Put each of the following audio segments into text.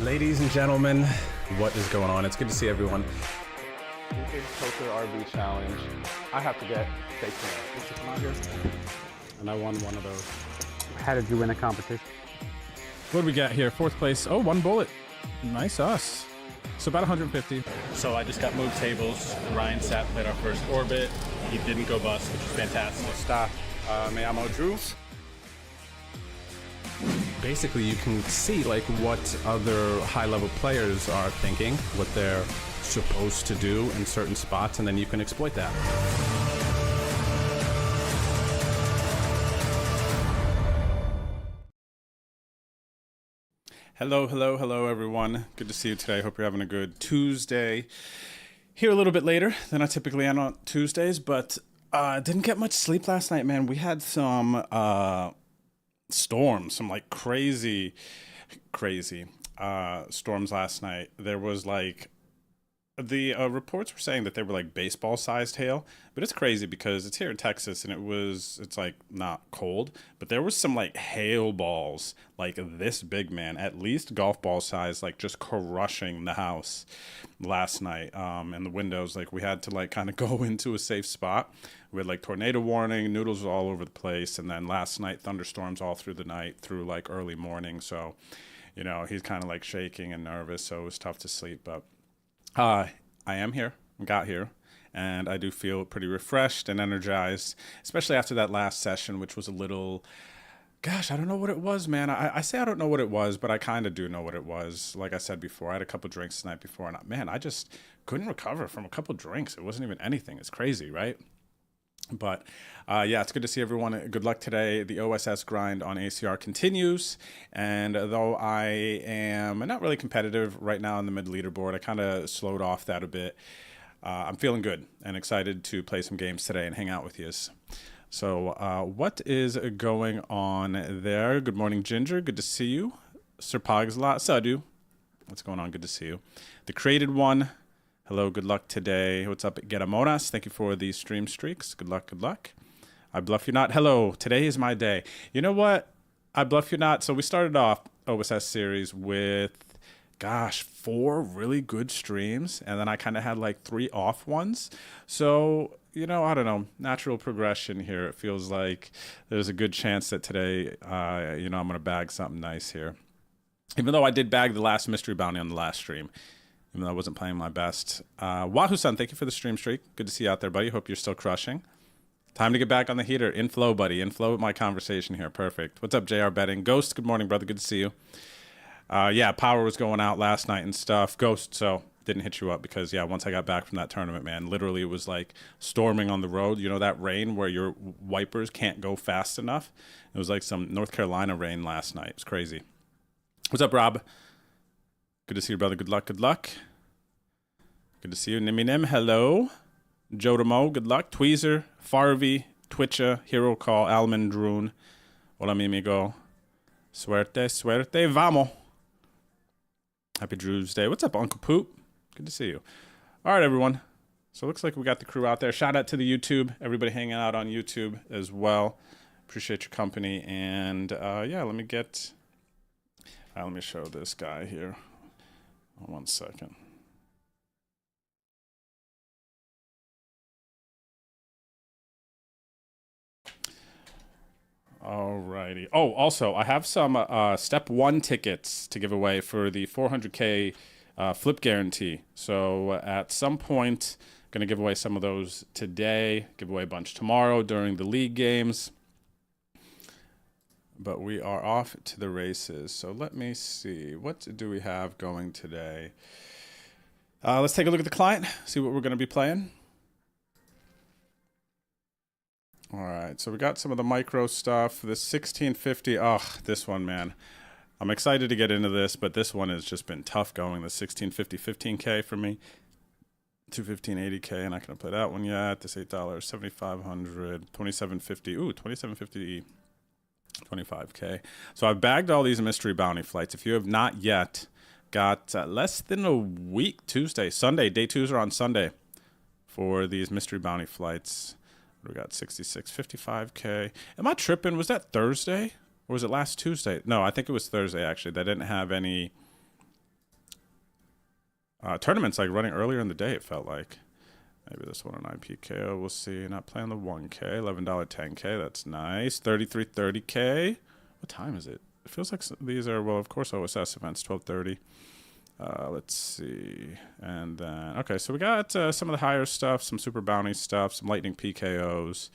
Ladies and gentlemen, what is going on? It's good to see everyone. Poker RV challenge. I have to get fake nails. And I won one of those. How did you win a competition? What do we got here? Fourth place. Oh, one bullet. Nice us. So about 150. So I just got moved tables. Ryan sat, played our first orbit. He didn't go bust, which was fantastic. Stop. Me llamo Drew. Basically, you can see like what other high-level players are thinking, what they're supposed to do in certain spots, and then you can exploit that. Hello, everyone. Good to see you today. Hope you're having a good Tuesday. Here a little bit later than I typically am on Tuesdays, but didn't get much sleep last night, man. We had some storms, some like crazy storms last night. There was like the reports were saying that they were like baseball-sized hail, but it's crazy because it's here in Texas and it's like not cold, but there was some like hail balls like this big, man, at least golf ball size, like just crushing the house last night. And the windows, like we had to like kind of go into a safe spot. We had like tornado warning, noodles all over the place, and then last night thunderstorms all through the night through like early morning. So, you know, he's kind of like shaking and nervous, so it was tough to sleep, but I am here, got here, and I do feel pretty refreshed and energized, especially after that last session, which was a little, gosh, I don't know what it was, man. I say I don't know what it was, but I kind of do know what it was. Like I said before, I had a couple drinks the night before, and man, I just couldn't recover from a couple drinks. It wasn't even anything. It's crazy, right? But yeah, it's good to see everyone. Good luck today. The OSS grind on ACR continues. And though I am not really competitive right now on the mid leaderboard, I kind of slowed off that a bit. I'm feeling good and excited to play some games today and hang out with you. So what is going on there? Good morning, Ginger. Good to see you. Sir Pogslot Sadu. What's going on? Good to see you. The Created One. Hello, good luck today. What's up, Geramonas? Thank you for the stream streaks. Good luck, good luck. I bluff you not. Hello, today is my day. You know what? I bluff you not. So we started off OSS series with, gosh, 4 really good streams. And then I kind of had like 3 off ones. So, you know, I don't know, natural progression here. It feels like there's a good chance that today, you know, I'm going to bag something nice here. Even though I did bag the last mystery bounty on the last stream. Even though I wasn't playing my best. Wahoo-san, thank you for the stream streak. Good to see you out there, buddy. Hope you're still crushing. Time to get back on the heater. In flow, buddy. In flow with my conversation here. Perfect. What's up, JR Betting? Ghost, good morning, brother. Good to see you. Yeah, power was going out last night and stuff. Ghost, so didn't hit you up because, yeah, once I got back from that tournament, man, literally it was like storming on the road. You know that rain where your wipers can't go fast enough? It was like some North Carolina rain last night. It was crazy. What's up, Rob? Good to see you, brother. Good luck, good luck. Good to see you. Niminem, hello. Jodamo, good luck. Tweezer, Farvey, Twitcha, Hero Call, Almond Droon. Hola, mi amigo. Suerte, vamos. Happy Drew's Day. What's up, Uncle Poop? Good to see you. All right, everyone. So it looks like we got the crew out there. Shout out to the YouTube. Everybody hanging out on YouTube as well. Appreciate your company. And yeah, let me show this guy here. 1 second. Alrighty. Oh, also, I have some Step 1 tickets to give away for the 400K flip guarantee. So at some point, going to give away some of those today, give away a bunch tomorrow during the league games. But we are off to the races. So let me see. What do we have going today? Let's take a look at the client, see what we're going to be playing. All right, so we got some of the micro stuff. The 1650, oh, this one, man. I'm excited to get into this, but this one has just been tough going. The 1650 15K for me. 215 80K, not going to play that one yet. This $8, 7,500, 2750. Ooh, 2750 25K. So I've bagged all these mystery bounty flights. If you have not yet got less than a week, Sunday, day 2s are on Sunday for these mystery bounty flights. We got 66, 55K. Am I tripping? Was that Thursday? Or was it last Tuesday? No, I think it was Thursday, actually. They didn't have any Tournaments like running earlier in the day, it felt like. Maybe this 109 PKO, we'll see. Not playing the 1K, $11 10K, that's nice. 33 30K. What time is it? It feels like these are, well, of course, OSS events, 12:30. Let's see. And then, okay, so we got some of the higher stuff, some super bounty stuff, some lightning PKOs,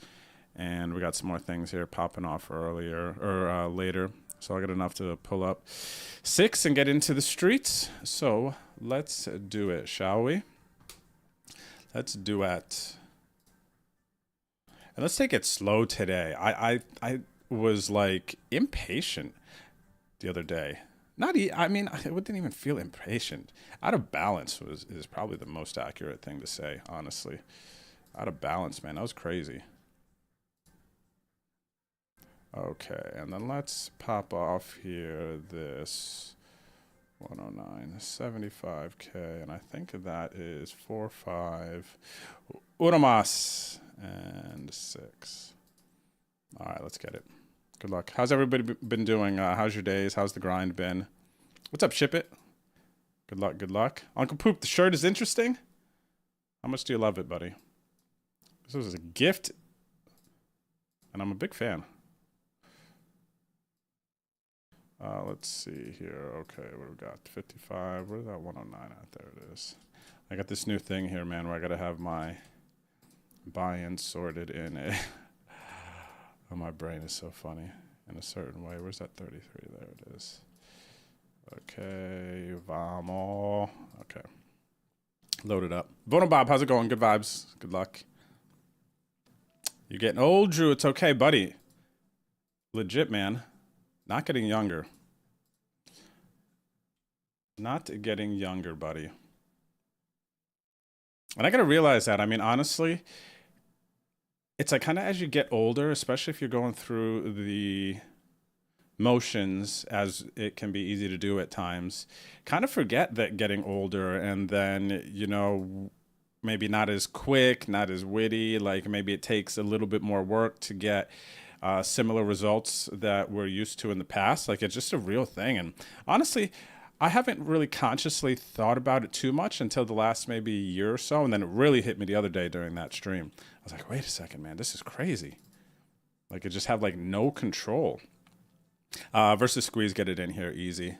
and we got some more things here popping off earlier or later. So I got enough to pull up 6 and get into the streets. So let's do it, shall we? Let's do it. And let's take it slow today. I was like impatient the other day. I mean, I didn't even feel impatient. Out of balance is probably the most accurate thing to say, honestly. Out of balance, man. That was crazy. Okay, and then let's pop off here this 109, 75K, and I think that is 4, 5, Uramas, and 6. All right, let's get it. Good luck. How's everybody been doing? How's your days? How's the grind been? What's up, Ship It? Good luck, good luck. Uncle Poop, the shirt is interesting. How much do you love it, buddy? This was a gift, and I'm a big fan. Let's see here. Okay, what do we got? 55. Where's that 109 at? There it is. I got this new thing here, man, where I got to have my buy-in sorted in a... Oh, my brain is so funny in a certain way. Where's that 33? There it is. Okay, vamos. Okay. Load it up. Bono Bob, how's it going? Good vibes. Good luck. You're getting old, Drew. It's okay, buddy. Legit, man. Not getting younger. Not getting younger, buddy. And I got to realize that. I mean, honestly, it's like kind of as you get older, especially if you're going through the motions, as it can be easy to do at times, kind of forget that getting older, and then, you know, maybe not as quick, not as witty, like maybe it takes a little bit more work to get similar results that we're used to in the past. Like, it's just a real thing. And honestly, I haven't really consciously thought about it too much until the last maybe year or so, and then it really hit me the other day during that stream. I was like, wait a second, man, this is crazy. Like, I just have like no control. Versus Squeeze, get it in here easy.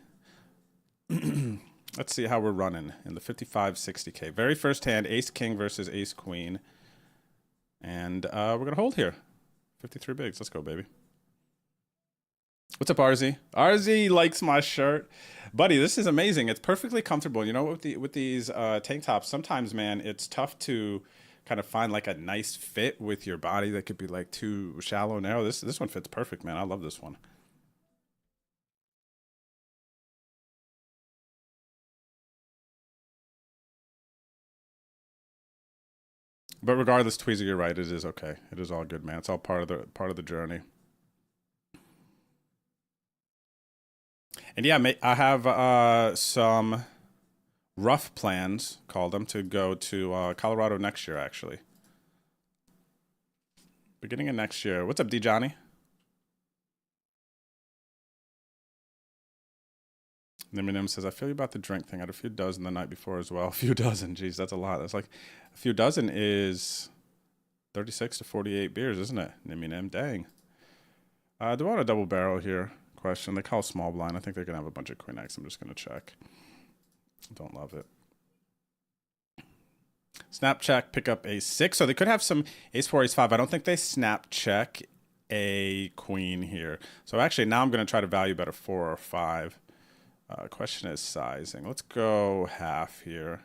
Let's see how we're running in the 55 60K. Very first hand, Ace King versus Ace Queen. And we're going to hold here. 53 bigs. Let's go, baby. What's up, RZ? RZ likes my shirt. Buddy, this is amazing. It's perfectly comfortable. You know, with these tank tops, sometimes, man, it's tough to kind of find like a nice fit with your body that could be like too shallow, narrow. This one fits perfect, man. I love this one. But regardless, Tweezer, you're right. It is okay. It is all good, man. It's all part of the journey. And yeah, I have some rough plans, call them, to go to Colorado next year, actually. Beginning of next year. What's up, D Johnny? Eminem says, I feel you about the drink thing. I had a few dozen the night before as well. A few dozen. Jeez, that's a lot. That's like a few dozen is 36 to 48 beers, isn't it? Eminem, dang. Do I want a double barrel here? Question. They call small blind. I think they're going to have a bunch of Queen X. I'm just going to check. Don't love it. Snap check, pick up Ace 6. So they could have some Ace 4, Ace 5. I don't think they snap check a Queen here. So actually now I'm going to try to value bet a 4 or 5. Question is sizing. Let's go half here.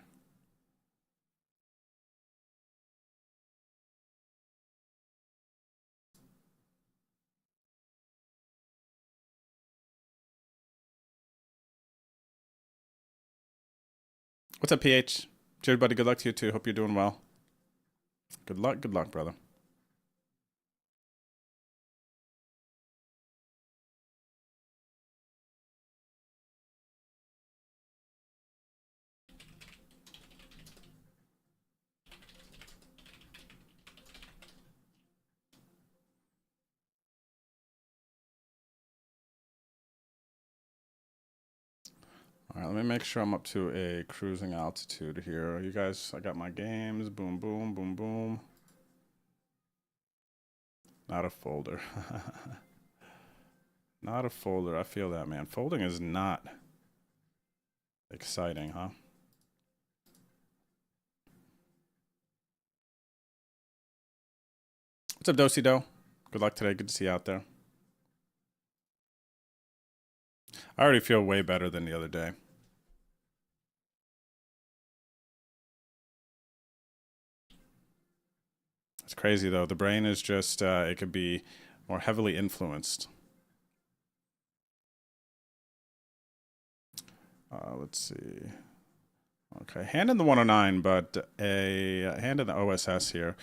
What's up, PH? Jared, buddy, good luck to you too. Hope you're doing well. Good luck, brother. All right, let me make sure I'm up to a cruising altitude here. You guys, I got my games. Boom, boom, boom, boom. Not a folder. Not a folder. I feel that, man. Folding is not exciting, huh? What's up, Dosey Do? Good luck today. Good to see you out there. I already feel way better than the other day. It's crazy, though. The brain is just, it could be more heavily influenced. Let's see. Okay, hand in the 109, but a hand in the OSS here.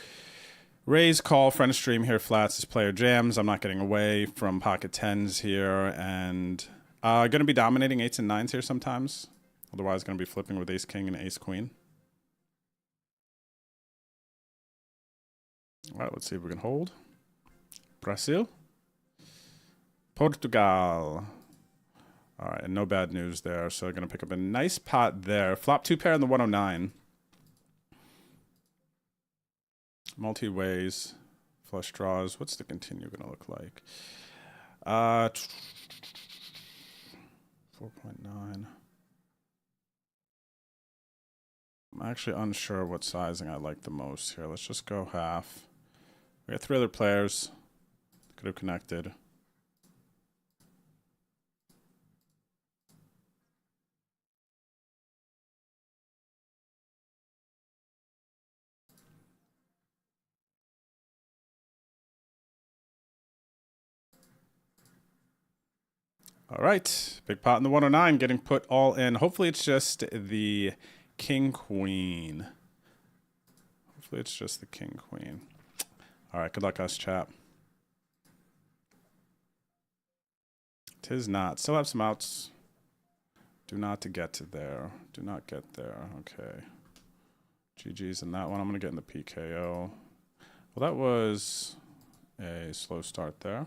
Raise call, friend of stream here, flats is player jams. I'm not getting away from pocket 10s here, and going to be dominating 8s and 9s here sometimes. Otherwise, going to be flipping with ace king and ace queen. All right, let's see if we can hold. Brazil. Portugal. All right, and no bad news there. So going to pick up a nice pot there. Flop 2 pair on the 109. Multi-ways. Flush draws. What's the continue going to look like? 4.9. I'm actually unsure what sizing I like the most here. Let's just go half. We got 3 other players. Could have connected. All right, big pot in the 109 getting put all in. Hopefully it's just the king queen. Hopefully it's just the king queen. All right, good luck us, chat. Tis not. Still have some outs. Do not to get to there. Do not get there. Okay. GG's in that one. I'm going to get in the PKO. Well, that was a slow start there.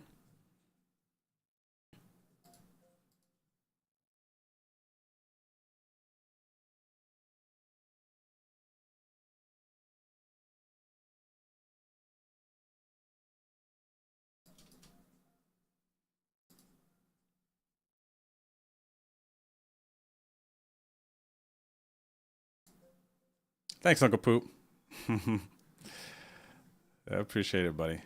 Thanks, Uncle Poop. I appreciate it, buddy.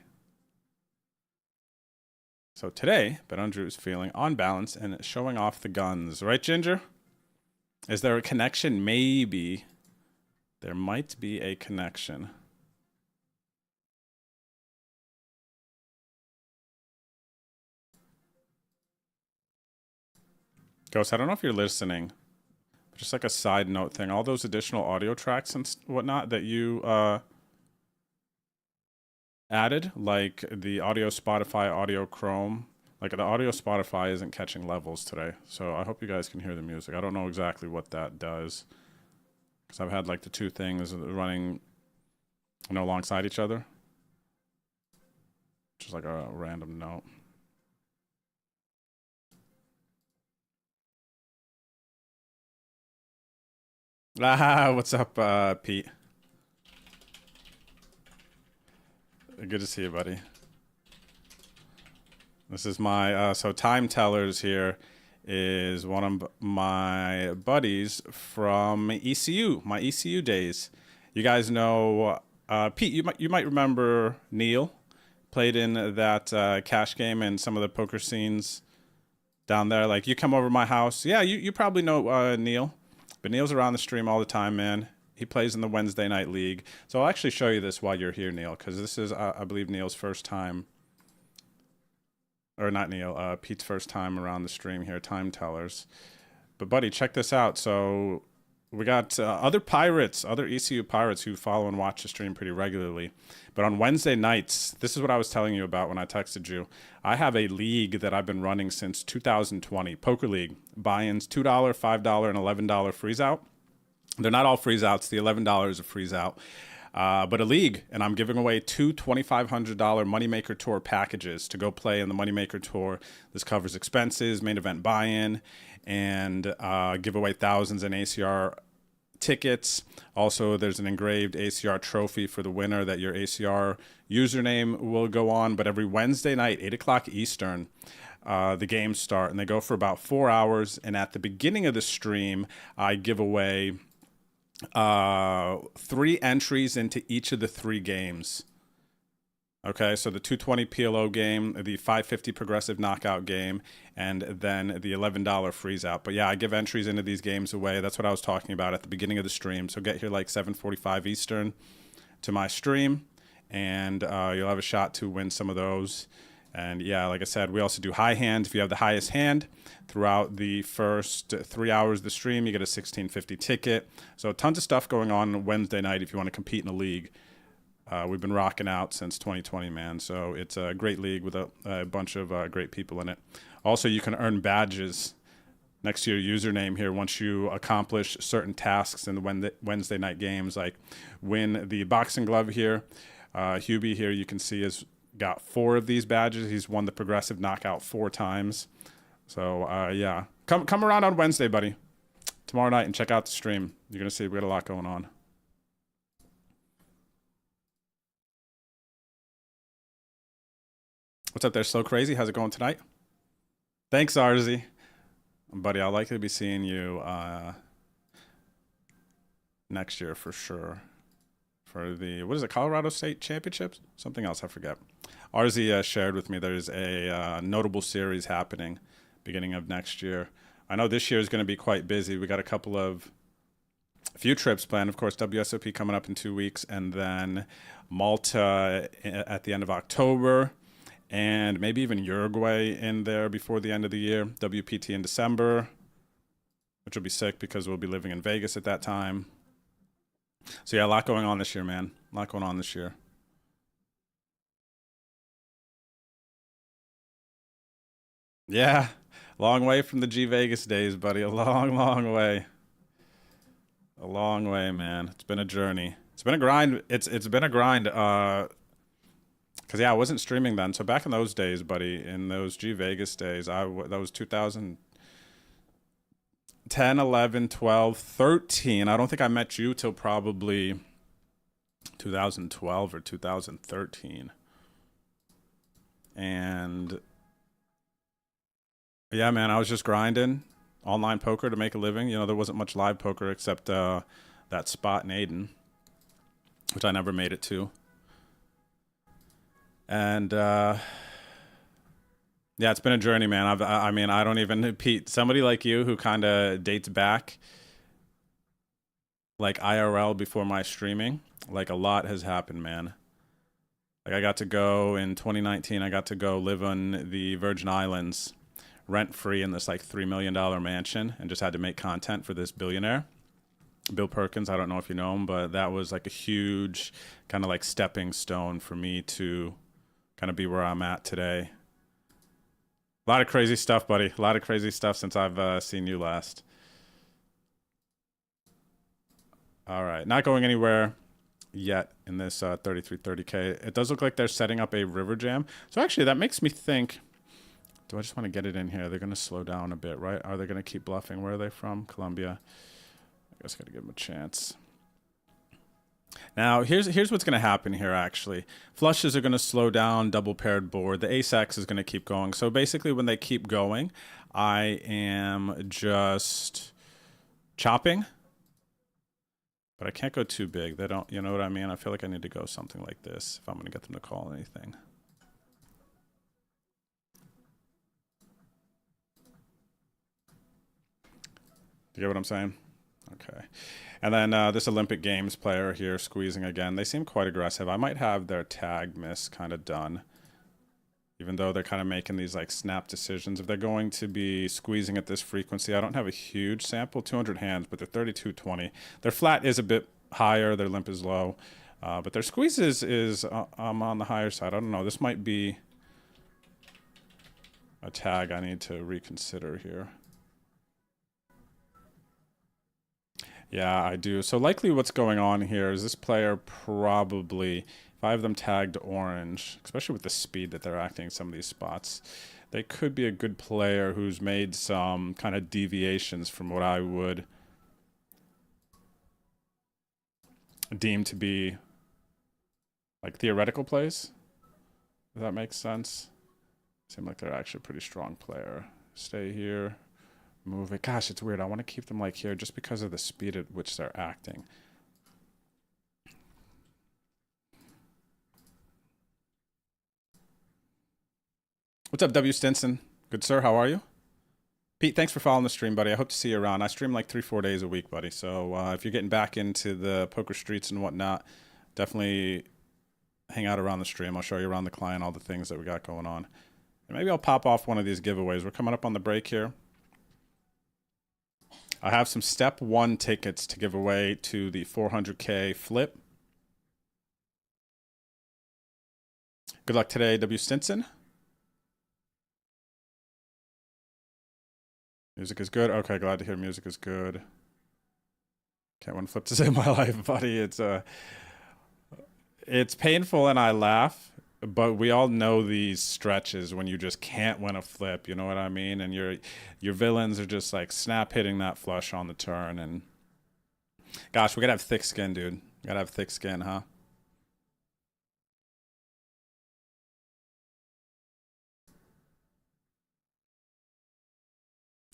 So today, Bet Andrew is feeling on balance and showing off the guns. Right, Ginger? Is there a connection? Maybe. There might be a connection. Ghost, I don't know if you're listening. Just like a side note thing, all those additional audio tracks and whatnot that you added, like the audio Spotify, audio Chrome, like the audio Spotify isn't catching levels today. So I hope you guys can hear the music. I don't know exactly what that does, because I've had like the 2 things running, you know, alongside each other. Just like a random note. Ah, what's up, Pete? Good to see you, buddy. This is my, so Time Tellers here is one of my buddies from ECU, my ECU days. You guys know, Pete, you might remember Neil, played in that cash game and some of the poker scenes down there. Like, you come over to my house. Yeah, you probably know Neil. But Neil's around the stream all the time, man. He plays in the Wednesday night league. So I'll actually show you this while you're here, Neil, because this is, I believe, Neil's first time. Or not Neil, Pete's first time around the stream here, Time Tellers. But, buddy, check this out. So we got other pirates, other ECU pirates who follow and watch the stream pretty regularly. But on Wednesday nights, this is what I was telling you about when I texted you. I have a league that I've been running since 2020, Poker League. Buy-ins $2, $5, and $11 freeze out. They're not all freeze outs. The $11 is a freeze out. but a league, and I'm giving away two $2,500 Moneymaker Tour packages to go play in the Moneymaker Tour. This covers expenses, main event buy-in, and give away thousands in ACR tickets. Also, there's an engraved ACR trophy for the winner that your ACR username will go on. But every Wednesday night, 8 o'clock Eastern, the games start, and they go for about 4 hours. And at the beginning of the stream, I give away 3 entries into each of the 3 games. Okay, so the 220 PLO game, the 550 progressive knockout game, and then the $11 freeze out. But yeah, I give entries into these games away. That's what I was talking about at the beginning of the stream. So get here like 7:45 Eastern to my stream, and you'll have a shot to win some of those. And yeah, like I said, we also do high hand. If you have the highest hand throughout the first 3 hours of the stream, you get a $16.50 ticket. So tons of stuff going on Wednesday night if you want to compete in a league. We've been rocking out since 2020, man. So it's a great league with a bunch of great people in it. Also, you can earn badges next to your username here once you accomplish certain tasks in the Wednesday night games, like win the boxing glove here. Hubie here, you can see, has got 4 of these badges. He's won the progressive knockout 4 times. So, yeah. Come around on Wednesday, buddy. Tomorrow night and check out the stream. You're going to see we got a lot going on. What's up there, So Crazy? How's it going tonight? Thanks, Arzy. Buddy, I'll likely be seeing you next year for sure. For the, what is it, Colorado State Championships? Something else, I forget. Arzy shared with me there's a notable series happening beginning of next year. I know this year is going to be quite busy. We got a few trips planned. Of course, WSOP coming up in 2 weeks, and then Malta at the end of October. And maybe even Uruguay in there before the end of the year. WPT in December, which will be sick because we'll be living in Vegas at that time. So yeah, a lot going on this year, man. A lot going on this year. Yeah, long way from the G Vegas days, buddy. A long, long way. A long way, man. It's been a journey. It's been a grind. It's been a grind. Because, yeah, I wasn't streaming then. So back in those days, buddy, in those G Vegas days, that was 2010, 11, 12, 13. I don't think I met you till probably 2012 or 2013. And, yeah, man, I was just grinding online poker to make a living. You know, there wasn't much live poker except that spot in Aden, which I never made it to. And, yeah, it's been a journey, man. I mean, I don't even, Pete, somebody like you who kind of dates back, like IRL before my streaming, like a lot has happened, man. Like I got to go in 2019, I got to go live on the Virgin Islands rent-free in this like $3 million mansion and just had to make content for this billionaire. Bill Perkins, I don't know if you know him, but that was like a huge kind of like stepping stone for me to kind of be where I'm at today. A lot of crazy stuff, buddy. A lot of crazy stuff since I've seen you last. All right, not going anywhere yet in this 3330K. It does look like they're setting up a river jam. So actually, that makes me think, do I just want to get it in here? They're going to slow down a bit, right? Are they going to keep bluffing? Where are they from? Colombia. I guess got to give them a chance. Now, here's what's going to happen here, actually. Flushes are going to slow down, double-paired board. The ace-x is going to keep going. So basically, when they keep going, I am just chopping. But I can't go too big. They don't, you know what I mean? I feel like I need to go something like this if I'm going to get them to call anything. You get what I'm saying? Okay. And then this Olympic Games player here squeezing again. They seem quite aggressive. I might have their tag miss kind of done. Even though they're kind of making these like snap decisions. If they're going to be squeezing at this frequency, I don't have a huge sample, 200 hands, but they're 3220. Their flat is a bit higher. Their limp is low. But their squeeze is on the higher side. I don't know. This might be a tag I need to reconsider here. Yeah, I do. So likely what's going on here is this player probably, if I have them tagged orange, especially with the speed that they're acting in some of these spots, they could be a good player who's made some kind of deviations from what I would deem to be like theoretical plays. If that makes sense. Seem like they're actually a pretty strong player. Stay here. Move it. Gosh, it's weird. I want to keep them like here just because of the speed at which they're acting. What's up, W. Stinson? Good sir, how are you? Pete, thanks for following the stream, buddy. I hope to see you around. I stream like 3-4 days a week, buddy. So if you're getting back into the poker streets and whatnot, definitely hang out around the stream. I'll show you around the client, all the things that we got going on. And maybe I'll pop off one of these giveaways. We're coming up on the break here. I have some step 1 tickets to give away to the 400K flip. Good luck today, W. Stinson. Music is good. Okay, glad to hear music is good. Can't win flip to save my life, buddy. It's painful and I laugh, but we all know these stretches when you just can't win a flip, you know what I mean? And your villains are just like snap hitting that flush on the turn. And gosh, we gotta have thick skin, dude. We gotta have thick skin, huh?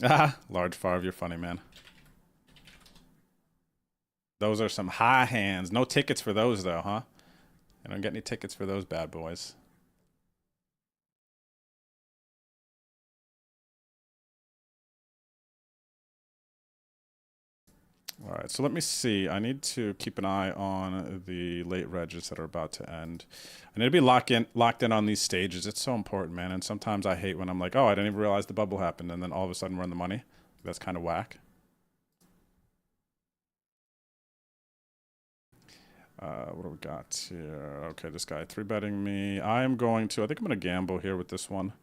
Ah, large Favre, you're funny, man. Those are some high hands. No tickets for those though, huh? I don't get any tickets for those bad boys. All right, so let me see. I need to keep an eye on the late regs that are about to end. I need to be locked in on these stages. It's so important, man. And sometimes I hate when I'm like, oh, I didn't even realize the bubble happened, and then all of a sudden we're in the money. That's kind of whack. What do we got here? Okay, this guy 3-betting me. I think I'm going to gamble here with this one.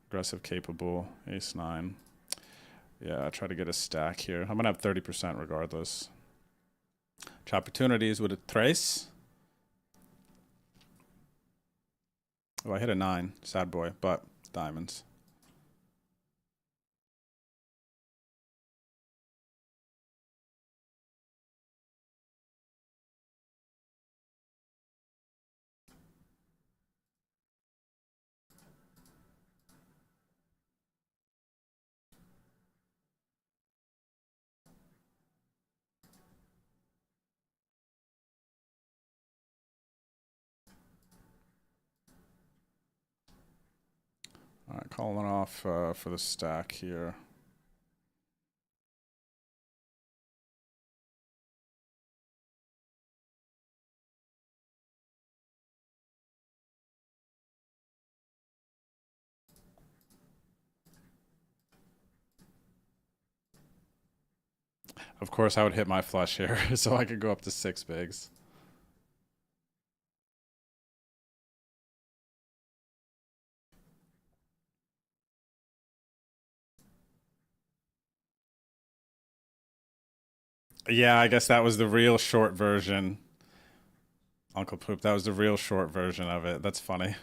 Aggressive, capable, ace-9. Yeah, try to get a stack here. I'm going to have 30% regardless. Opportunities with a trace. Oh, I hit a 9. Sad boy, but diamonds. All right, calling off for the stack here. Of course, I would hit my flush here, so I could go up to 6 bigs. Yeah, I guess that was the real short version. Uncle Poop, that was the real short version of it. That's funny.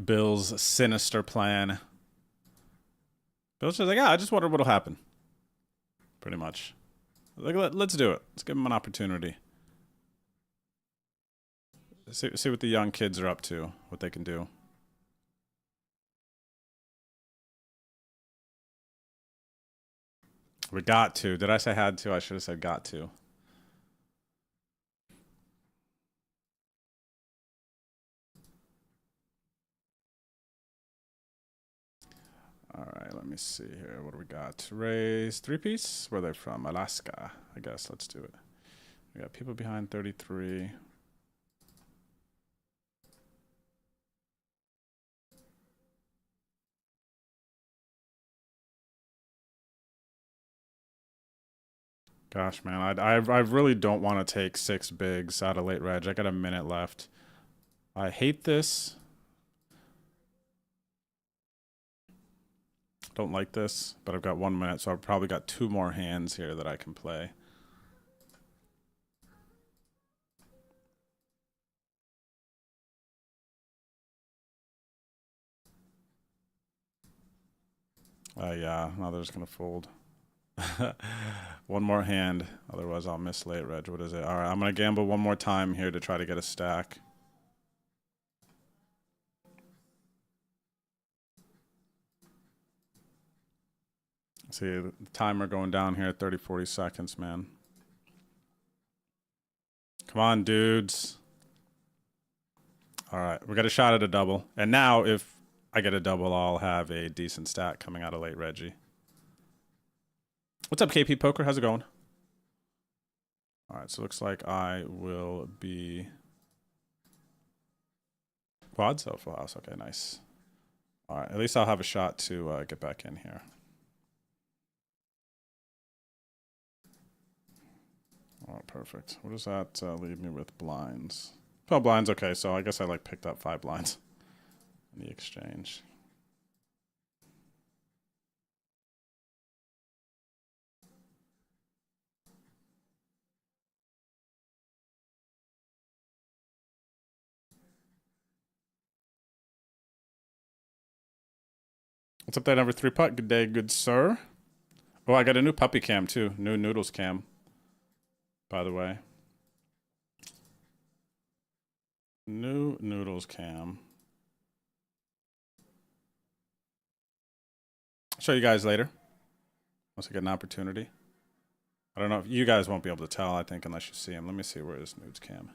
Bill's sinister plan. Bill's just like, yeah, I just wondered what'll happen. Pretty much. Like, let's do it. Let's give him an opportunity. See what the young kids are up to, what they can do. We got to. Did I say had to? I should have said got to. All right, let me see here. What do we got? Raise 3-piece? Where are they from? Alaska, I guess. Let's do it. We got people behind 33. Gosh, man, I really don't want to take 6 bigs out of late reg. I got a minute left. I hate this. Don't like this, but I've got 1 minute, so I've probably got 2 more hands here that I can play. Yeah, now they're just gonna fold. 1 more hand, otherwise I'll miss late reg. What is it? All right, I'm gonna gamble 1 more time here to try to get a stack. See the timer going down here at 30-40 seconds, man. Come on, dudes. All right, we got a shot at a double. And now if I get a double, I'll have a decent stat coming out of late Reggie. What's up, KP Poker? How's it going? All right, so it looks like I will be quads. Oh, full house. Okay, nice. All right, at least I'll have a shot to get back in here. Oh, perfect. What does that leave me with? Blinds. 12 blinds. Okay, so I guess I like picked up 5 blinds in the exchange. What's up, that number 3 putt? Good day, good sir. Oh, I got a new puppy cam too. New noodles cam, by the way. New noodles cam. I'll show you guys later once I get an opportunity. I don't know if you guys won't be able to tell, I think, unless you see him. Let me see where is nudes cam.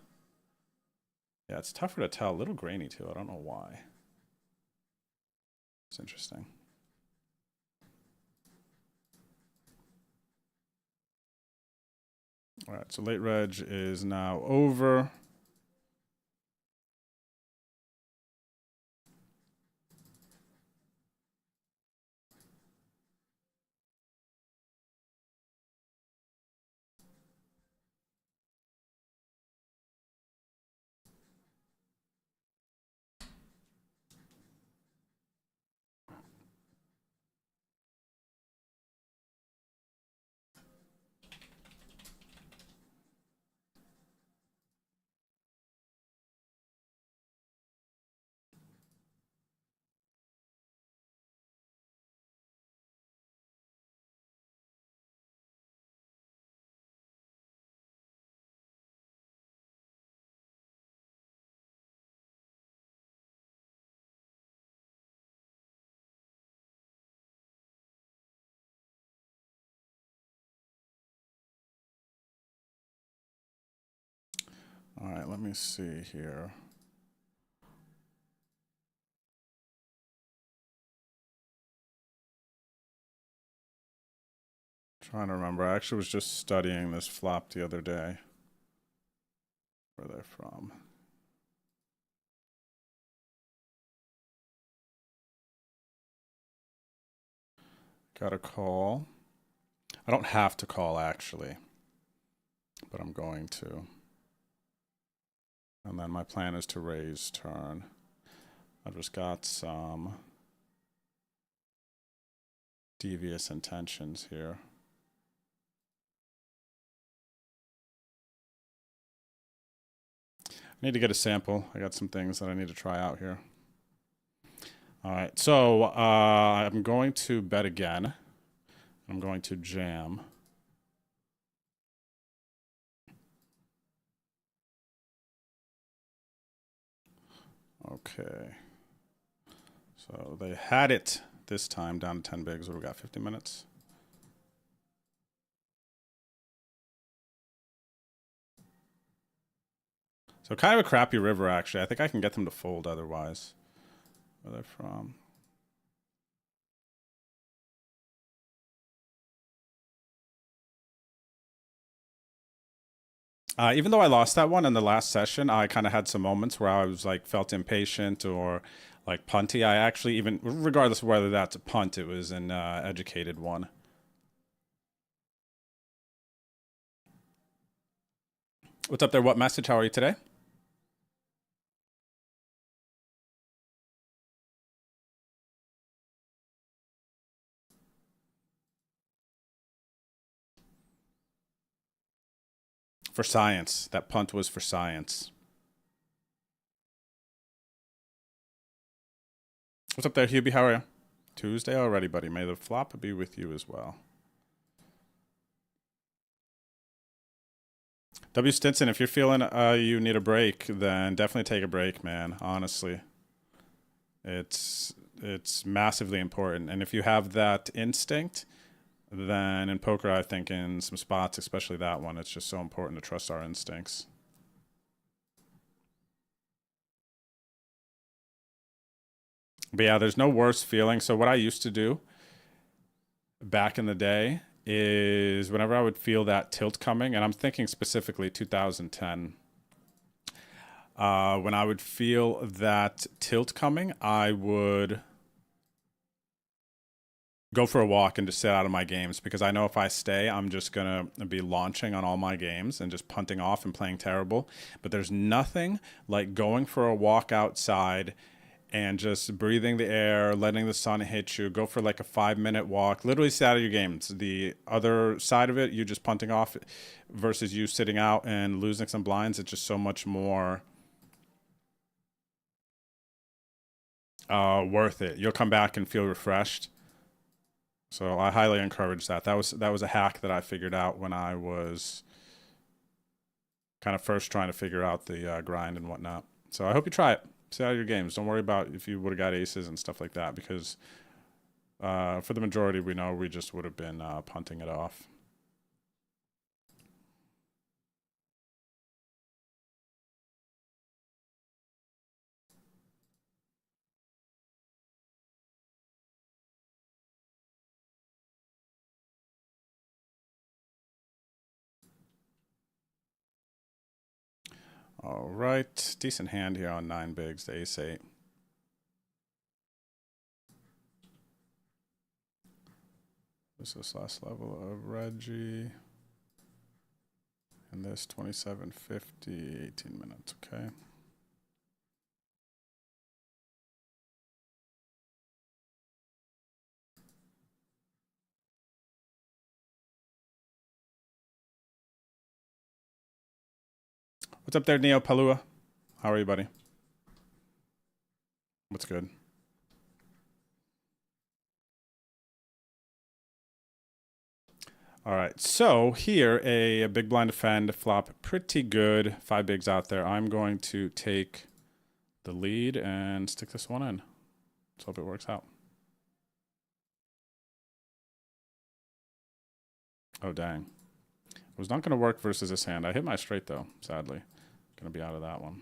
Yeah, it's tougher to tell. A little grainy too. I don't know why. It's interesting. All right, so late reg is now over. All right, let me see here. Trying to remember. I actually was just studying this flop the other day. Where are they from? Got a call. I don't have to call, actually, but I'm going to. And then my plan is to raise turn. I've just got some devious intentions here. I need to get a sample. I got some things that I need to try out here. All right, so I'm going to bet again. I'm going to jam. Okay. So they had it this time down to 10 bigs. What do we got? 50 minutes? So kind of a crappy river, actually. I think I can get them to fold otherwise. Where they're from. Even though I lost that one in the last session, I kind of had some moments where I was like felt impatient or like punty. I actually, even regardless of whether that's a punt, it was an educated one. What's up there? What message? How are you today? For science. That punt was for science. What's up there, Hubie? How are you? Tuesday already, buddy. May the flop be with you as well. W. Stinson, if you're feeling you need a break, then definitely take a break, man. Honestly. It's massively important. And if you have that instinct, then in poker, I think in some spots, especially that one, it's just so important to trust our instincts. But yeah, there's no worse feeling. So what I used to do back in the day is whenever I would feel that tilt coming, and I'm thinking specifically 2010, when I would feel that tilt coming, I would go for a walk and just sit out of my games, because I know if I stay, I'm just going to be launching on all my games and just punting off and playing terrible. But there's nothing like going for a walk outside and just breathing the air, letting the sun hit you. Go for like a 5-minute walk. Literally sit out of your games. The other side of it, you just punting off versus you sitting out and losing some blinds. It's just so much more worth it. You'll come back and feel refreshed. So I highly encourage that. That was a hack that I figured out when I was kind of first trying to figure out the grind and whatnot. So I hope you try it. Stay out of your games. Don't worry about if you would have got aces and stuff like that, because for the majority, we know we just would have been punting it off. All right, decent hand here on 9 bigs, the ace 8. This is last level of Reggie. And this 2750, 18 minutes, okay. What's up there, Neo Palua? How are you, buddy? What's good? All right, so here, a big blind defend, flop pretty good. 5 bigs out there. I'm going to take the lead and stick this one in. Let's hope it works out. Oh, dang. It was not going to work versus this hand. I hit my straight, though, sadly. Going to be out of that one.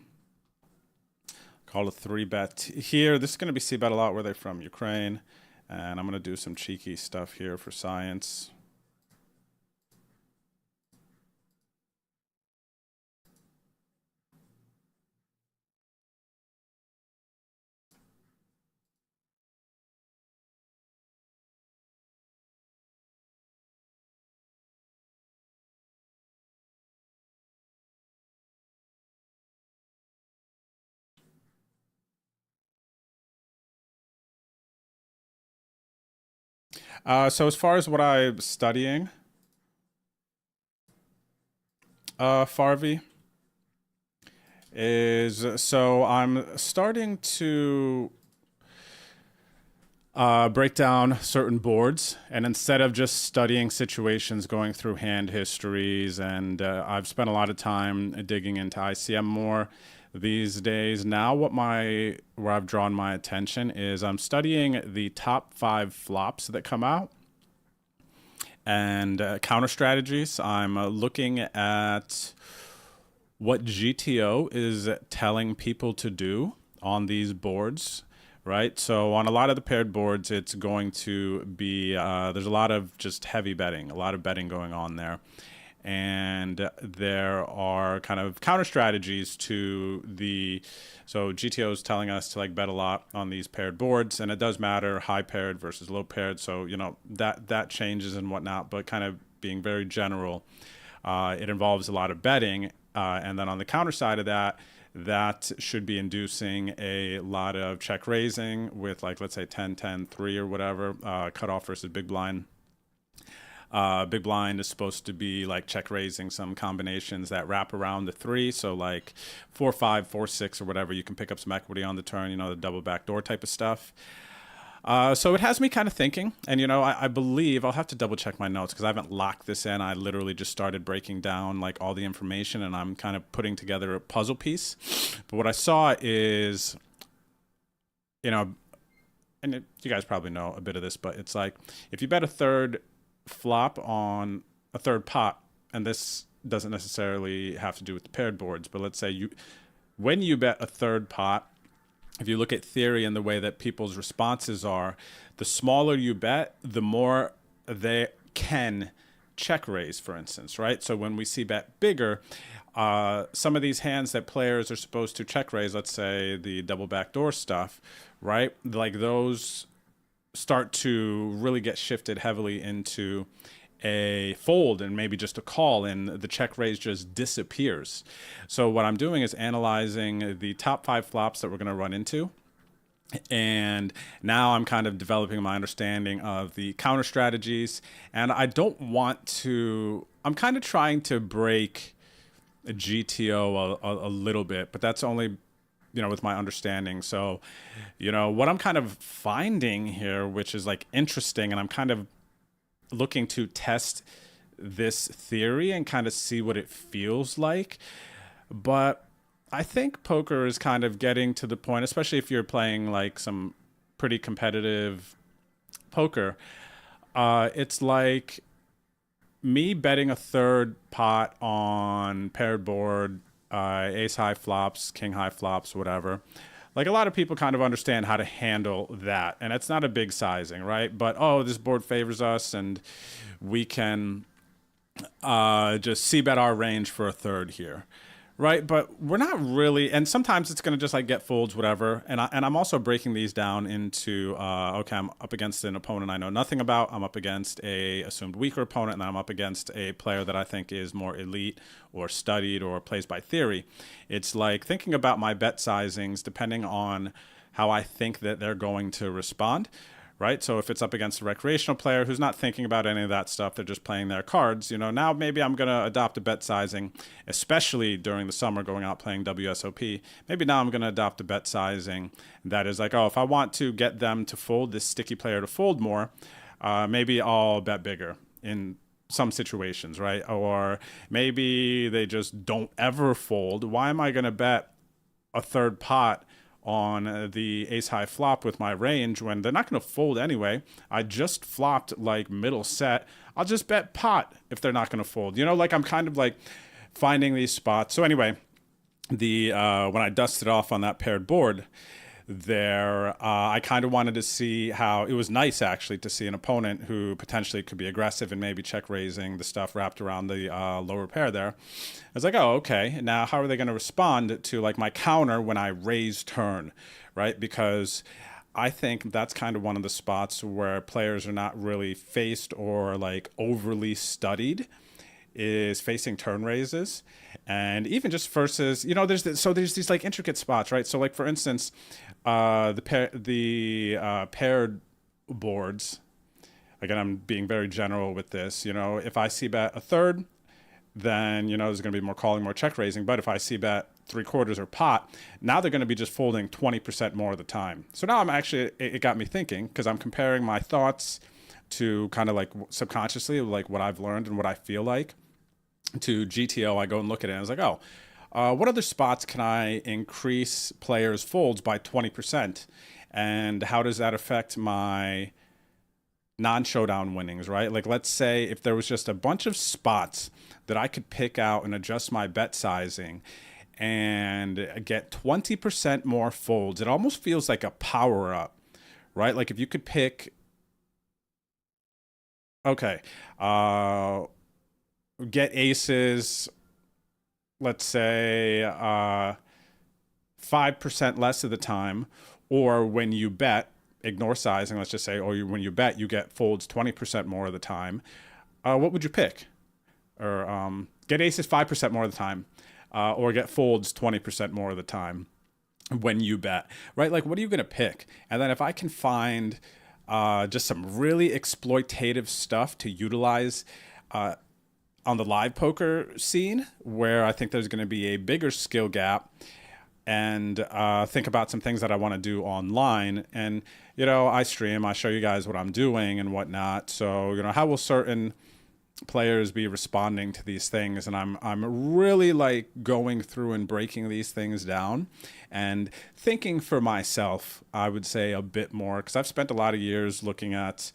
Call a 3-bet here. This is going to be c-bet a lot. Where they're from? Ukraine. And I'm going to do some cheeky stuff here for science. So as far as what I'm studying, Farvi, is so I'm starting to break down certain boards, and instead of just studying situations, going through hand histories, and I've spent a lot of time digging into ICM more these days. Now where I've drawn my attention is I'm studying the top 5 flops that come out and counter strategies. I'm looking at what GTO is telling people to do on these boards, right? So on a lot of the paired boards, it's going to be, there's a lot of just heavy betting, a lot of betting going on there. And there are kind of counter strategies to so GTO is telling us to like bet a lot on these paired boards, and it does matter high paired versus low paired. So, you know, that changes and whatnot, but kind of being very general, it involves a lot of betting. And then on the counter side of that, that should be inducing a lot of check raising with like, let's say 10-10-3 or whatever, cutoff versus big blind. Big blind is supposed to be like check raising some combinations that wrap around the 3. So like 4-5, 4-6, or whatever. You can pick up some equity on the turn, the double backdoor type of stuff. So it has me kind of thinking, and I believe I'll have to double check my notes because I haven't locked this in. I literally just started breaking down like all the information, and I'm kind of putting together a puzzle piece. But what I saw is, and you guys probably know a bit of this, but it's like if you bet a third flop on a third pot, and this doesn't necessarily have to do with the paired boards, but let's say when you bet a third pot, if you look at theory and the way that people's responses are, the smaller you bet, the more they can check raise, for instance, right? So when we see bet bigger, some of these hands that players are supposed to check raise, let's say the double backdoor stuff, right? Like those start to really get shifted heavily into a fold and maybe just a call, and the check raise just disappears. So what I'm doing is analyzing the top 5 flops that we're going to run into. And now I'm kind of developing my understanding of the counter strategies. And I don't want to, I'm kind of trying to break a GTO a little bit, but that's only, with my understanding. So, what I'm kind of finding here, which is like interesting, and I'm kind of looking to test this theory and kind of see what it feels like. But I think poker is kind of getting to the point, especially if you're playing like some pretty competitive poker. It's like me betting a third pot on paired board, ace high flops, king high flops, whatever. Like a lot of people kind of understand how to handle that, and it's not a big sizing, right? But this board favors us, and we can just c-bet our range for a third here, right? But we're not really, and sometimes it's going to just like get folds, whatever. And I'm also breaking these down into okay, I'm up against an opponent I know nothing about. I'm up against a assumed weaker opponent, and then I'm up against a player that I think is more elite or studied or plays by theory. It's like thinking about my bet sizings depending on how I think that they're going to respond, right? So if it's up against a recreational player who's not thinking about any of that stuff, they're just playing their cards, now maybe I'm going to adopt a bet sizing, especially during the summer going out playing WSOP. Maybe now I'm going to adopt a bet sizing that is like, if I want to get them to fold, this sticky player to fold more, maybe I'll bet bigger in some situations, right? Or maybe they just don't ever fold. Why am I going to bet a third pot on the ace high flop with my range when they're not going to fold anyway? I just flopped like middle set. I'll just bet pot if they're not going to fold. Like I'm kind of like finding these spots. So anyway, the when I dusted off on that paired board there, I kind of wanted to see how it was nice actually to see an opponent who potentially could be aggressive and maybe check raising the stuff wrapped around the lower pair there. I was like, okay, now how are they going to respond to like my counter when I raise turn, right? Because I think that's kind of one of the spots where players are not really faced or like overly studied, is facing turn raises. And even just versus, there's these like intricate spots, right? So like for instance, the paired boards, again, I'm being very general with this, if I see bet a third, then, there's going to be more calling, more check raising. But if I see bet 3/4 or pot, now they're going to be just folding 20% more of the time. So now it got me thinking, because I'm comparing my thoughts to kind of like subconsciously, like what I've learned and what I feel like, to GTO. I go and look at it and I was like, what other spots can I increase players' folds by 20%? And how does that affect my non-showdown winnings, right? Like, let's say if there was just a bunch of spots that I could pick out and adjust my bet sizing and get 20% more folds, it almost feels like a power up, right? Like if you could pick, okay, get aces, let's say 5% less of the time, or when you bet, ignore sizing, let's just say, or when you bet, you get folds 20% more of the time. What would you pick? Or get aces 5% more of the time, or get folds 20% more of the time when you bet, right? Like, what are you going to pick? And then if I can find just some really exploitative stuff to utilize on the live poker scene, where I think there's going to be a bigger skill gap, and think about some things that I want to do online. And, you know, I stream, I show you guys what I'm doing and whatnot. So, you know, how will certain players be responding to these things? And I'm really like going through and breaking these things down and thinking for myself, I would say a bit more, because I've spent a lot of years looking at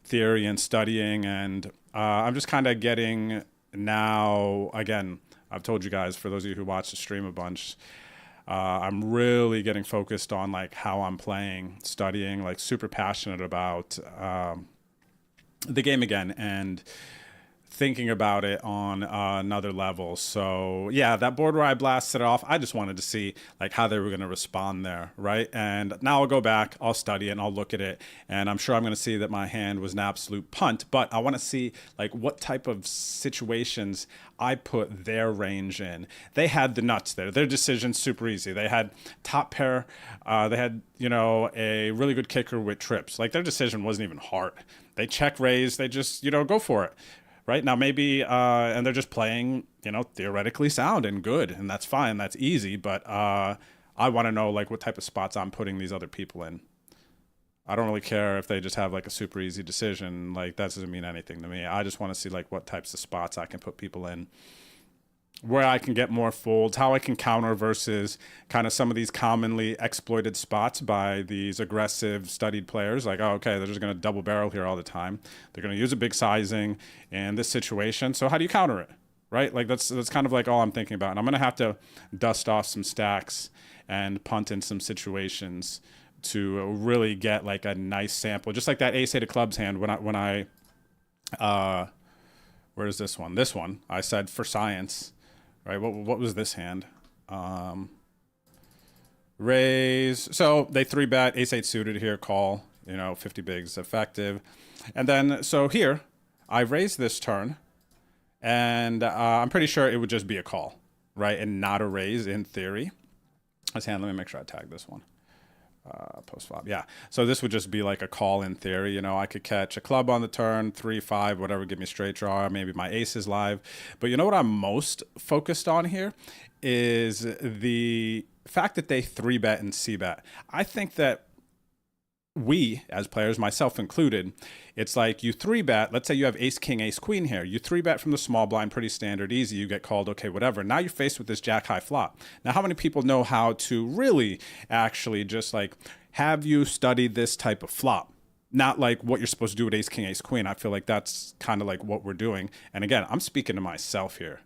theory and studying, and I'm just kind of getting now, again, I've told you guys, for those of you who watch the stream a bunch, I'm really getting focused on like how I'm playing, studying, like super passionate about the game again, and thinking about it on another level. So yeah, that board where I blasted it off, I just wanted to see like how they were going to respond there, right? And now I'll go back, I'll study it, and I'll look at it, and I'm sure I'm going to see that my hand was an absolute punt, but I want to see like what type of situations I put their range in. They had the nuts there. Their decision's super easy. They had top pair. They had, you know, a really good kicker with trips. Like, their decision wasn't even hard. They check raise. They just, you know, go for it. Right now, maybe, and they're just playing, you know, theoretically sound and good, and that's fine. That's easy. But I want to know like what type of spots I'm putting these other people in. I don't really care if they just have like a super easy decision. Like, that doesn't mean anything to me. I just want to see like what types of spots I can put people in, where I can get more folds, how I can counter versus kind of some of these commonly exploited spots by these aggressive studied players. Like, oh, okay, they're just going to double barrel here all the time. They're going to use a big sizing in this situation. So how do you counter it, right? Like, that's kind of like all I'm thinking about. And I'm going to have to dust off some stacks and punt in some situations to really get like a nice sample. Just like that ace-8 of clubs hand when I where's this one? This one, I said for science. Right, what was this hand? Raise. So they 3-bet, ace-8 suited here, call, you know, 50 bigs effective. And then, so here, I raise this turn, and I'm pretty sure it would just be a call, right? And not a raise in theory. This hand, let me make sure I tag this one. Post flop, yeah. So this would just be like a call in theory. You know, I could catch a club on the turn, 3-5, whatever, give me a straight draw. Maybe my ace is live. But you know what I'm most focused on here is the fact that they 3-bet and c-bet. I think that we, as players, myself included, it's like you 3-bet, let's say you have ace, king, ace, queen here. You 3-bet from the small blind, pretty standard, easy. You get called, okay, whatever. Now you're faced with this jack high flop. Now, how many people know how to really actually just like, have you studied this type of flop? Not like what you're supposed to do with ace, king, ace, queen. I feel like that's kind of like what we're doing. And again, I'm speaking to myself here.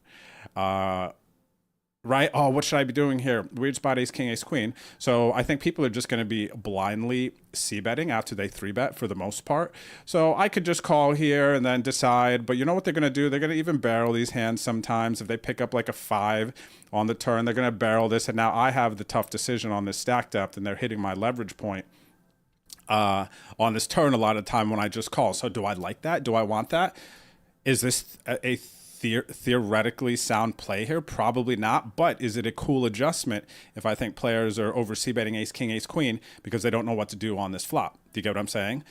Right? Oh, what should I be doing here? Weird spot, ace, king, ace, queen. So I think people are just going to be blindly c-betting after they 3-bet for the most part. So I could just call here and then decide. But you know what they're going to do? They're going to even barrel these hands sometimes. If they pick up like a 5 on the turn, they're going to barrel this. And now I have the tough decision on this stack depth, and they're hitting my leverage point on this turn a lot of time when I just call. So do I like that? Do I want that? Is this a theoretically sound play here? Probably not, but is it a cool adjustment if I think players are over c-betting ace, king, ace, queen because they don't know what to do on this flop? Do you get what I'm saying?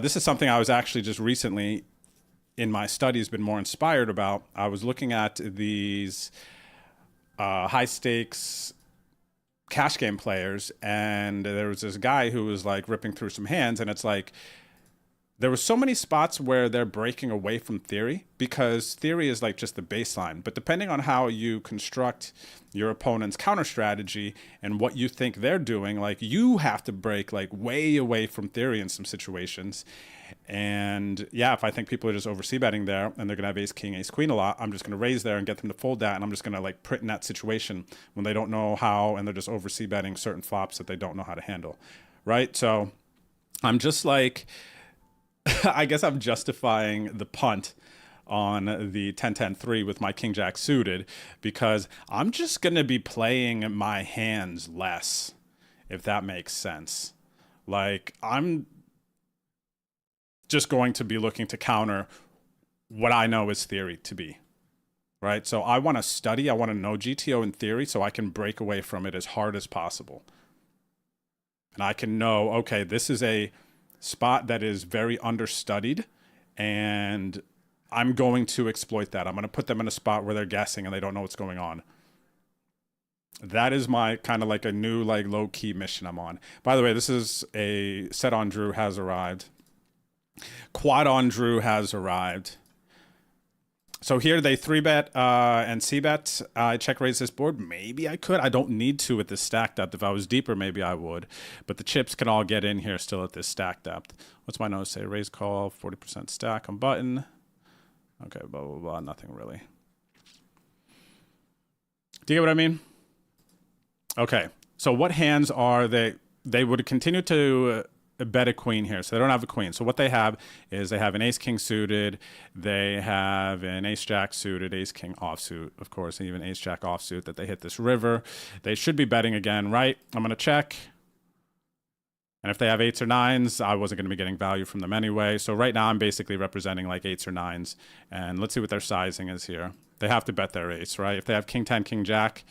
This is something I was actually just recently in my studies been more inspired about. I was looking at these high stakes cash game players, and there was this guy who was like ripping through some hands, and it's like, there were so many spots where they're breaking away from theory, because theory is like just the baseline. But depending on how you construct your opponent's counter strategy and what you think they're doing, like you have to break like way away from theory in some situations. And yeah, if I think people are just over c-betting there and they're going to have ace, king, ace, queen a lot, I'm just going to raise there and get them to fold that. And I'm just going to like print in that situation when they don't know how and they're just over c-betting certain flops that they don't know how to handle. Right? So I'm just like, I guess I'm justifying the punt on the 10-10-3 with my king jack suited, because I'm just going to be playing my hands less, if that makes sense. Like, I'm just going to be looking to counter what I know is theory to be, right? So I want to study, I want to know GTO in theory so I can break away from it as hard as possible. And I can know, okay, this is a spot that is very understudied, and I'm going to exploit that. I'm going to put them in a spot where they're guessing and they don't know what's going on. That is my kind of like a new, like, low-key mission I'm on. By the way, this is a set on Drew has arrived. Quad on Drew has arrived. So here they 3-bet and c-bet. I check raise this board. Maybe I could. I don't need to with this stack depth. If I was deeper, maybe I would. But the chips can all get in here still at this stack depth. What's my nose say? Raise call, 40% stack on button. Okay, blah, blah, blah. Nothing really. Do you get what I mean? Okay. So what hands are they? They would continue to bet a queen here, so they don't have a queen. So what they have is they have an ace-king suited, they have an ace-jack suited, ace-king offsuit, of course, and even ace-jack offsuit that they hit this river. They should be betting again, right? I'm going to check. And if they have 8s or 9s, I wasn't going to be getting value from them anyway. So right now I'm basically representing like 8s or 9s. And let's see what their sizing is here. They have to bet their ace, right? If they have king 10, king jack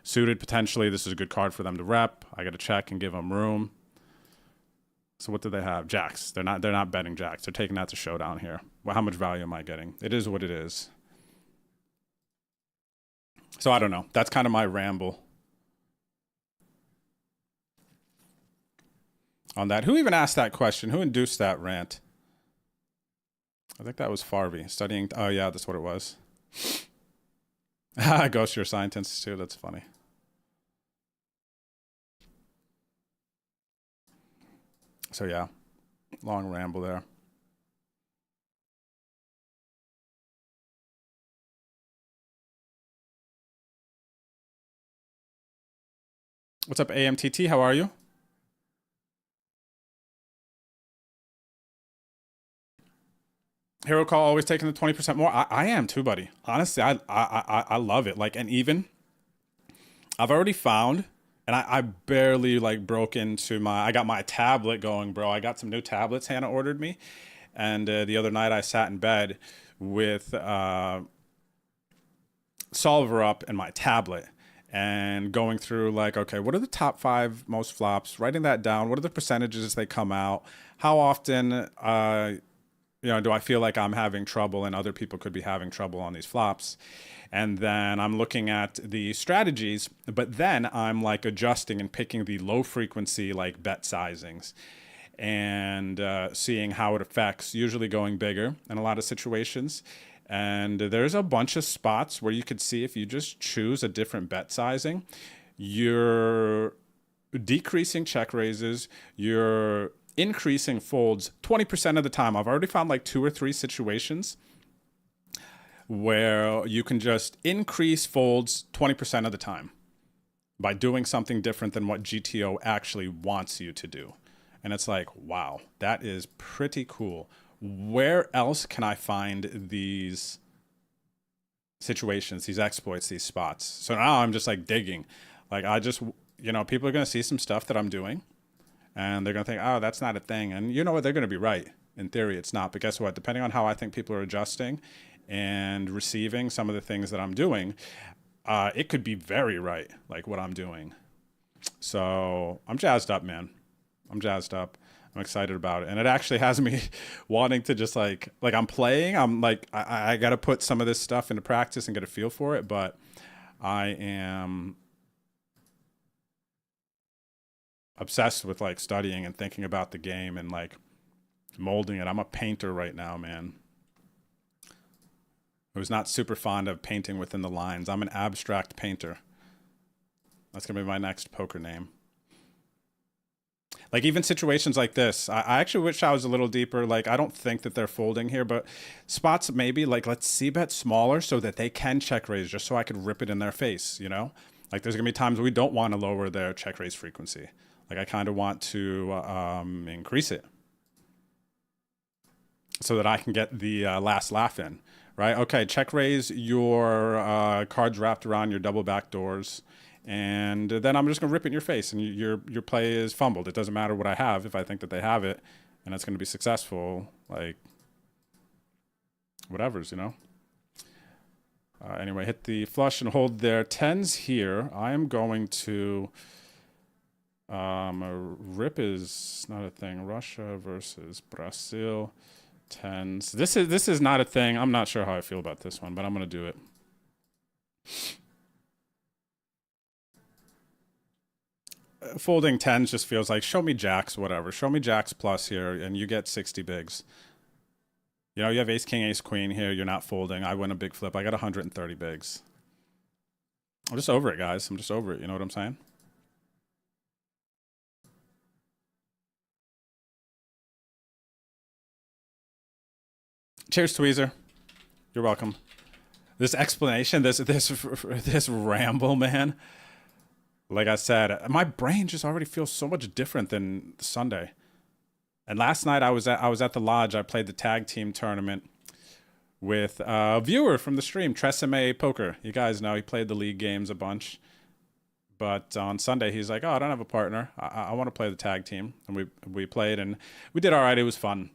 suited, potentially this is a good card for them to rep. I got to check and give them room. So what do they have? Jacks. They're not betting jacks. They're taking that to showdown here. Well, how much value am I getting? It is what it is. So I don't know. That's kind of my ramble on that. Who even asked that question? Who induced that rant? I think that was Farvey. Studying. Oh yeah, that's what it was. Ghost, you're a scientist too. That's funny. So yeah, long ramble there. What's up, AMTT? How are you? Hero call always taking the 20% more. I am too, buddy. Honestly, I love it. Like, and even I've already found. And I barely like broke into I got my tablet going, bro. I got some new tablets Hannah ordered me. And the other night I sat in bed with Solver up and my tablet and going through like, okay, what are the top 5 most flops? Writing that down. What are the percentages as they come out? How often, do I feel like I'm having trouble and other people could be having trouble on these flops? And then I'm looking at the strategies, but then I'm like adjusting and picking the low frequency like bet sizings and seeing how it affects, usually going bigger in a lot of situations. And there's a bunch of spots where you could see if you just choose a different bet sizing, you're decreasing check raises, you're increasing folds 20% of the time. I've already found like 2 or 3 situations where you can just increase folds 20% of the time by doing something different than what GTO actually wants you to do. And it's like, wow, that is pretty cool. Where else can I find these situations, these exploits, these spots? So now I'm just like digging. Like people are going to see some stuff that I'm doing and they're going to think, oh, that's not a thing. And you know what? They're going to be right. In theory, it's not. But guess what? Depending on how I think people are adjusting and receiving some of the things that I'm doing, it could be very right, like what I'm doing. So I'm jazzed up, man. I'm jazzed up. I'm excited about it. And it actually has me wanting to just like I'm playing. I'm like, I got to put some of this stuff into practice and get a feel for it. But I am obsessed with like studying and thinking about the game and like molding it. I'm a painter right now, man. Who's not super fond of painting within the lines. I'm an abstract painter. That's going to be my next poker name. Like even situations like this, I actually wish I was a little deeper. Like I don't think that they're folding here, but spots maybe like let's c-bet smaller so that they can check raise just so I could rip it in their face, you know? Like there's going to be times we don't want to lower their check raise frequency. Like I kind of want to increase it so that I can get the last laugh in. Right? Okay, check raise your cards wrapped around your double back doors, and then I'm just gonna rip it in your face, and your play is fumbled. It doesn't matter what I have if I think that they have it, and it's gonna be successful. Like whatever's, you know. Anyway, hit the flush and hold their 10s here. I am going to Rip is not a thing. Russia versus Brazil. Tens. This is not a thing. I'm not sure how I feel about this one, but I'm gonna do it. Folding tens just feels like, show me jacks, whatever. Show me jacks plus here, and you get 60 bigs. You know, you have ace, king, ace, queen here. You're not folding. I win a big flip. I got 130 bigs. I'm just over it, guys. I'm just over it. You know what I'm saying? Cheers, Tweezer. You're welcome. This explanation, this ramble, man. Like I said, my brain just already feels so much different than Sunday. And last night I was at the lodge. I played the tag team tournament with a viewer from the stream, Tresemme Poker. You guys know he played the league games a bunch. But on Sunday he's like, "Oh, I don't have a partner. I want to play the tag team." And we played and we did all right. It was fun.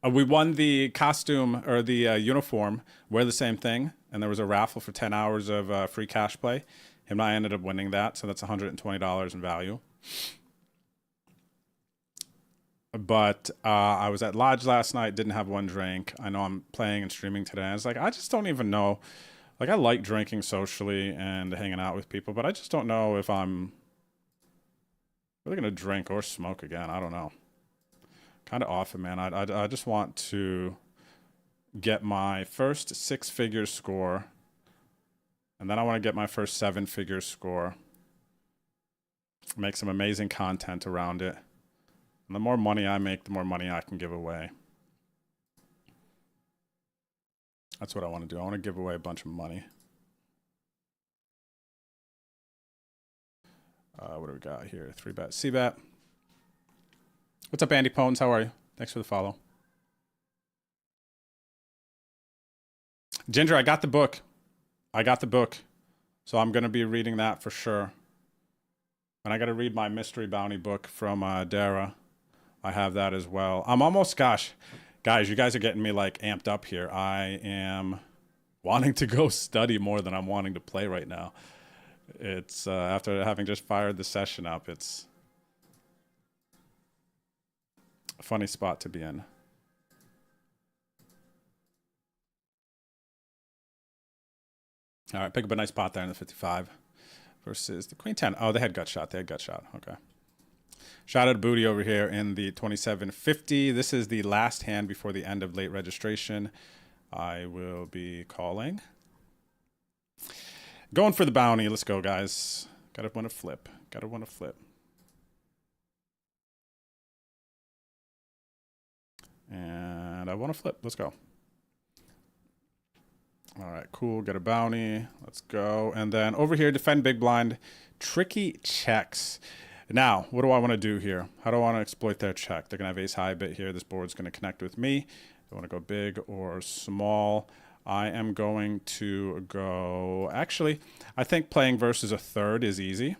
We won the costume or the uniform, wear the same thing, and there was a raffle for 10 hours of free cash play. Him and I ended up winning that, so that's $120 in value. But I was at Lodge last night, didn't have one drink. I know I'm playing and streaming today. I was like, I just don't even know. Like, I like drinking socially and hanging out with people, but I just don't know if I'm really going to drink or smoke again. I don't know. Kind of off it, man. I just want to get my first 6-figure score, and then I want to get my first 7-figure score. Make some amazing content around it. And the more money I make, the more money I can give away. That's what I want to do. I want to give away a bunch of money. What do we got here? 3-bet, C-bet. What's up, Andy Pones? How are you? Thanks for the follow. Ginger, I got the book. So I'm going to be reading that for sure. And I got to read my mystery bounty book from Dara. I have that as well. I'm almost, gosh, guys, you guys are getting me like amped up here. I am wanting to go study more than I'm wanting to play right now. It's after having just fired the session up, it's a funny spot to be in. All right, pick up a nice pot there in the 55 versus the queen 10. Oh, they had gut shot. Okay. Shout out to Booty over here in the 2750. This is the last hand before the end of late registration. I will be calling. Going for the bounty. Let's go, guys. Gotta win a flip. And I want to flip. Let's go. All right, cool. Get a bounty. Let's go. And then over here, defend big blind. Tricky checks. Now, what do I want to do here? How do I want to exploit their check? They're going to have ace high bit here. This board's going to connect with me. I want to go big or small. I am going to go... Actually, I think playing versus a third is easy.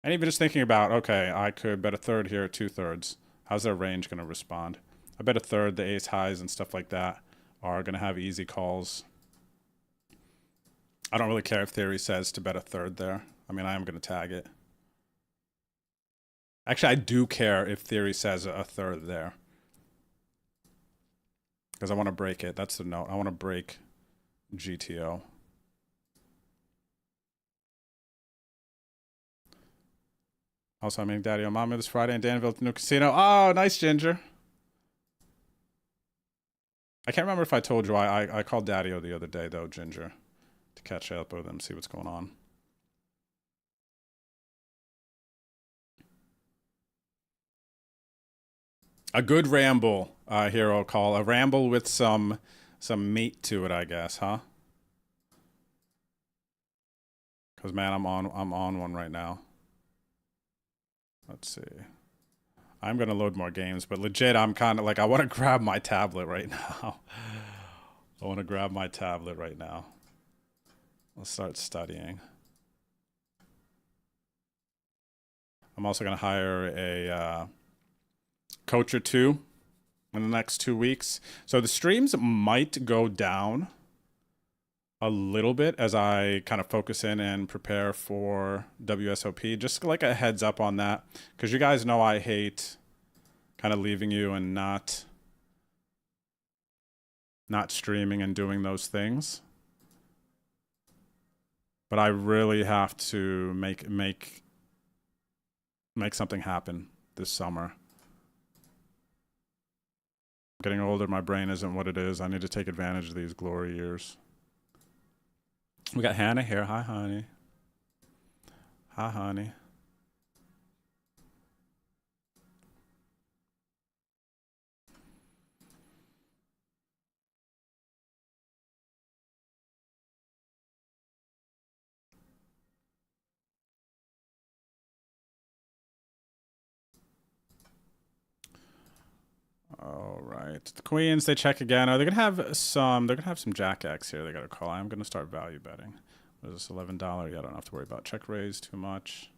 And even just thinking about, okay, I could bet a third here at 2/3. How's their range going to respond? I bet a third, the ace highs and stuff like that are going to have easy calls. I don't really care if theory says to bet a third there. I mean, I am going to tag it. Actually, I do care if theory says a third there. Because I want to break it. That's the note. I want to break GTO. Also, I'm meeting Daddy and Mommy this Friday in Danville at the new casino. Oh, nice, Ginger. I can't remember if I told you. I called Daddy-O the other day, though, Ginger, to catch up with him, see what's going on. A good ramble, hero call. A ramble with some meat to it, I guess, huh? Because, man, I'm on one right now. Let's see. I'm going to load more games, but legit, I'm kind of like, I want to grab my tablet right now. Let's start studying. I'm also going to hire a coach or two in the next 2 weeks. So the streams might go down a little bit as I kind of focus in and prepare for WSOP. Just like a heads up on that, because you guys know I hate kind of leaving you and not streaming and doing those things. But I really have to make something happen this summer. Getting older, my brain isn't what it is. I need to take advantage of these glory years. We got Hannah here. Hi, honey. Hi, honey. All right, the queens, they check again. Are they gonna have some? They're gonna have some jack X here. They gotta call. I'm gonna start value betting. What is this, $11? Yeah, I don't have to worry about check raise too much.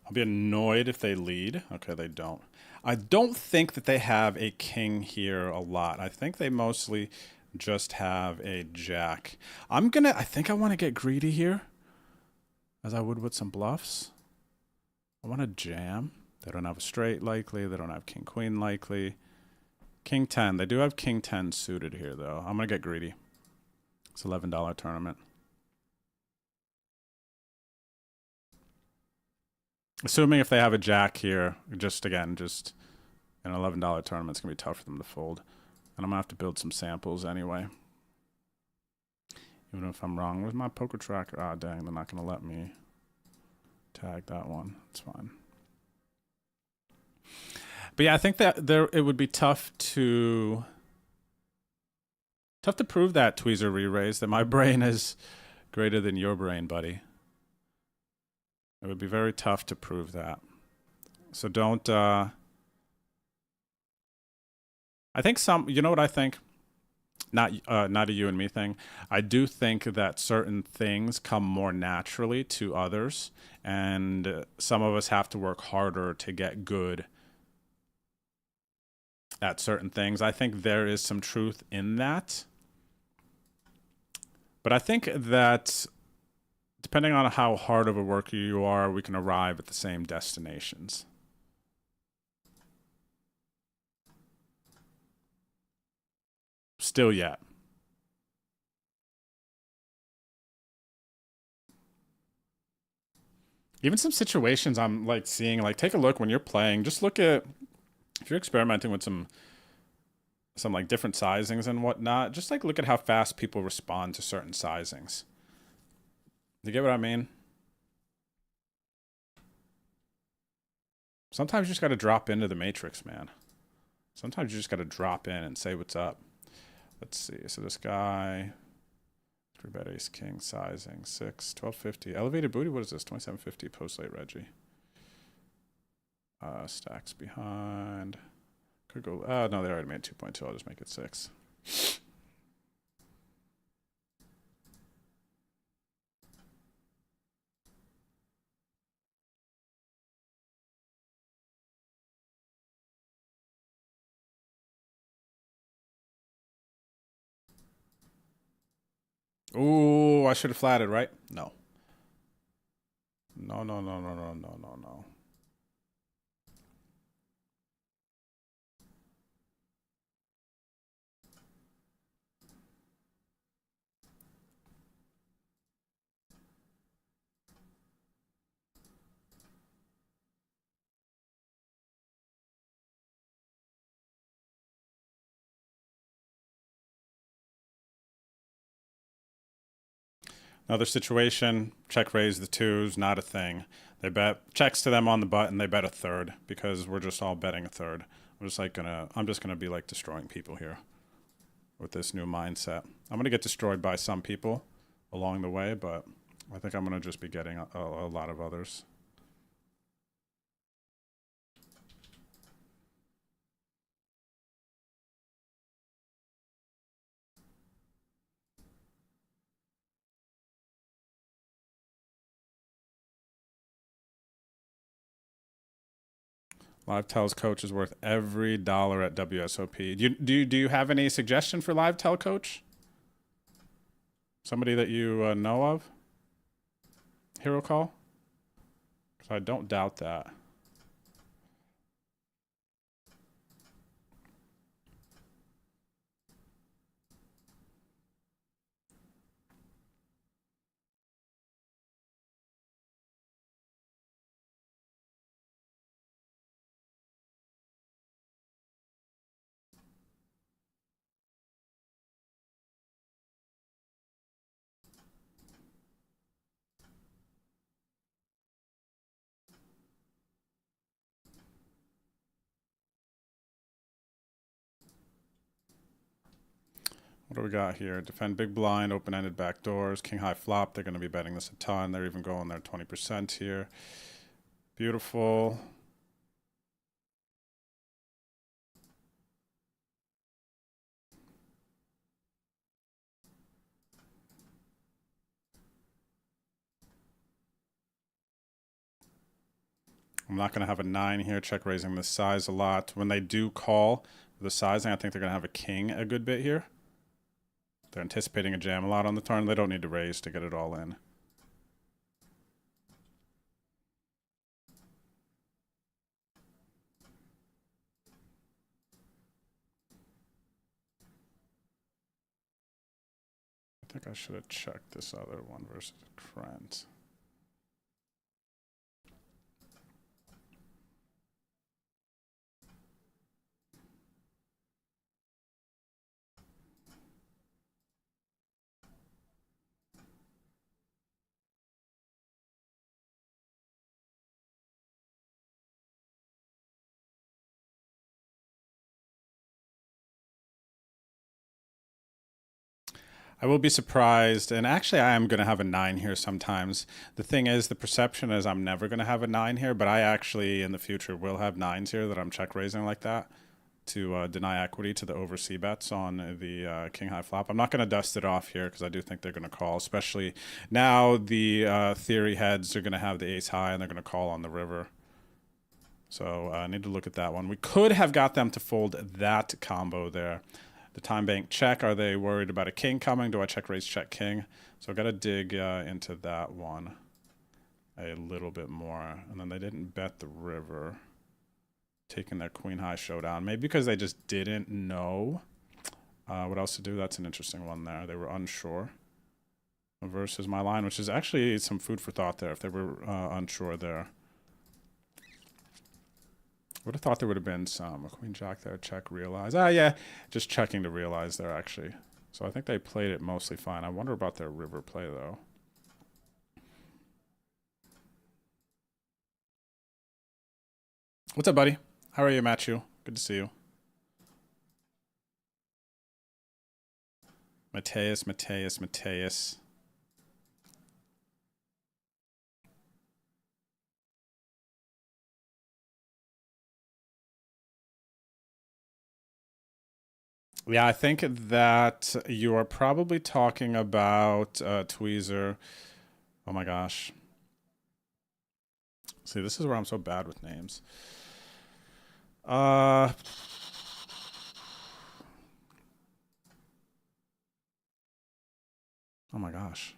I'll be annoyed if they lead. Okay, they don't. I don't think that they have a king here a lot. I think they mostly just have a jack. I think I want to get greedy here, as I would with some bluffs. I want to jam. They don't have a straight likely. They don't have king queen likely. King 10. They do have king 10 suited here, though. I'm going to get greedy. It's $11 tournament. Assuming if they have a jack here, just an $11 tournament, it's going to be tough for them to fold. And I'm going to have to build some samples anyway. Even if I'm wrong. Where's my poker tracker? Ah, dang, they're not going to let me tag that one. It's fine. But yeah, I think that it would be tough to prove that tweezer re-raise, that my brain is greater than your brain, buddy. It would be very tough to prove that. So don't, I think you know what I think? Not a you and me thing. I do think that certain things come more naturally to others, and some of us have to work harder to get good at certain things. I think there is some truth in that. But I think that depending on how hard of a worker you are, we can arrive at the same destinations. Still yet. Even some situations I'm like seeing, like take a look when you're playing, just look at, if you're experimenting with some like different sizings and whatnot, just like look at how fast people respond to certain sizings. You get what I mean? Sometimes you just got to drop into the matrix, man. Sometimes you just got to drop in and say what's up. Let's see. So this guy, 3-bet ace king sizing 6, 1250. Elevated booty, what is this? 2750 post late Reggie. Stacks behind. Could go, no, they already made 2.2. I'll just make it 6. Ooh, I should have flatted, right? No. No, no, no, no, no, no, no, no. Another situation, check raise the twos, not a thing. They bet checks to them on the button, they bet a third because we're just all betting a third. I'm just gonna be like destroying people here with this new mindset. I'm gonna get destroyed by some people along the way, but I think I'm gonna just be getting a lot of others. Live Tel's coach is worth every dollar at WSOP. Do you have any suggestion for Live Tel coach? Somebody that you know of? Hero call? Because I don't doubt that. What do we got here? Defend big blind, open-ended back doors, king high flop. They're going to be betting this a ton. They're even going there 20% here. Beautiful. I'm not going to have a 9 here. Check raising the size a lot. When they do call the sizing, I think they're going to have a king a good bit here. They're anticipating a jam a lot on the turn. They don't need to raise to get it all in. I think I should have checked this other one versus Trent. I will be surprised, and actually I am going to have a 9 here sometimes. The thing is, the perception is I'm never going to have a 9 here, but I actually in the future will have 9s here that I'm check raising like that to deny equity to the over C bets on the king high flop. I'm not going to dust it off here because I do think they're going to call, especially now the theory heads are going to have the ace high and they're going to call on the river. So I need to look at that one. We could have got them to fold that combo there. The time bank check. Are they worried about a king coming? Do I check raise check king? So I've got to dig into that one a little bit more. And then they didn't bet the river, taking their queen high showdown. Maybe because they just didn't know what else to do. That's an interesting one there. They were unsure versus my line, which is actually some food for thought there if they were unsure there. Would have thought there would have been some. A queen jack there, check, realize. Ah, yeah, just checking to realize there, actually. So I think they played it mostly fine. I wonder about their river play, though. What's up, buddy? How are you, Matthew? Good to see you. Mateus. Yeah, I think that you are probably talking about Tweezer. Oh my gosh. See, this is where I'm so bad with names. Oh my gosh.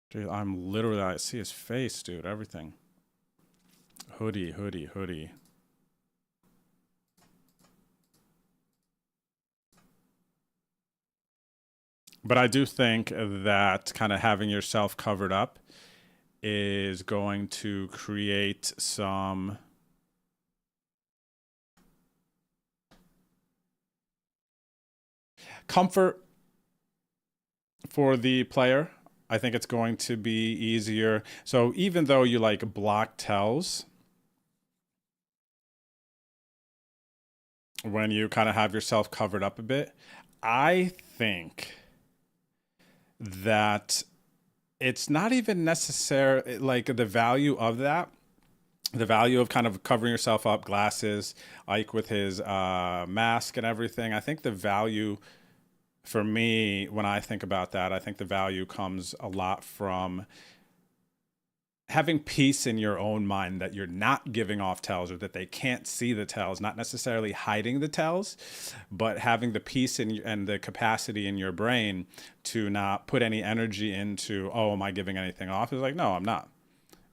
Dude, I'm literally, I see his face, dude, everything. Hoodie. But I do think that kind of having yourself covered up is going to create some comfort for the player. I think it's going to be easier. So even though you like block tells, when you kind of have yourself covered up a bit, I think that it's not even necessary, like the value of that, the value of kind of covering yourself up, glasses, Ike with his mask and everything. I think the value for me, when I think about that, I think the value comes a lot from having peace in your own mind that you're not giving off tells or that they can't see the tells, not necessarily hiding the tells, but having the peace and the capacity in your brain to not put any energy into, oh, am I giving anything off? It's like, no, I'm not.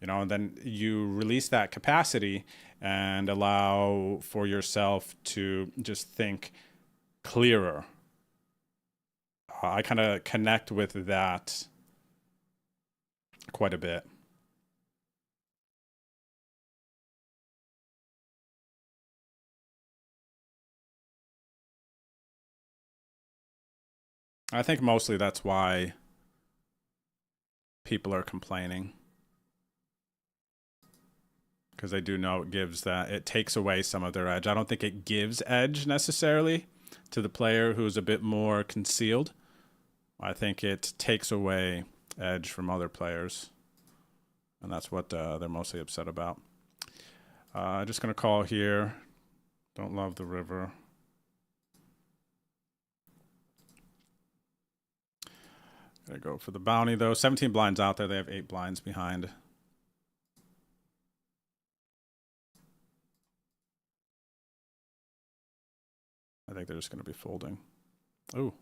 You know, and then you release that capacity and allow for yourself to just think clearer. I kind of connect with that quite a bit. I think mostly that's why people are complaining. Because they do know it takes away some of their edge. I don't think it gives edge necessarily to the player who's a bit more concealed. I think it takes away edge from other players. And that's what they're mostly upset about. Just going to call here. Don't love the river. Gonna go for the bounty though. 17 blinds out there. They have 8 blinds behind. I think they're just going to be folding. Oh,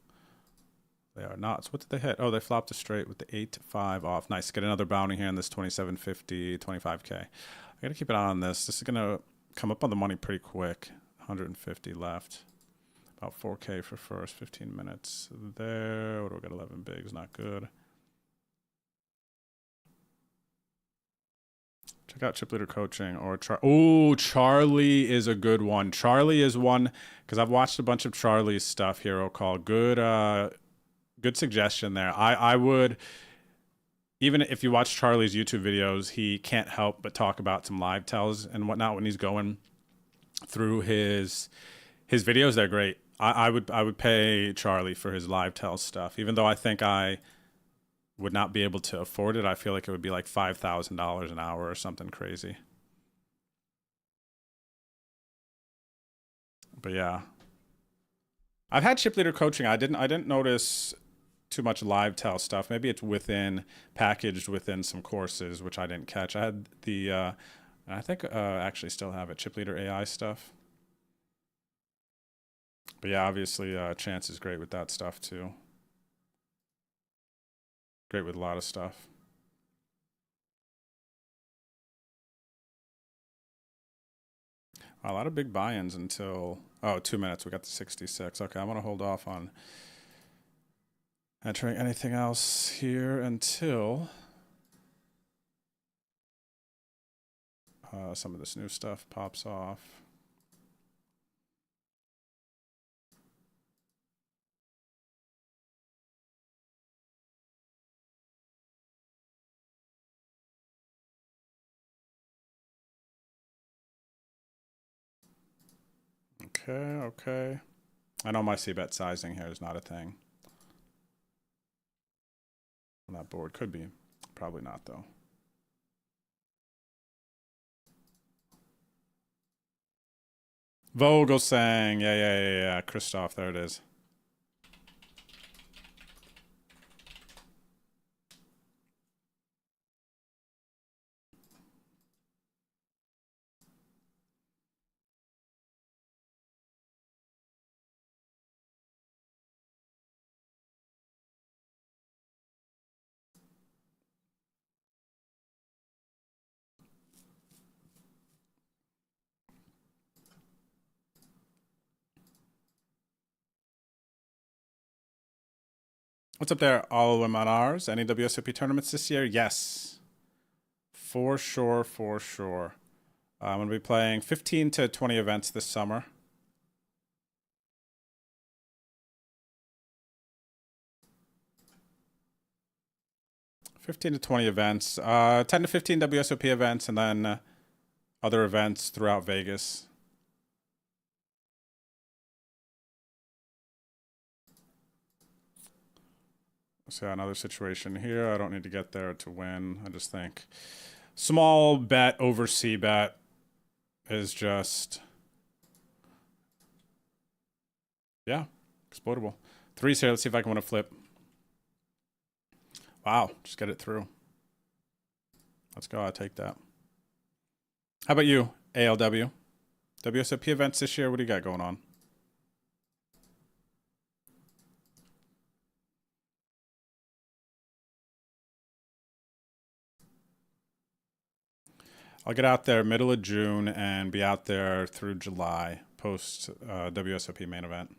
they are not. So what did they hit? Oh, they flopped a straight with the 8-5 off. Nice. Get another bounty here in this 2750, 25K. I got to keep an eye on this. This is going to come up on the money pretty quick. 150 left. About 4K for first 15 minutes. There. What do we got? 11 bigs. Not good. Check out Chip Leader Coaching or Charlie is a good one. Charlie is one because I've watched a bunch of Charlie's stuff. Hero Call. Good suggestion there. I would, even if you watch Charlie's YouTube videos, he can't help but talk about some live tells and whatnot when he's going through his videos. They're great. I would pay Charlie for his live tell stuff, even though I think I would not be able to afford it. I feel like it would be like $5,000 an hour or something crazy. But yeah, I've had Chip Leader Coaching. I didn't notice too much live tell stuff. Maybe it's packaged within some courses, which I didn't catch. I had I think actually still have it, Chip Leader AI stuff. But yeah, obviously Chance is great with that stuff too. Great with a lot of stuff. A lot of big buy-ins until 2 minutes. We got the 66. Okay, I'm gonna hold off on entering anything else here until some of this new stuff pops off. Okay. I know my c-bet sizing here is not a thing. On that board could be. Probably not, though. Vogelsang. Yeah. Christoph, there it is. What's up there, all of them on ours? Any WSOP tournaments this year? Yes. For sure. I'm going to be playing 15 to 20 events this summer. $15 to $20 events. 10 to 15 WSOP events, and then other events throughout Vegas. So another situation here. I don't need to get there to win. I just think small bet over C bet is just, yeah, exploitable. 3s here. Let's see if I can win a flip. Wow, just get it through. Let's go. I'll take that. How about you, ALW? WSOP events this year? What do you got going on? I'll get out there middle of June and be out there through July post WSOP main event.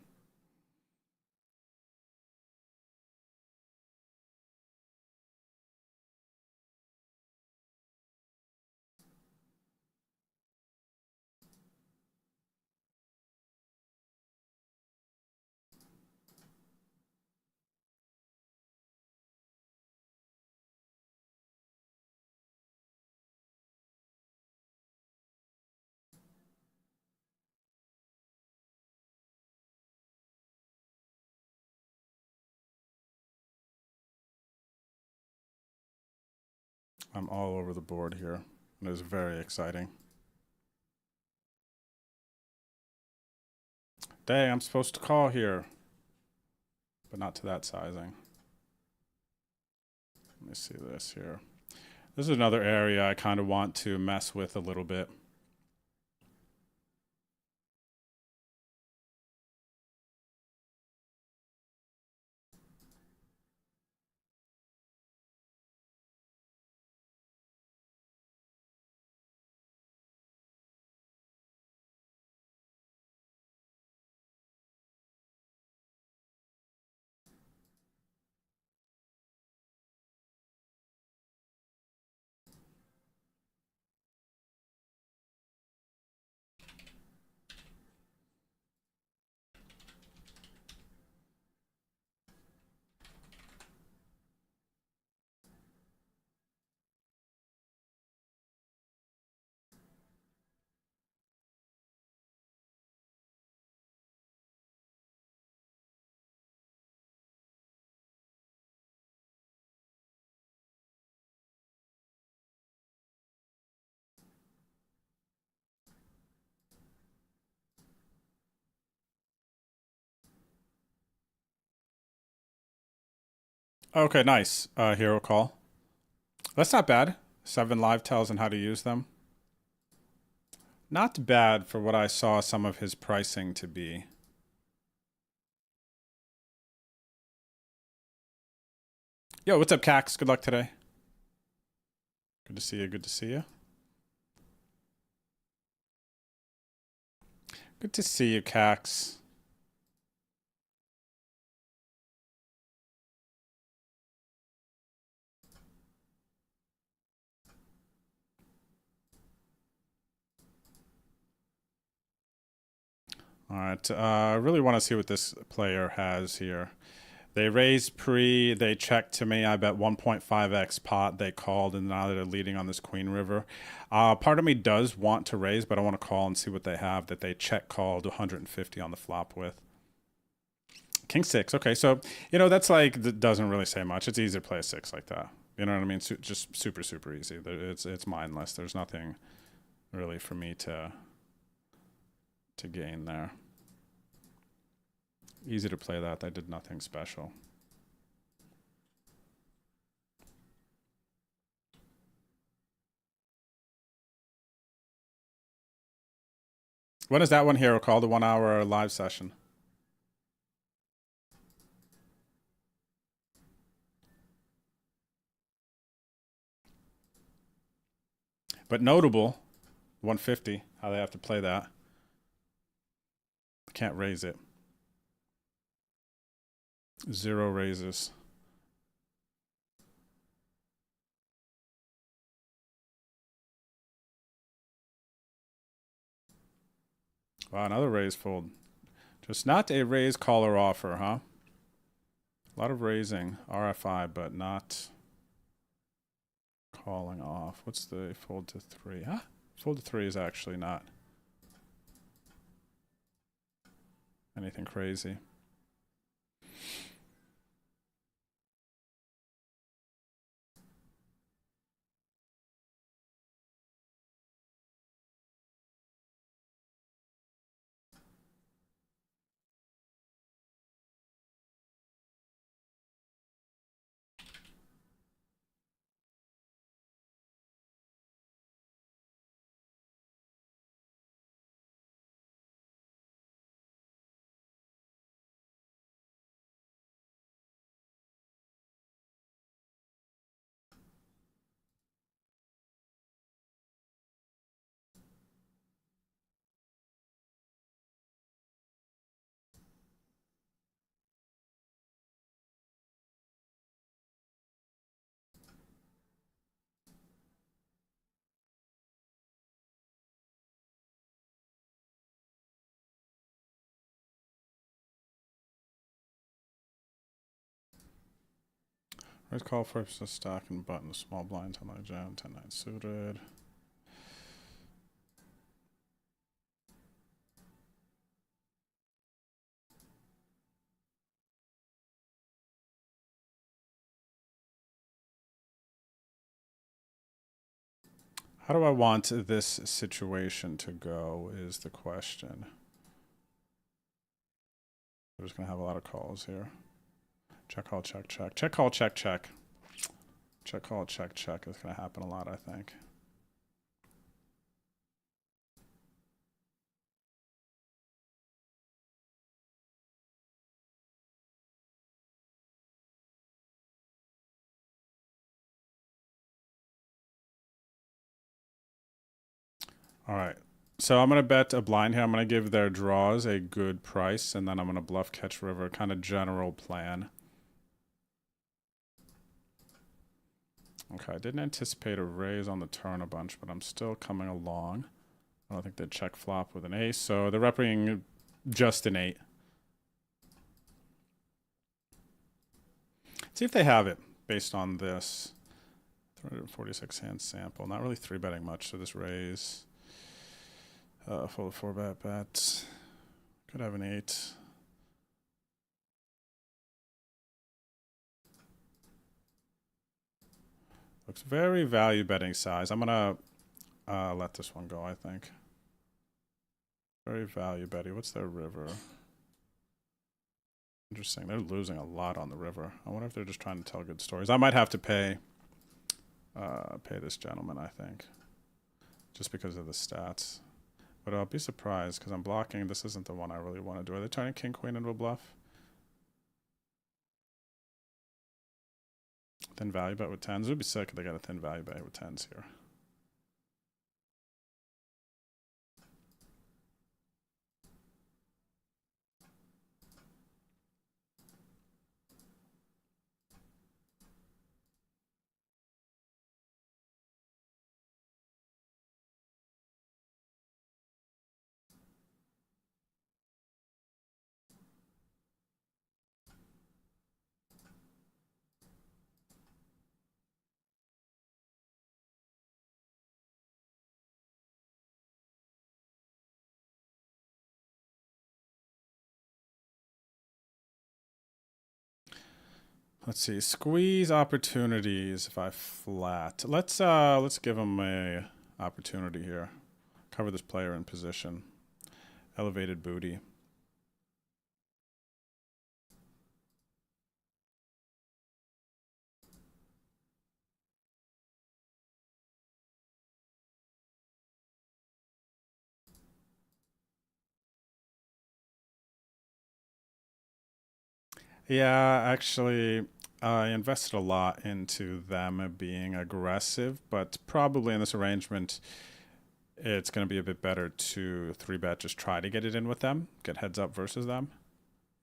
I'm all over the board here. It is very exciting. Dang, I'm supposed to call here, but not to that sizing. Let me see this here. This is another area I kind of want to mess with a little bit. Okay, nice. Hero call. That's not bad. 7 live tells on how to use them. Not bad for what I saw some of his pricing to be. Yo, what's up, Cax? Good luck today. Good to see you. Good to see you. Good to see you, Cax. All right, I really want to see what this player has here. They raised pre, they checked to me, I bet 1.5x pot, they called, and now they're leading on this Queen River. Part of me does want to raise, but I want to call and see what they have that they check called 150 on the flop with. King 6, okay, so, you know, that's like, that doesn't really say much. It's easy to play a 6 like that. You know what I mean? Just super, super easy. It's mindless. There's nothing really for me to gain there. Easy to play that. I did nothing special. When is that one hero called? The 1 hour live session. But notable, 150, how they have to play that. Can't raise it. 0 raises. Wow, another raise fold. Just not a raise caller offer, huh? A lot of raising, RFI, but not calling off. What's the fold to 3? Huh? Fold to 3 is actually not anything crazy. Raise call first, stack and button, small blind, 10 line jam, 10-9 suited. How do I want this situation to go is the question. We're just gonna have a lot of calls here. Check call, check, check. Check call, check, check. Check call, check, check. It's gonna happen a lot, I think. All right. So I'm going to bet a blind here. I'm going to give their draws a good price, and then I'm going to bluff catch river, kind of general plan. Okay, I didn't anticipate a raise on the turn a bunch, but I'm still coming along. I don't think they'd check flop with an ace, so they're repping just an 8. See if they have it based on this. 346 hand sample. Not really 3-betting much, so this raise. Full 4-bet bet. Could have an 8. Looks very value betting size. I'm gonna let this one go, I think. Very value betting. What's their river? Interesting. They're losing a lot on the river. I wonder if they're just trying to tell good stories. I might have to pay this gentleman, I think. Just because of the stats. But I'll be surprised because I'm blocking. This isn't the one I really want to do. Are they turning king queen into a bluff? Thin value bet with 10s. It would be sick if they got a thin value bet with 10s here. Let's see. Squeeze opportunities if I flat. Let's give him a opportunity here. Cover this player in position. Elevated booty. Yeah, actually, I invested a lot into them being aggressive, but probably in this arrangement, it's going to be a bit better to 3-bet, just try to get it in with them, get heads up versus them.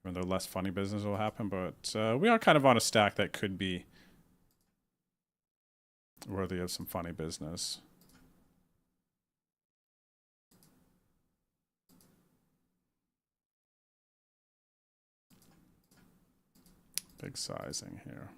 When they're less funny business will happen, but we are kind of on a stack that could be worthy of some funny business. Big sizing here.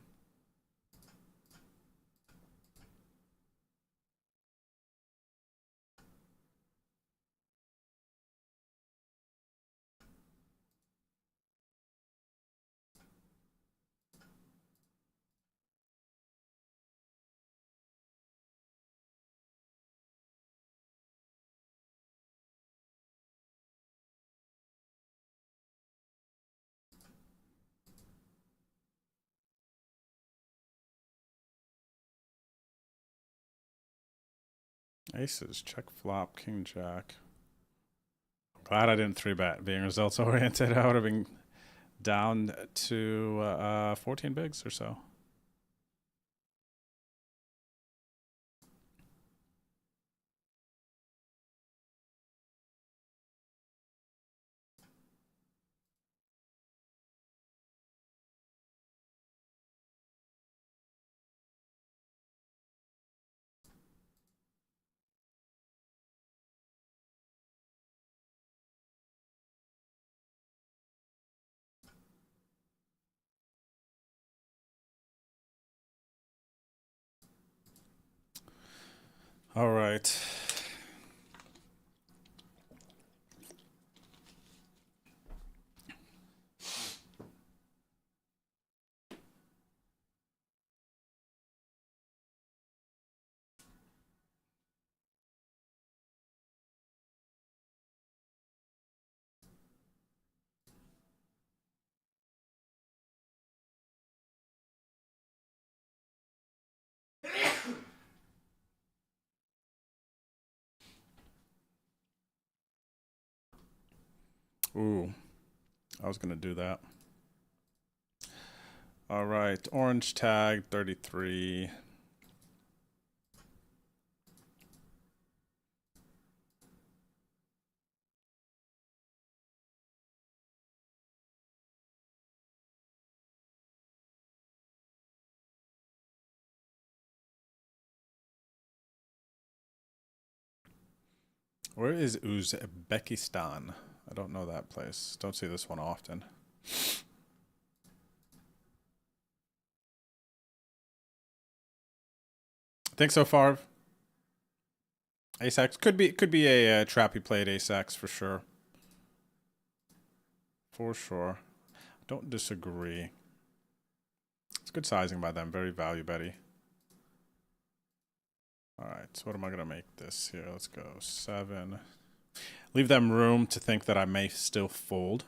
Aces, check flop, king jack. I'm glad I didn't 3-bet. Being results oriented, I would have been down to 14 bigs or so. All right. Ooh, I was gonna do that. All right, orange tag 33. Where is Uzbekistan? I don't know that place. Don't see this one often. I think so far. Ace-X could be a trap he played Ace-X for sure. For sure. Don't disagree. It's good sizing by them. Very value betty. All right, so what am I going to make this here? Let's go 7. Leave them room to think that I may still fold.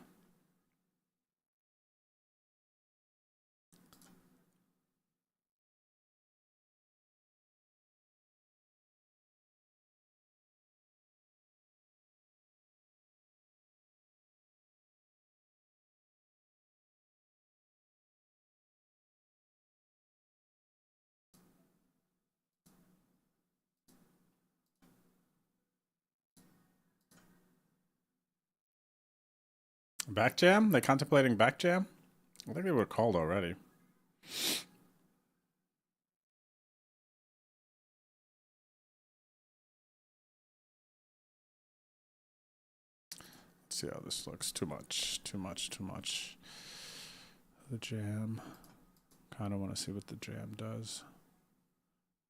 Back jam? They contemplating back jam? I think they were called already. Let's see how this looks. Too much. Too much. Too much. The jam. Kind of want to see what the jam does.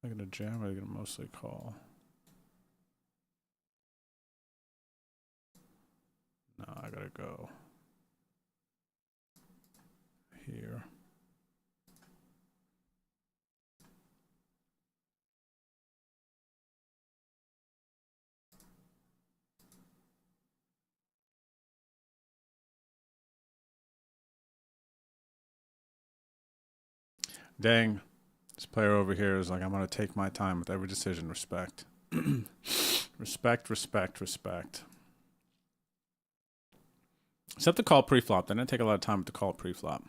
Am I going to jam or are they going to mostly call? No, I got to go here. Dang. This player over here is like, I'm going to take my time with every decision. Respect. Respect, respect, respect. Except the call pre-flop. They didn't take a lot of time to call pre-flop.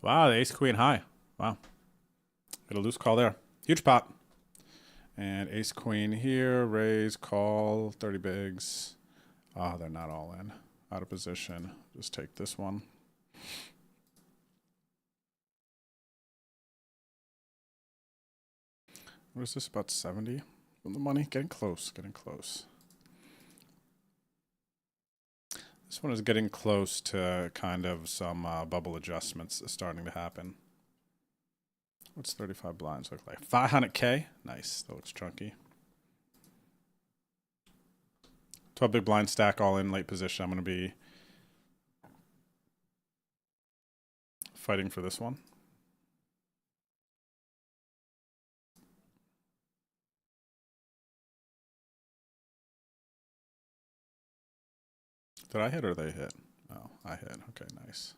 Wow, the ace queen high. Wow. Got a loose call there. Huge pot. And ace queen here, raise, call, 30 bigs. Ah, they're not all in. Out of position. Just take this one. What is this, about 70 from the money? Getting close, getting close. This one is getting close to kind of some bubble adjustments starting to happen. What's 35 blinds look like? 500K? Nice. That looks chunky. 12 big blind stack all in late position. I'm going to be fighting for this one. Did I hit or they hit? Oh, I hit. Okay, nice.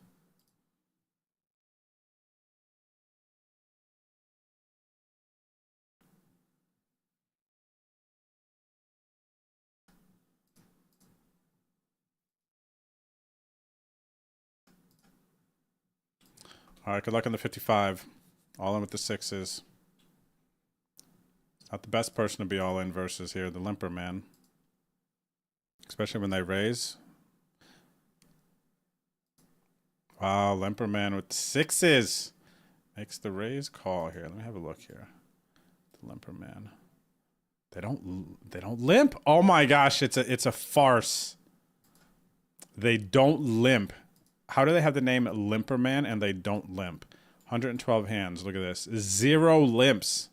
All right, good luck on the 55. All in with the 6s. Not the best person to be all in versus here, the limper man. Especially when they raise. Wow, limper man with 6s. Makes the Rays call here. Let me have a look here. The limper man. They don't limp. Oh my gosh, it's a farce. They don't limp. How do they have the name Limper Man and they don't limp? 112 hands. Look at this. 0 limps.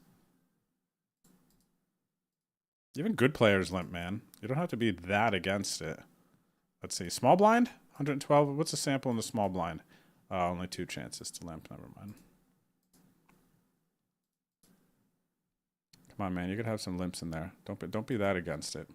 Even good players limp, man. You don't have to be that against it. Let's see. Small blind? 112. What's the sample in the small blind? Only 2 chances to limp. Never mind. Come on, man. You could have some limps in there. Don't be that against it.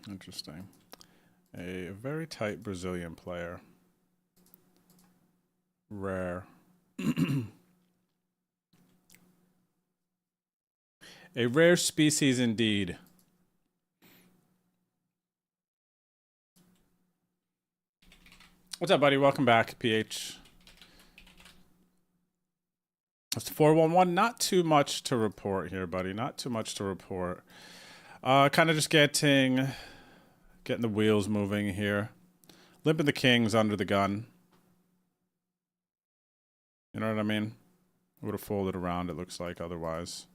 Interesting. A very tight Brazilian player. Rare. A rare species indeed. What's up, buddy? Welcome back, PH. It's 411. Not too much to report here, buddy. Not too much to report. Kind of just getting the wheels moving here. Limping the Kings under the gun. You know what I mean? Would have folded around, it looks like, otherwise.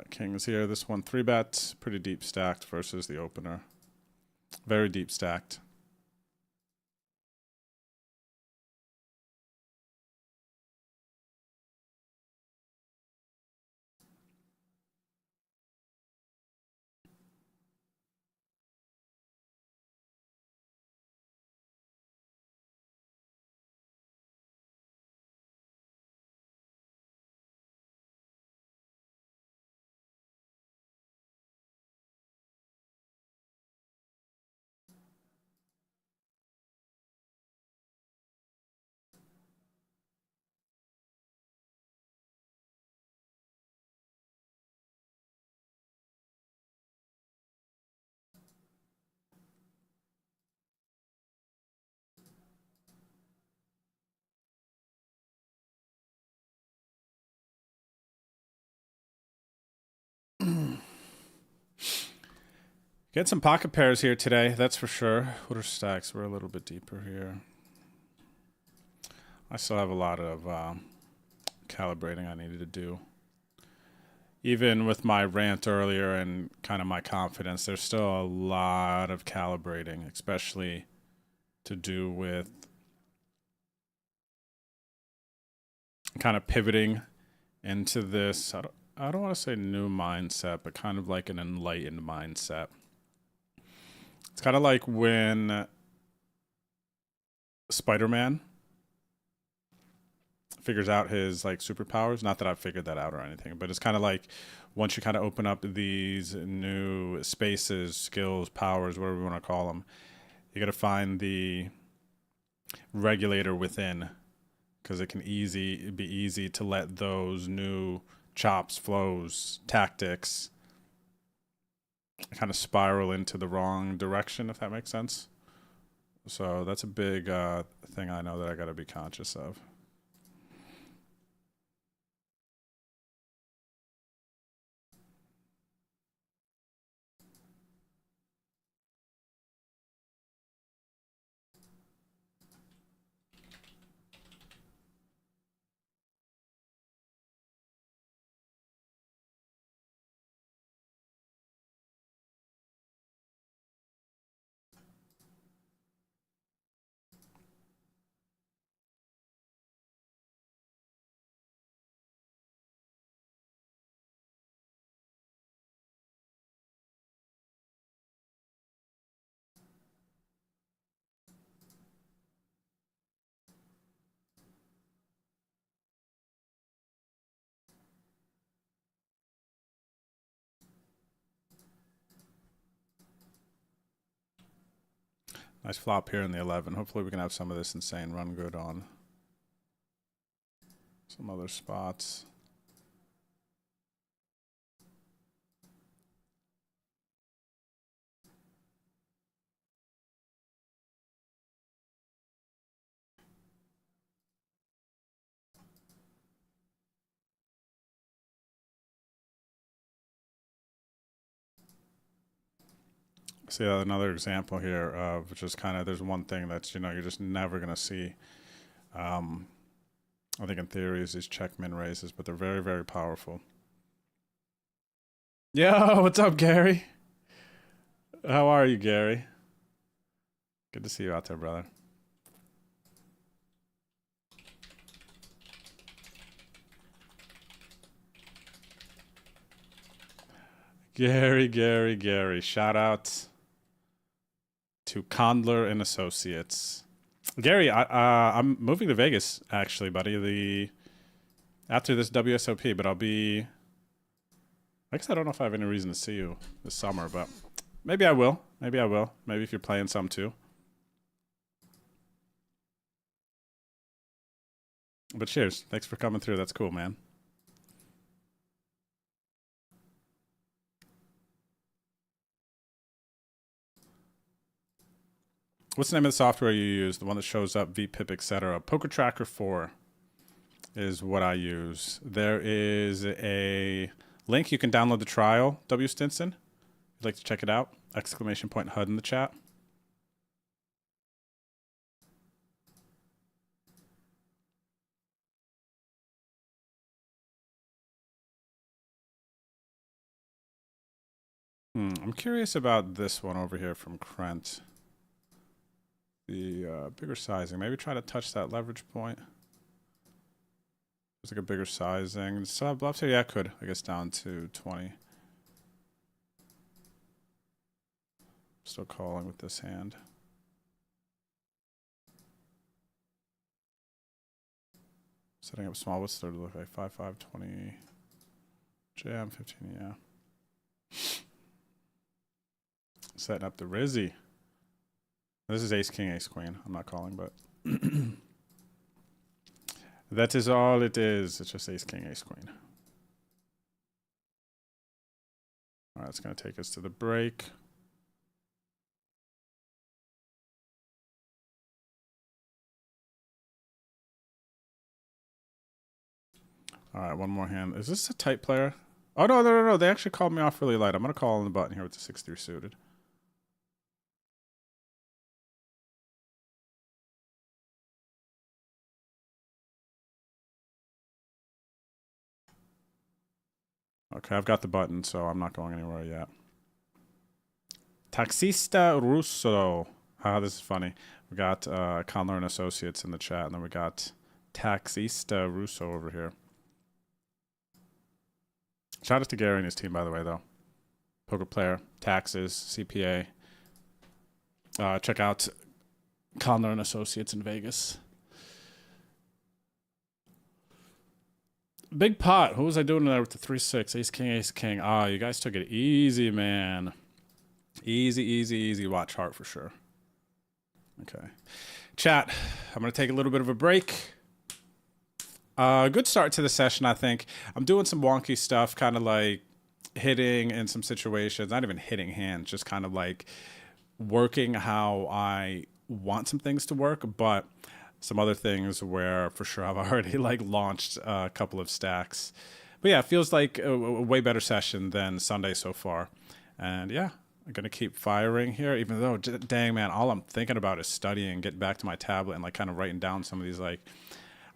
Kings here. This one 3-bet. Pretty deep stacked versus the opener. Very deep stacked. Get some pocket pairs here today, that's for sure. What are stacks? We're a little bit deeper here. I still have a lot of calibrating I needed to do. Even with my rant earlier and kind of my confidence, there's still a lot of calibrating, especially to do with kind of pivoting into this, I don't want to say new mindset, but kind of like an enlightened mindset. It's kind of like when Spider-Man figures out his like superpowers. Not that I've figured that out or anything, but it's kind of like once you kind of open up these new spaces, skills, powers, whatever you want to call them, you got to find the regulator within, because it can be easy to let those new chops, flows, tactics kind of spiral into the wrong direction, if that makes sense. So that's a big thing I know that I got to be conscious of. Nice flop here in the 11. Hopefully we can have some of this insane run good on some other spots. See another example here of just kind of, there's one thing that's, you're just never going to see. I think in theory is these check min raises, but they're very, very powerful. Yo, what's up, Gary? How are you, Gary? Good to see you out there, brother. Gary. Shout out to Condler and Associates. Gary, I'm moving to Vegas, actually, buddy. After this WSOP, but I'll be. I guess I don't know if I have any reason to see you this summer, but maybe I will. Maybe if you're playing some too. But cheers. Thanks for coming through. That's cool, man. What's the name of the software you use? The one that shows up, VPIP, etc. Poker Tracker 4 is what I use. There is a link. You can download the trial, W. Stinson. If you'd like to check it out. Exclamation point HUD in the chat. I'm curious about this one over here from Krent. The bigger sizing. Maybe try to touch that leverage point. It's like a bigger sizing. Still have bluffs here? Yeah, I could. I guess down to 20. Still calling with this hand. Setting up small. What's the look like? 5-5, 20. Jam, 15, yeah. Setting up the Rizzy. This is ace king, ace queen. I'm not calling, but that is all it is. It's just ace king, ace queen. All right, it's going to take us to the break. All right, one more hand. Is this a tight player? Oh, no. They actually called me off really light. I'm going to call on the button here with the 6-3 suited. Okay, I've got the button, so I'm not going anywhere yet. Taxista Russo. Ah, this is funny. We got Condler and Associates in the chat, and then we got Taxista Russo over here. Shout out to Gary and his team, by the way, though. Poker player, taxes, CPA. Check out Condler and Associates in Vegas. Big pot. Who was I doing there with the 3-6? Ace king, ace king. Ah, you guys took it easy, man. Easy. Watch heart for sure. Okay. Chat, I'm going to take a little bit of a break. Good start to the session, I think. I'm doing some wonky stuff, kind of like hitting in some situations, not even hitting hands, just kind of like working how I want some things to work, but some other things where for sure I've already like launched a couple of stacks. But yeah, it feels like a way better session than Sunday so far. And yeah, I'm going to keep firing here, even though, dang man, all I'm thinking about is studying, getting back to my tablet and like kind of writing down some of these like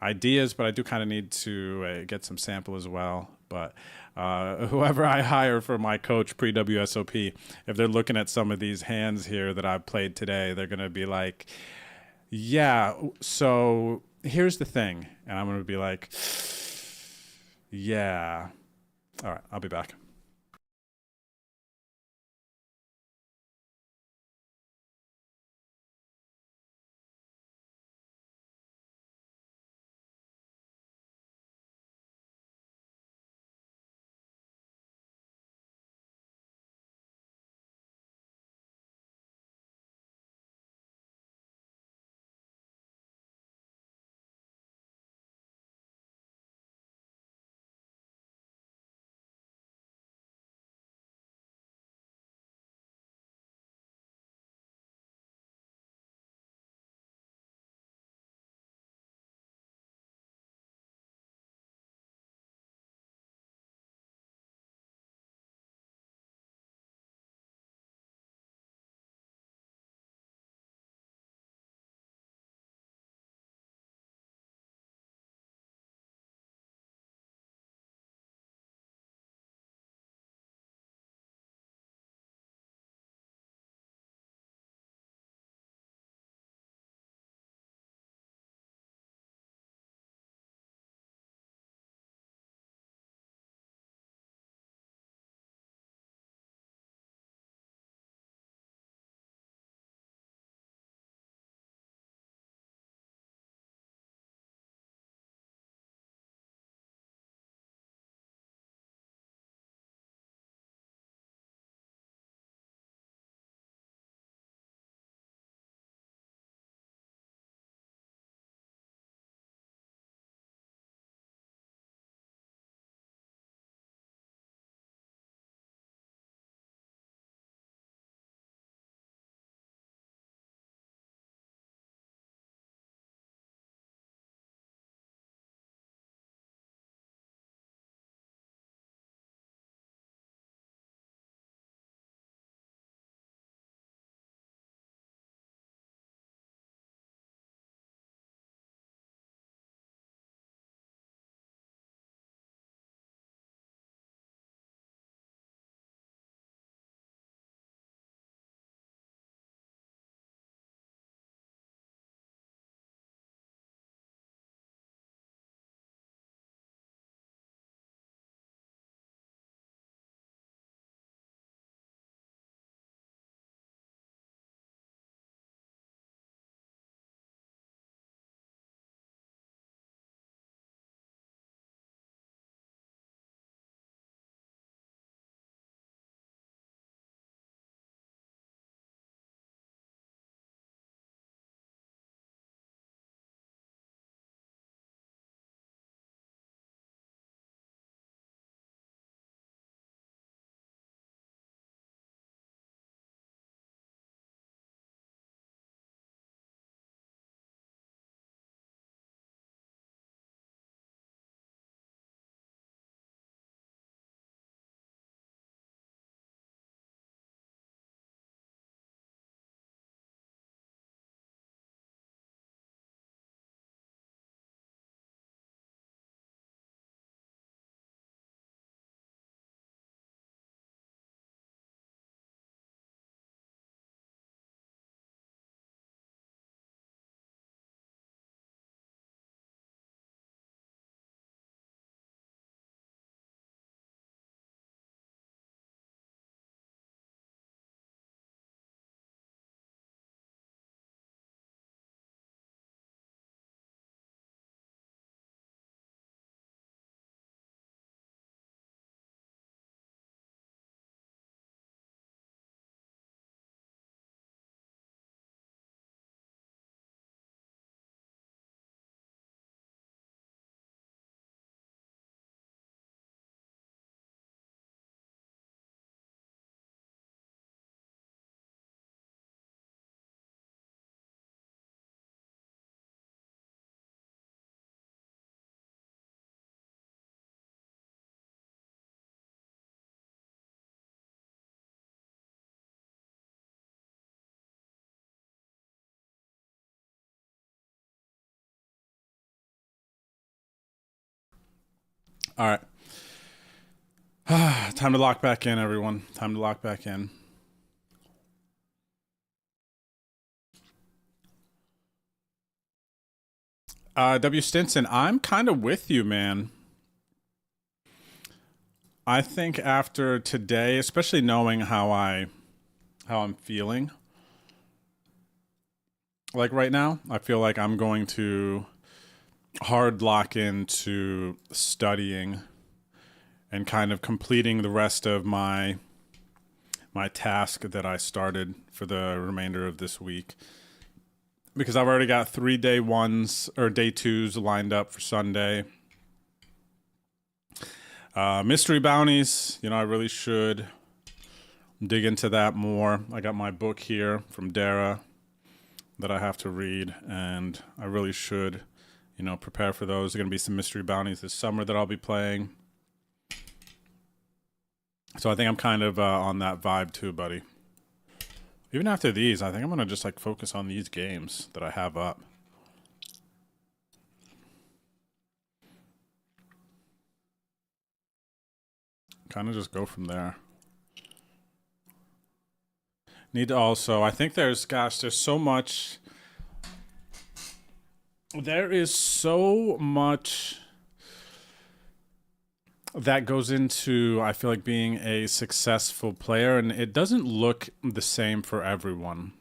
ideas, but I do kind of need to get some sample as well. But whoever I hire for my coach pre-WSOP, if they're looking at some of these hands here that I've played today, they're going to be like, yeah, so here's the thing. And I'm going to be like, yeah. All right, I'll be back. All right. Time to lock back in, everyone. Time to lock back in. W. Stinson, I'm kind of with you, man. I think after today, especially knowing how I'm feeling, like right now, I feel like I'm going to hard lock into studying and kind of completing the rest of my task that I started for the remainder of this week. Because I've already got 3 day ones or day twos lined up for Sunday. Mystery bounties, I really should dig into that more. I got my book here from Dara that I have to read, and I really should, prepare for those. There are going to be some mystery bounties this summer that I'll be playing. So I think I'm kind of on that vibe too, buddy. Even after these, I think I'm going to just focus on these games that I have up. Kind of just go from there. Need to also, I think there's so much. There is so much that goes into, I feel like, being a successful player, and it doesn't look the same for everyone.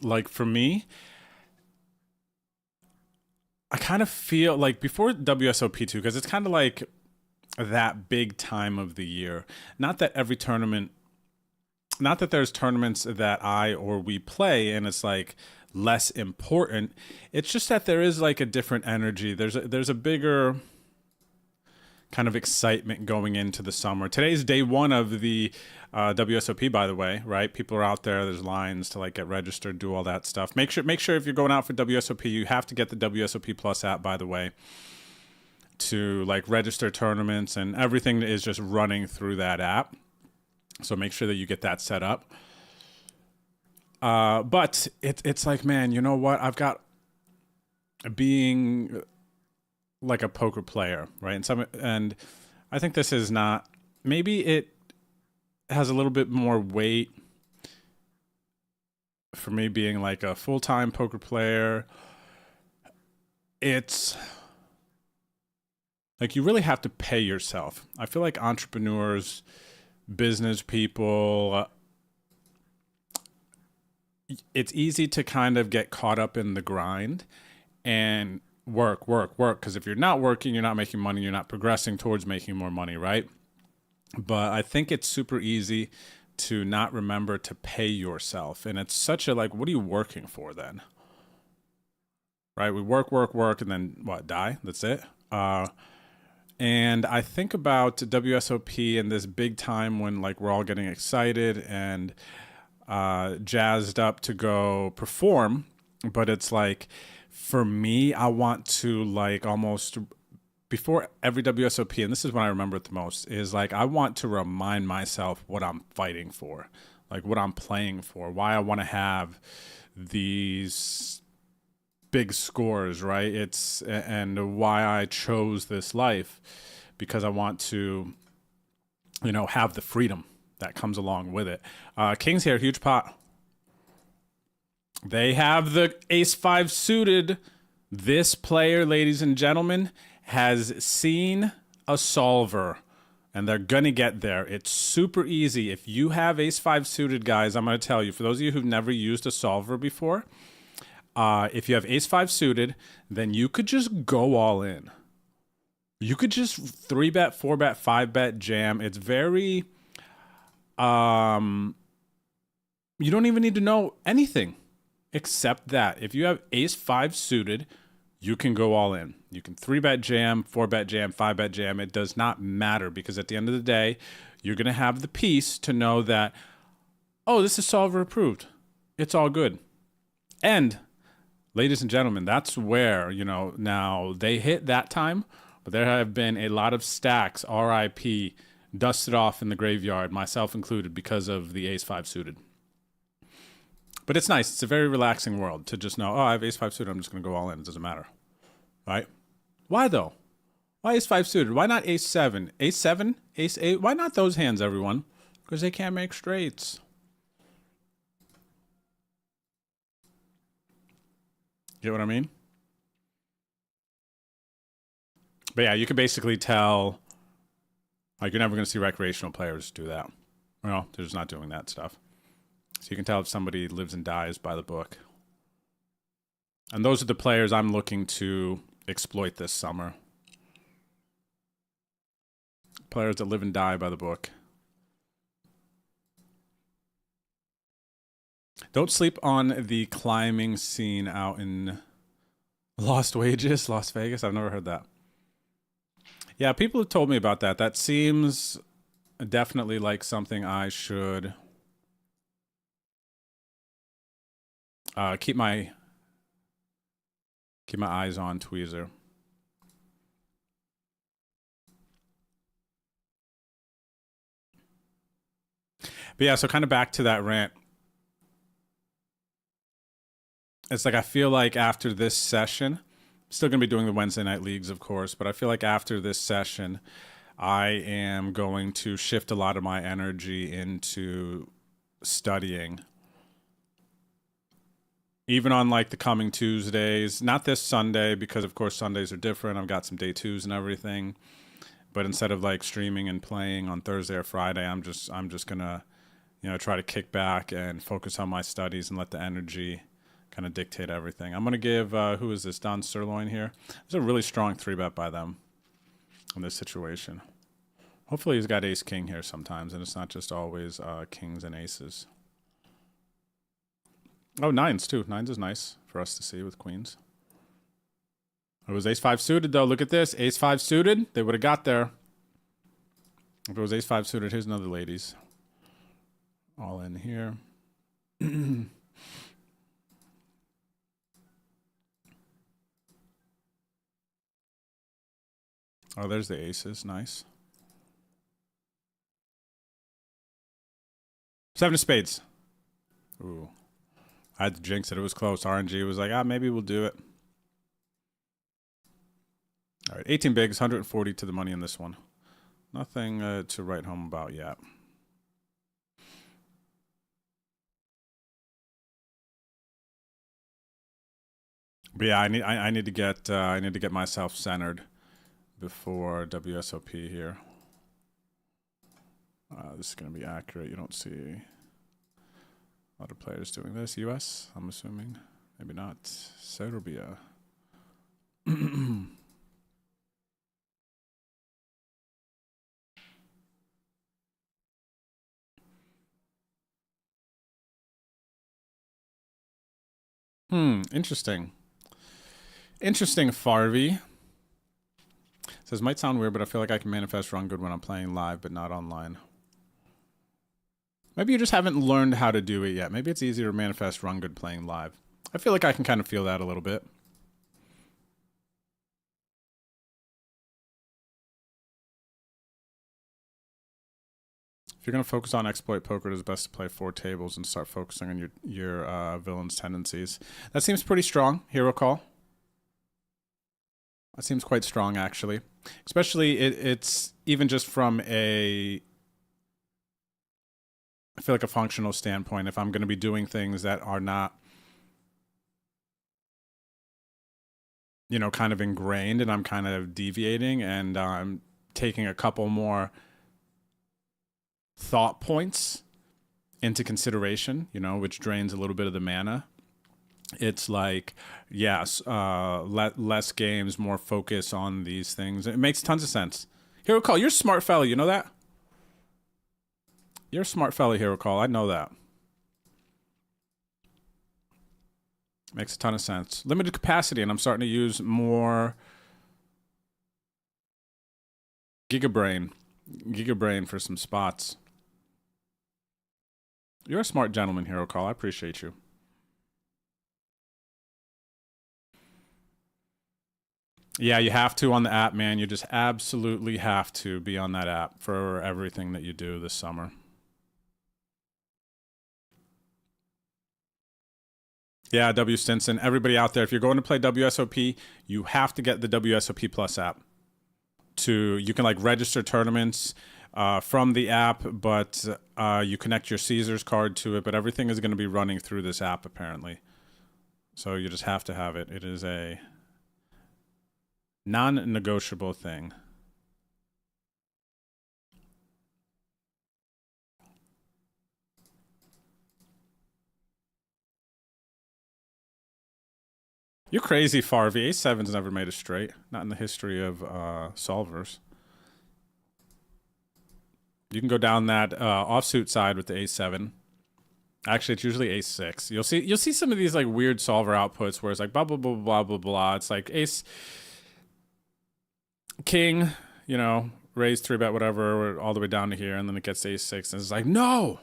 Like for me, I kind of feel like before WSOP2, because it's kind of like that big time of the year. Not that every tournament, not that there's tournaments that I or we play and it's less important. It's just that there is a different energy. There's a bigger kind of excitement going into the summer. Today's day one of the WSOP, by the way, right? People are out there. There's lines to get registered, do all that stuff. Make sure if you're going out for WSOP, you have to get the WSOP Plus app, by the way, to register tournaments, and everything is just running through that app. So make sure that you get that set up. But it's man, you know what? I've got being a poker player, right? And I think this is not, maybe it has a little bit more weight for me being a full-time poker player. It's you really have to pay yourself. I feel like entrepreneurs, business people, it's easy to kind of get caught up in the grind and work, because if you're not working, you're not making money, you're not progressing towards making more money, right? But I think it's super easy to not remember to pay yourself, and it's such a what are you working for then? Right? We work, and then what? Die? That's it. And I think about WSOP and this big time when we're all getting excited and jazzed up to go perform, but it's for me, I want to almost before every WSOP, and this is when I remember it the most, is I want to remind myself what I'm fighting for, what I'm playing for, why I want to have these big scores, right? And why I chose this life, because I want to, have the freedom that comes along with it. Kings here, huge pot. They have the ace-5 suited. This player, ladies and gentlemen, has seen a solver, and they're going to get there. It's super easy. If you have ace-5 suited, guys, I'm going to tell you, for those of you who've never used a solver before, if you have ace-5 suited, then you could just go all in. You could just 3-bet, 4-bet, 5-bet jam. It's very... you don't even need to know anything except that. If you have ace-5 suited, you can go all in. You can 3-bet jam, 4-bet jam, 5-bet jam. It does not matter, because at the end of the day, you're going to have the piece to know that, oh, this is solver approved. It's all good. And, ladies and gentlemen, that's where, now they hit that time, but there have been a lot of stacks, RIP, dusted off in the graveyard, myself included, because of the ace-5 suited. But it's nice. It's a very relaxing world to just know, oh, I have ace-5 suited. I'm just going to go all in. It doesn't matter. Right? Why, though? Why ace 5 suited? Why not ace 7? Ace 7? Ace 8? Why not those hands, everyone? Because they can't make straights. Get what I mean? But yeah, you can basically tell, like, you're never going to see recreational players do that. Well, they're just not doing that stuff. So you can tell if somebody lives and dies by the book. And those are the players I'm looking to exploit this summer. Players that live and die by the book. Don't sleep on the climbing scene out in Lost Wages, Las Vegas. I've never heard that. Yeah, people have told me about that. That seems definitely like something I should keep my eyes on, Tweezer. But yeah, so kind of back to that rant. It's like I feel like after this session, still going to be doing the Wednesday night leagues, of course, but I feel like after this session, I am going to shift a lot of my energy into studying. Even on like the coming Tuesdays, not this Sunday, because of course Sundays are different. I've got some day twos and everything. But instead of like streaming and playing on Thursday or Friday, I'm just gonna, try to kick back and focus on my studies and let the energy kind of dictate everything. I'm gonna give who is this? Don Sirloin here. There's a really strong 3-bet by them in this situation. Hopefully he's got ace king here sometimes, and it's not just always kings and aces. Oh, nines too. Nines is nice for us to see with queens. It was ace 5 suited though. Look at this. Ace 5 suited. They would have got there. If it was ace 5 suited, here's another ladies. All in here. Oh, there's the aces. Nice. 7 of spades. Ooh. I had to jinx it. It was close. RNG was like, maybe we'll do it. All right, 18 bigs, 140 to the money in this one. Nothing to write home about yet. But yeah, I need to get myself centered before WSOP here. This is going to be accurate. You don't see a lot of players doing this. US, I'm assuming. Maybe not. Serbia. Interesting. Interesting, Farvey. Says, might sound weird, but I feel like I can manifest run good when I'm playing live, but not online. Maybe you just haven't learned how to do it yet. Maybe it's easier to manifest run good playing live. I feel like I can kind of feel that a little bit. If you're going to focus on exploit poker, it is best to play 4 tables and start focusing on your villain's tendencies. That seems pretty strong, Hero Call. That seems quite strong, actually. Especially, it's even just from I feel like a functional standpoint. If I'm going to be doing things that are not, kind of ingrained, and I'm kind of deviating, and I'm taking a couple more thought points into consideration, which drains a little bit of the mana. It's like, yes, less games, more focus on these things. It makes tons of sense. Hero Call, you're a smart fella, you know that? You're a smart fella, Hero Call, I know that. Makes a ton of sense. Limited capacity, and I'm starting to use more Gigabrain for some spots. You're a smart gentleman, Hero Call. I appreciate you. Yeah, you have to on the app, man. You just absolutely have to be on that app for everything that you do this summer. Yeah, W. Stinson. Everybody out there, if you're going to play WSOP, you have to get the WSOP Plus app. you can like register tournaments from the app, but you connect your Caesars card to it, but everything is going to be running through this app apparently. So you just have to have it. It is a non-negotiable thing. You're crazy, Farvey. A7's never made a straight. Not in the history of solvers. You can go down that offsuit side with the A7. Actually, it's usually A6. You'll see some of these like weird solver outputs where it's like blah blah blah blah blah blah. It's like ace king, you know, raise 3-bet whatever all the way down to here, and then it gets to A6, and it's like no,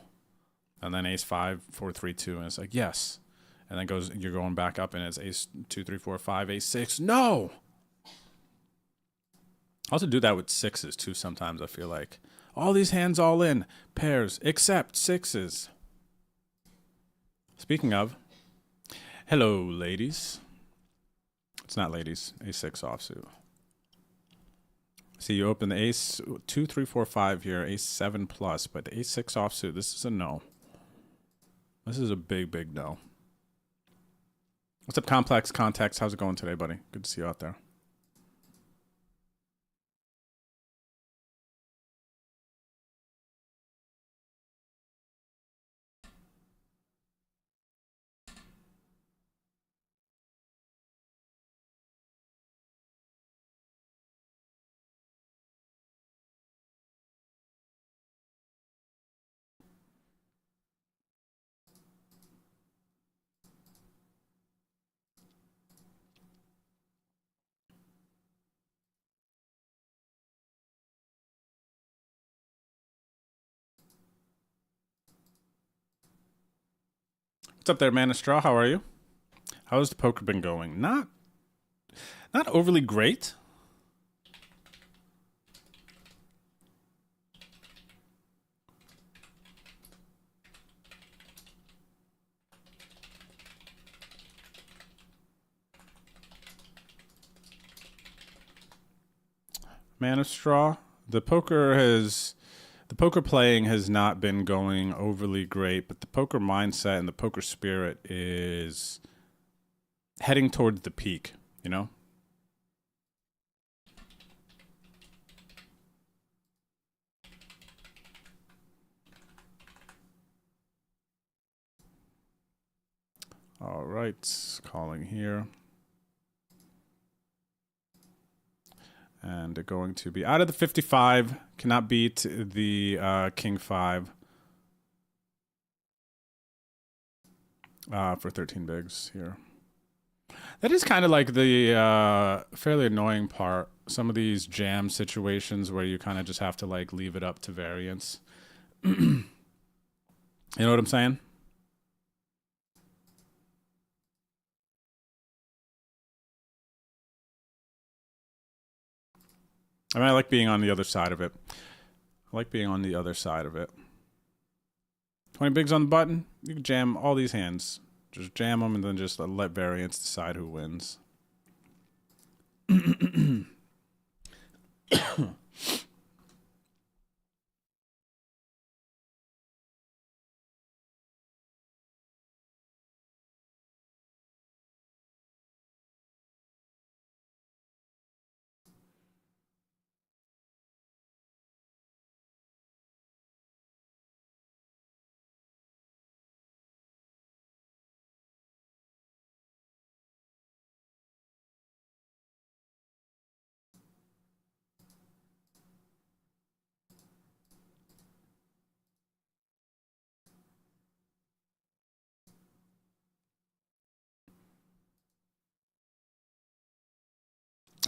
and then ace 5 4 3 2, and it's like yes. And then you're going back up, and it's ace 2 3 4 5 ace 6. No. I also do that with sixes too. Sometimes I feel like all these hands all in pairs except sixes. Speaking of, hello ladies. It's not ladies. A6 offsuit. See, you open the ace 2 3 4 5 here, ace 7 plus, but the ace 6 offsuit. This is a no. This is a big no. What's up, Complex Context? How's it going today, buddy? Good to see you out there. What's up there, Man of Straw? How are you? How's the poker been going? Not overly great. Man of Straw. The poker playing has not been going overly great, but the poker mindset and the poker spirit is heading towards the peak, you know? All right, calling here. And going to be out of the 55. Cannot beat the King 5 for 13 bigs here. That is kind of like the fairly annoying part. Some of these jam situations where you kind of just have to like leave it up to variance. You know what I'm saying? I mean, I like being on the other side of it. I like being on the other side of it. 20 bigs on the button. You can jam all these hands. Just jam them and then just let variance decide who wins.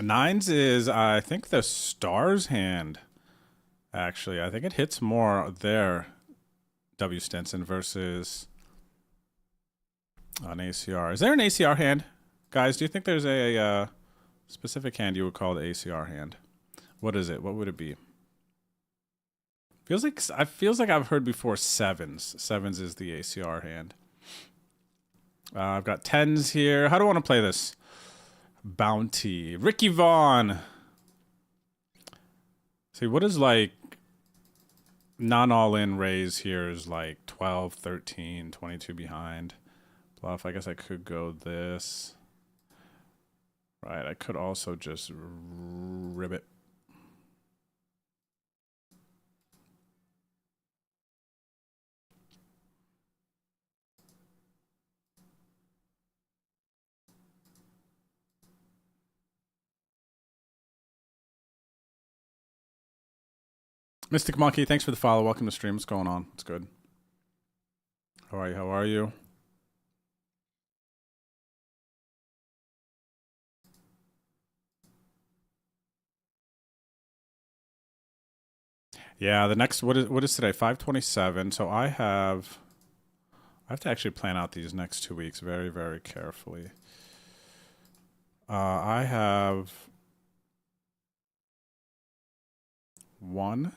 Nines is, I think, the stars hand. Actually, I think it hits more there, W. Stenson, versus an ACR. Is there an ACR hand? Guys, do you think there's a specific hand you would call the ACR hand? What is it? What would it be? Feels like I've heard before sevens. Sevens is the ACR hand. I've got tens here. How do I want to play this? Bounty. Ricky Vaughn. See, what is like non all in raise here is like 12, 13, 22 behind. Bluff, I guess I could go this. Right, I could also just ribbit. Mystic Monkey, thanks for the follow. Welcome to stream. What's going on? What's good? How are you? How are you? Yeah, the next what is today? 5/27. So I have to actually plan out these next 2 weeks very, very carefully. I have 1,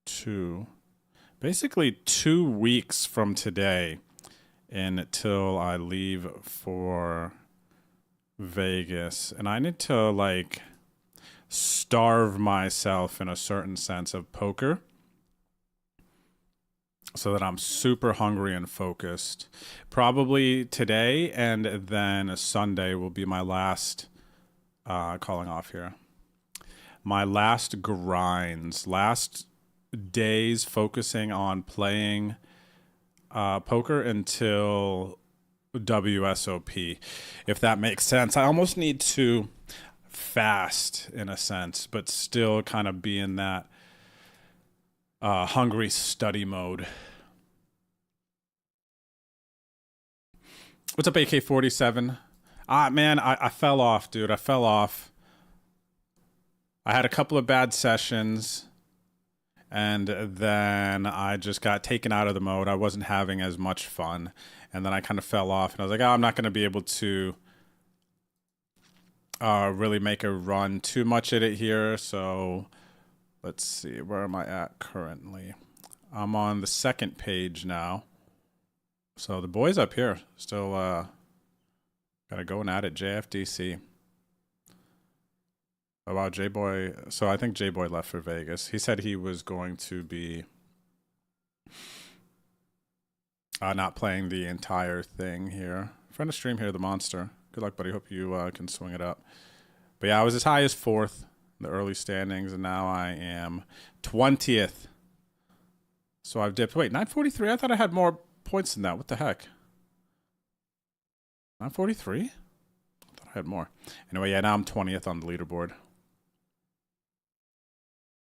2, basically 2 weeks from today until I leave for Vegas, and I need to like starve myself in a certain sense of poker so that I'm super hungry and focused. Probably today, and then Sunday will be my last calling off here. My last grinds, last days focusing on playing poker until WSOP, if that makes sense. I almost need to fast in a sense, but still kind of be in that hungry study mode. What's up, AK-47? Man, I fell off, dude. I fell off. I had a couple of bad sessions, and then I just got taken out of the mode. I wasn't having as much fun, and then I kind of fell off, and I was like, oh, I'm not going to be able to really make a run too much at it here. So let's see, where am I at currently? I'm on the second page now. So the boys up here still got it going at it. JFDC. Oh wow, J-Boy. So I think J-Boy left for Vegas. He said he was going to be not playing the entire thing here. Friend of stream here, the Monster. Good luck, buddy. Hope you can swing it up. But yeah, I was as high as 4th in the early standings, and now I am 20th. So I've dipped. Wait, 943? I thought I had more points than that. What the heck? 943? I thought I had more. Anyway, yeah, now I'm 20th on the leaderboard.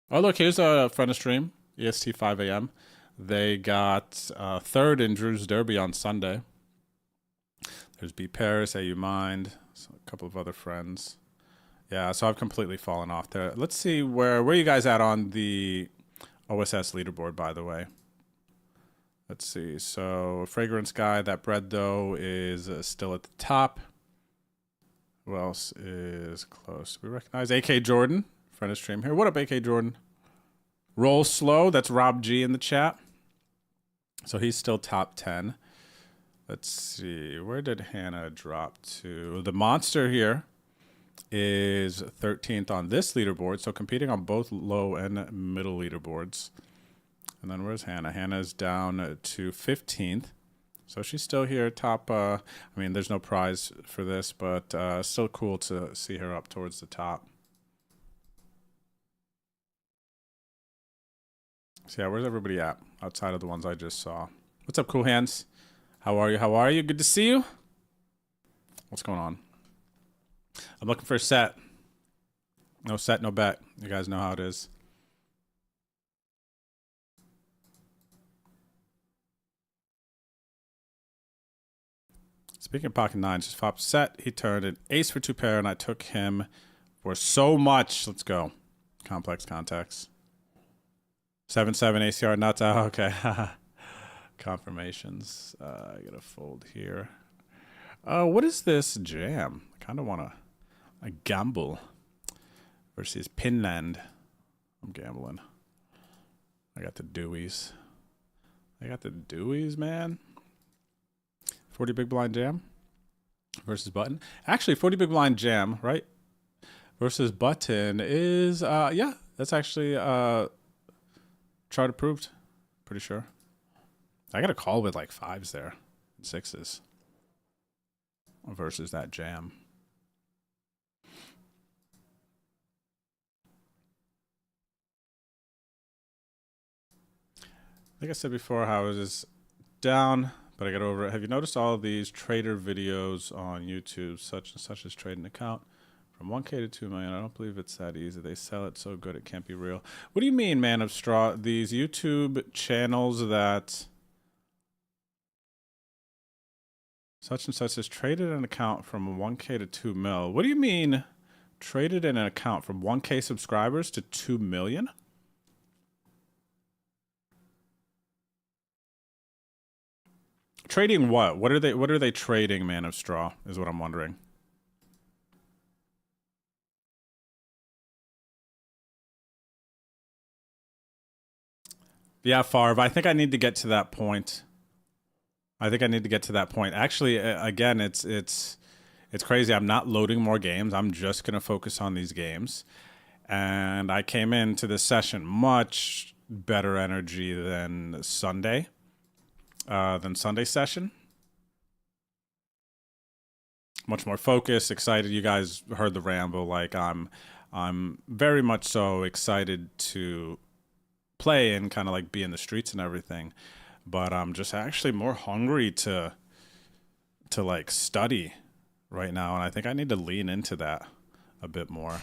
Oh, look, here's a friend of stream, EST 5 a.m. They got 3rd in Drew's Derby on Sunday. There's B Paris, AU Mind, so a couple of other friends. Yeah, so I've completely fallen off there. Let's see where you guys at on the OSS leaderboard, by the way. Let's see. So Fragrance Guy, that bread though is still at the top. Who else is close? We recognize AK Jordan, friend of stream here. What up, AK Jordan? Roll Slow, that's Rob G in the chat. So he's still top 10. Let's see, where did Hannah drop to? The Monster here is 13th on this leaderboard, so competing on both low and middle leaderboards. And then where's Hannah? Hannah's down to 15th. So she's still here top. I mean, there's no prize for this, but still cool to see her up towards the top. So yeah, where's everybody at outside of the ones I just saw? What's up, Cool Hands? How are you? How are you? Good to see you. What's going on? I'm looking for a set. No set, no bet. You guys know how it is. Speaking of pocket nines, just flop set. He turned an ace for 2 pair, and I took him for so much. Let's go. Complex contacts. 7-7 ACR nuts. Oh, okay. Confirmations. I gotta fold here. What is this jam? I kind of want to gamble versus Pinland. I'm gambling. I got the Deweys. I got the Deweys, man. 40 big blind jam versus button. Actually, 40 big blind jam, right? Versus button is, yeah, That's actually chart approved. Pretty sure. I got a call with like 5s there, 6s versus that jam. Like I said before, how it is down, but I got over it. Have you noticed all of these trader videos on YouTube, such and such as trading account? From 1K to 2 million, I don't believe it's that easy. They sell it so good it can't be real. What do you mean, Man of Straw? These YouTube channels that such and such has traded an account from 1K to 2 mil. What do you mean traded in an account from 1K subscribers to 2 million? Trading what? What are they trading, Man of Straw, is what I'm wondering. Yeah, Favre, I think I need to get to that point. Actually, again, it's crazy. I'm not loading more games. I'm just going to focus on these games. And I came into this session much better energy than Sunday session. Much more focused, excited. You guys heard the ramble. Like I'm very much so excited to play and kind of like be in the streets and everything, but I'm just actually more hungry to like study right now, and I think I need to lean into that a bit more,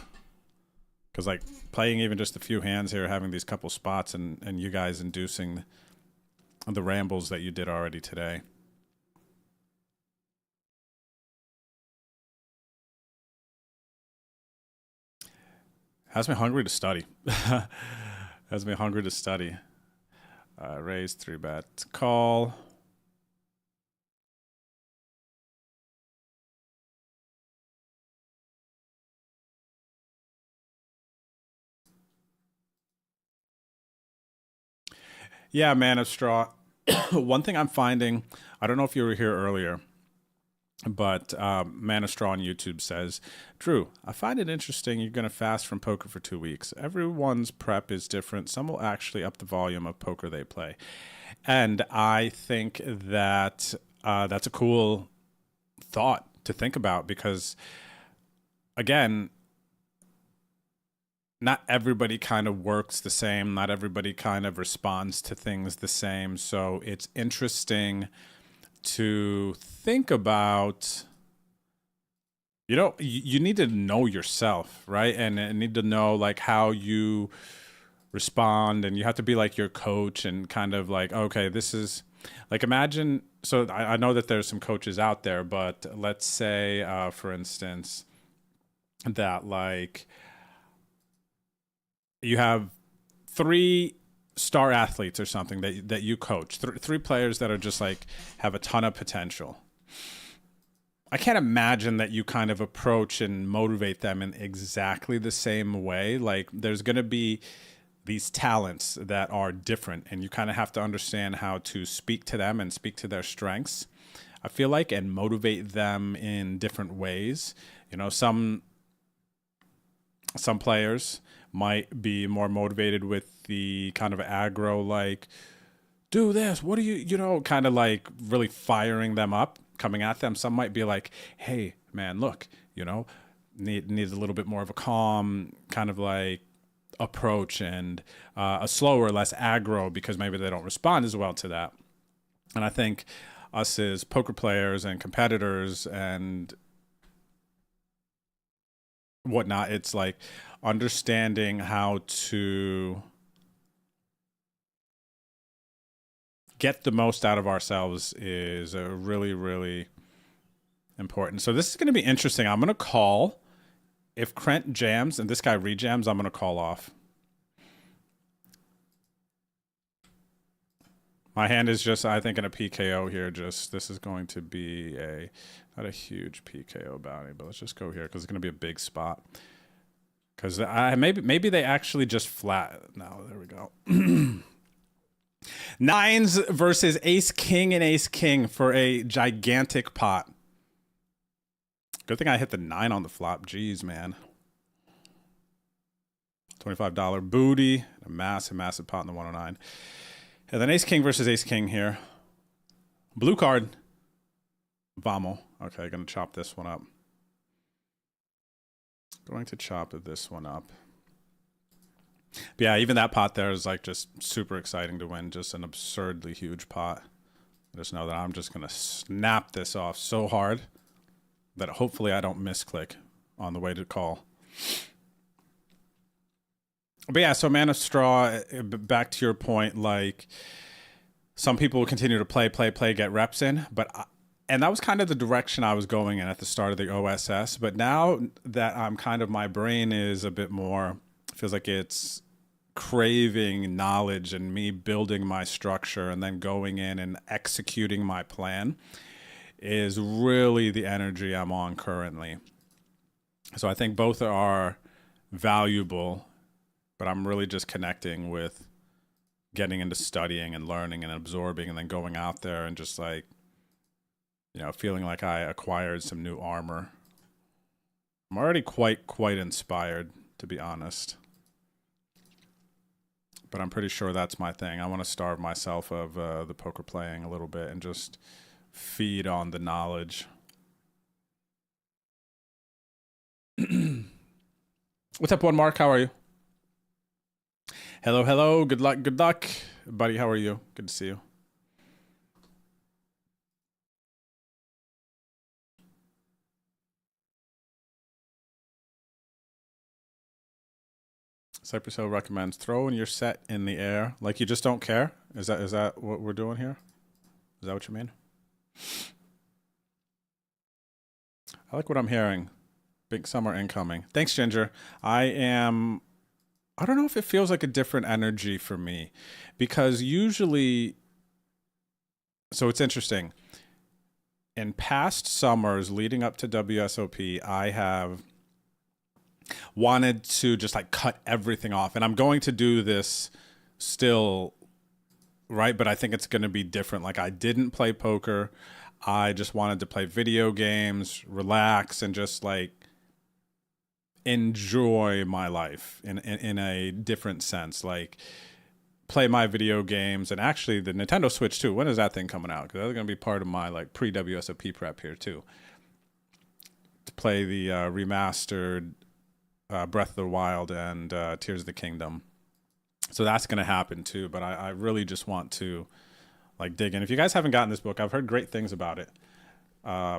because like playing even just a few hands here, having these couple spots, and you guys inducing the rambles that you did already today. Has me hungry to study. Has me hungry to study. Raise 3-bet call. Yeah, Man of Straw. One thing I'm finding, I don't know if you were here earlier, but Man of Straw on YouTube says, Drew, I find it interesting you're going to fast from poker for 2 weeks. Everyone's prep is different. Some will actually up the volume of poker they play. And I think that that's a cool thought to think about, because, again, not everybody kind of works the same. Not everybody kind of responds to things the same. So it's interesting to think about, you need to know yourself, right? And need to know like how you respond, and you have to be like your coach and kind of like, okay, this is like, imagine, so I know that there's some coaches out there, but let's say, for instance, that like you have 3 star athletes or something that you coach, 3 players that are just like have a ton of potential. I can't imagine that you kind of approach and motivate them in exactly the same way. Like there's going to be these talents that are different, and you kind of have to understand how to speak to them and speak to their strengths, I feel like, and motivate them in different ways. Some players might be more motivated with the kind of aggro, like, do this, what do you, kind of like really firing them up, coming at them. Some might be like, hey, man, look, needs a little bit more of a calm kind of like approach, and a slower, less aggro, because maybe they don't respond as well to that. And I think us as poker players and competitors and whatnot, it's like understanding how to get the most out of ourselves is really, really important. So this is going to be interesting. I'm going to call. If Krent jams and this guy rejams, I'm going to call off. My hand is just, I think, in a PKO here. This is going to be not a huge PKO bounty, but let's just go here because it's going to be a big spot. Because maybe they actually just flat. No, there we go. 9s versus Ace King and Ace King for a gigantic pot. Good thing I hit the 9 on the flop. Jeez, man. $25 booty, a massive, massive pot in the 109. And then Ace King versus Ace King here. Blue card. Vamo. Okay, gonna chop this one up. Going to chop this one up. But yeah, even that pot there is like just super exciting to win. Just an absurdly huge pot. Just know that I'm just gonna snap this off so hard that hopefully I don't misclick on the way to call. But yeah, so Man of Straw, back to your point, like some people will continue to play, get reps in, and that was kind of the direction I was going in at the start of the OSS. But now that I'm kind of, my brain is a bit more, feels like it's craving knowledge and me building my structure and then going in and executing my plan is really the energy I'm on currently. So I think both are valuable, but I'm really just connecting with getting into studying and learning and absorbing and then going out there and just like, you know, feeling like I acquired some new armor. I'm already quite inspired, to be honest. But I'm pretty sure that's my thing. I want to starve myself of the poker playing a little bit and just feed on the knowledge. What's up, One Mark? How are you? Hello, hello. Good luck, buddy. How are you? Good to see you. Cypress Hill recommends throwing your set in the air like you just don't care. Is that what we're doing here? Is that what you mean? I like what I'm hearing. Big summer incoming. Thanks, Ginger. I don't know if it feels like a different energy for me, because usually, so it's interesting. In past summers leading up to WSOP, I have wanted to just like cut everything off, and I'm going to do this still, right? But I think it's going to be different. Like, I didn't play poker. I just wanted to play video games, relax, and just like enjoy my life in a different sense. Like, play my video games, and actually the Nintendo Switch too. When is that thing coming out? Because that's going to be part of my like pre-WSOP prep here too. To play the remastered Breath of the Wild and Tears of the Kingdom. So that's going to happen too. But I really just want to like dig in. If you guys haven't gotten this book, I've heard great things about it.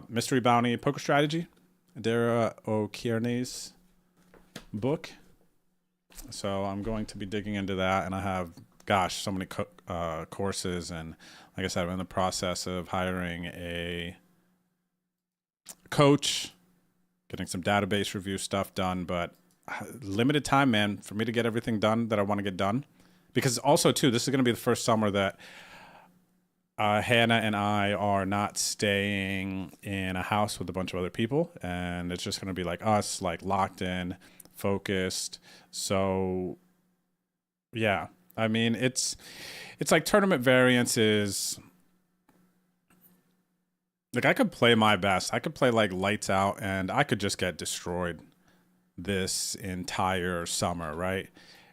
Mystery Bounty Poker Strategy, Dara O'Kearney's book. So I'm going to be digging into that, and I have, gosh, so many courses, and like I said, I'm in the process of hiring a coach, getting some database review stuff done, but limited time, man, for me to get everything done that I want to get done. Because also too, this is going to be the first summer that Hannah and I are not staying in a house with a bunch of other people, and it's just going to be like us, like locked in, focused. So yeah, I mean, it's like tournament variance is like, I could play my best. I could play like lights out, and I could just get destroyed this entire summer, right?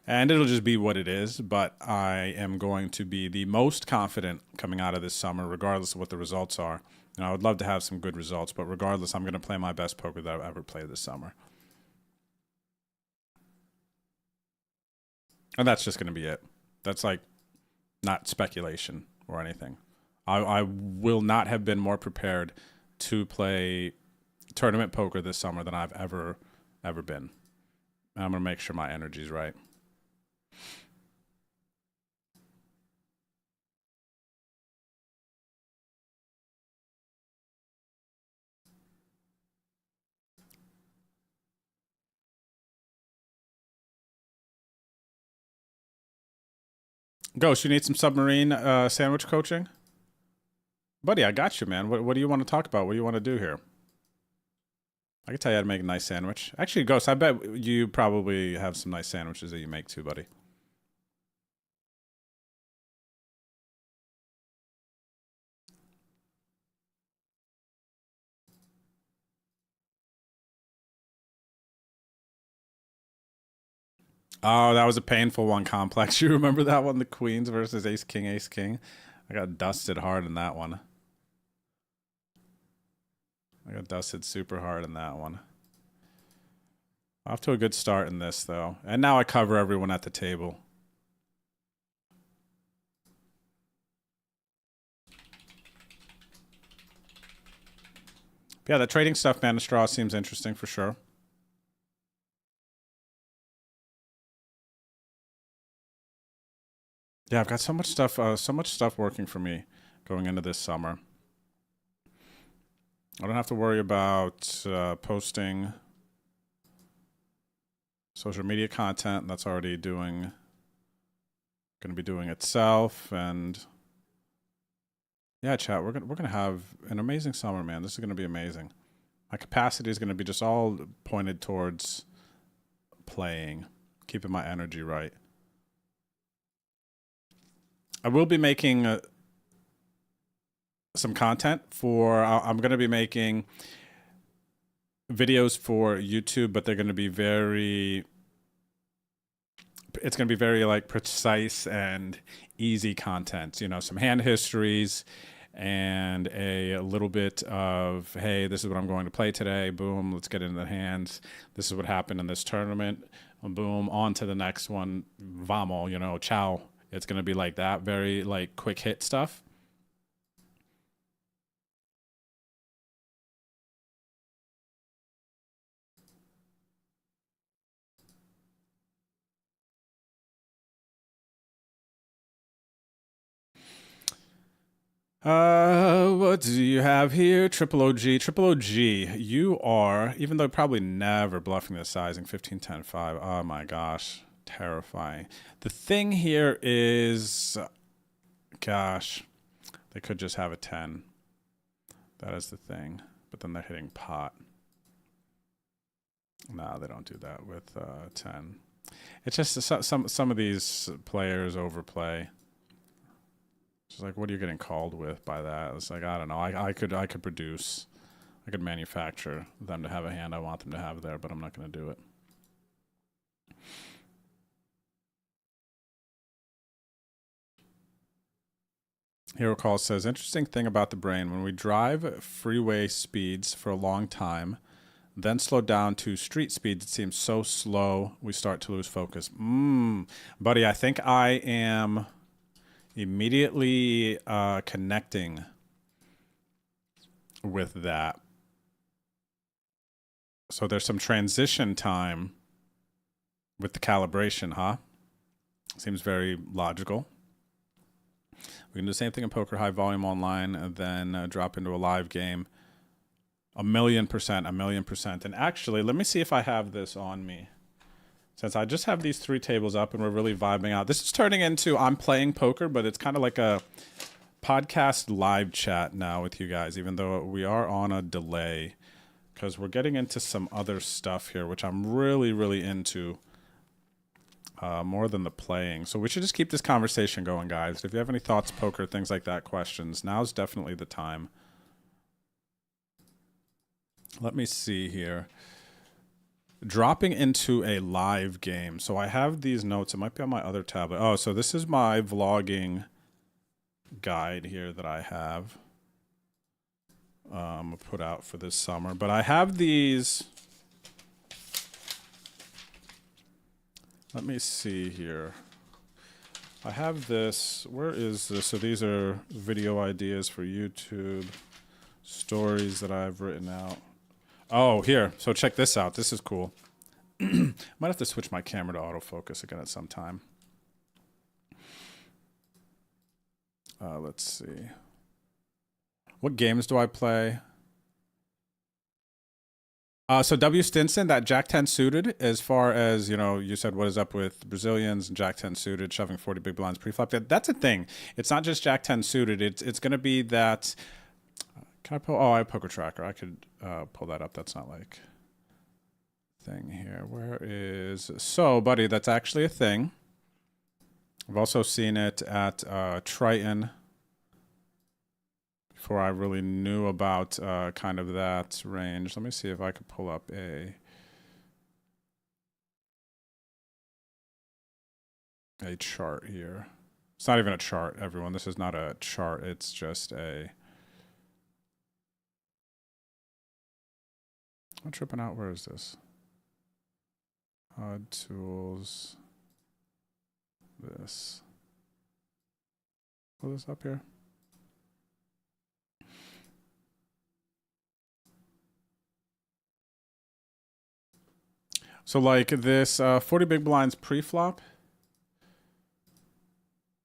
And it'll just be what it is, but I am going to be the most confident coming out of this summer, regardless of what the results are. And I would love to have some good results, but regardless, I'm going to play my best poker that I've ever played this summer. And that's just going to be it. That's like not speculation or anything. I will not have been more prepared to play tournament poker this summer than I've ever been. And I'm going to make sure my energy's right. Ghost, you need some submarine sandwich coaching? Buddy, I got you, man. What do you want to talk about? What do you want to do here? I can tell you how to make a nice sandwich. Actually, Ghost, I bet you probably have some nice sandwiches that you make too, buddy. Oh, that was a painful one, Complex. You remember that one? The Queens versus Ace King, Ace King? I got dusted hard in that one. I got dusted super hard in that one. Off to a good start in this, though. And now I cover everyone at the table. Yeah, the trading stuff, man, the straw seems interesting for sure. Yeah, I've got so much stuff working for me going into this summer. I don't have to worry about posting social media content. That's already going to be doing itself. And yeah, chat, we're gonna have an amazing summer, man. This is gonna be amazing. My capacity is gonna be just all pointed towards playing, keeping my energy right. I will be making some content for. I'm going to be making videos for YouTube, but they're going to be very. It's going to be very like precise and easy content. You know, some hand histories and a little bit of, hey, this is what I'm going to play today. Boom, let's get into the hands. This is what happened in this tournament. Boom, on to the next one. Vamos, you know, ciao. It's going to be like that, very like quick hit stuff. What do you have here? Triple OG. Triple OG, you are, even though probably never bluffing the sizing, 15, 10, 5. Oh my gosh. Terrifying. The thing here is, gosh, they could just have a 10. That is the thing. But then they're hitting pot. No, they don't do that with 10. It's just some of these players overplay. It's like, what are you getting called with by that? It's like, I don't know. I could produce, I could manufacture them to have a hand I want them to have there, but I'm not going to do it. Hero Call says, interesting thing about the brain. When we drive freeway speeds for a long time, then slow down to street speeds, it seems so slow, we start to lose focus. Buddy, I think I am immediately connecting with that. So there's some transition time with the calibration, huh? Seems very logical. We can do the same thing in poker, high volume online, and then drop into a live game. 1,000,000%. And actually, let me see if I have this on me. Since I just have these 3 tables up and we're really vibing out. This is turning into I'm playing poker, but it's kind of like a podcast live chat now with you guys, even though we are on a delay. Because we're getting into some other stuff here, which I'm really, really into. More than the playing. So we should just keep this conversation going, guys. If you have any thoughts, poker, things like that, questions, now's definitely the time. Let me see here. Dropping into a live game. So I have these notes. It might be on my other tablet. Oh, so this is my vlogging guide here that I have put out for this summer. But I have these... Let me see here. I have this. Where is this? So these are video ideas for YouTube, stories that I've written out. Oh, here. So check this out. This is cool. Might have to switch my camera to autofocus again at some time. Let's see. What games do I play? So W. Stinson, that Jack 10 suited, as far as, you know, you said what is up with Brazilians and Jack 10 suited, shoving 40 big blinds pre-flop. That's a thing. It's not just Jack 10 suited. It's going to be that... Can I pull... Oh, I have Poker Tracker. I could pull that up. That's not like... thing here. Where is... So, buddy, that's actually a thing. I've also seen it at Triton... before I really knew about kind of that range. Let me see if I could pull up a... a chart here. It's not even a chart, everyone. This is not a chart. It's just a... I'm tripping out. Where is this? Odd tools. This. Pull this up here. So like this 40 big blinds pre-flop,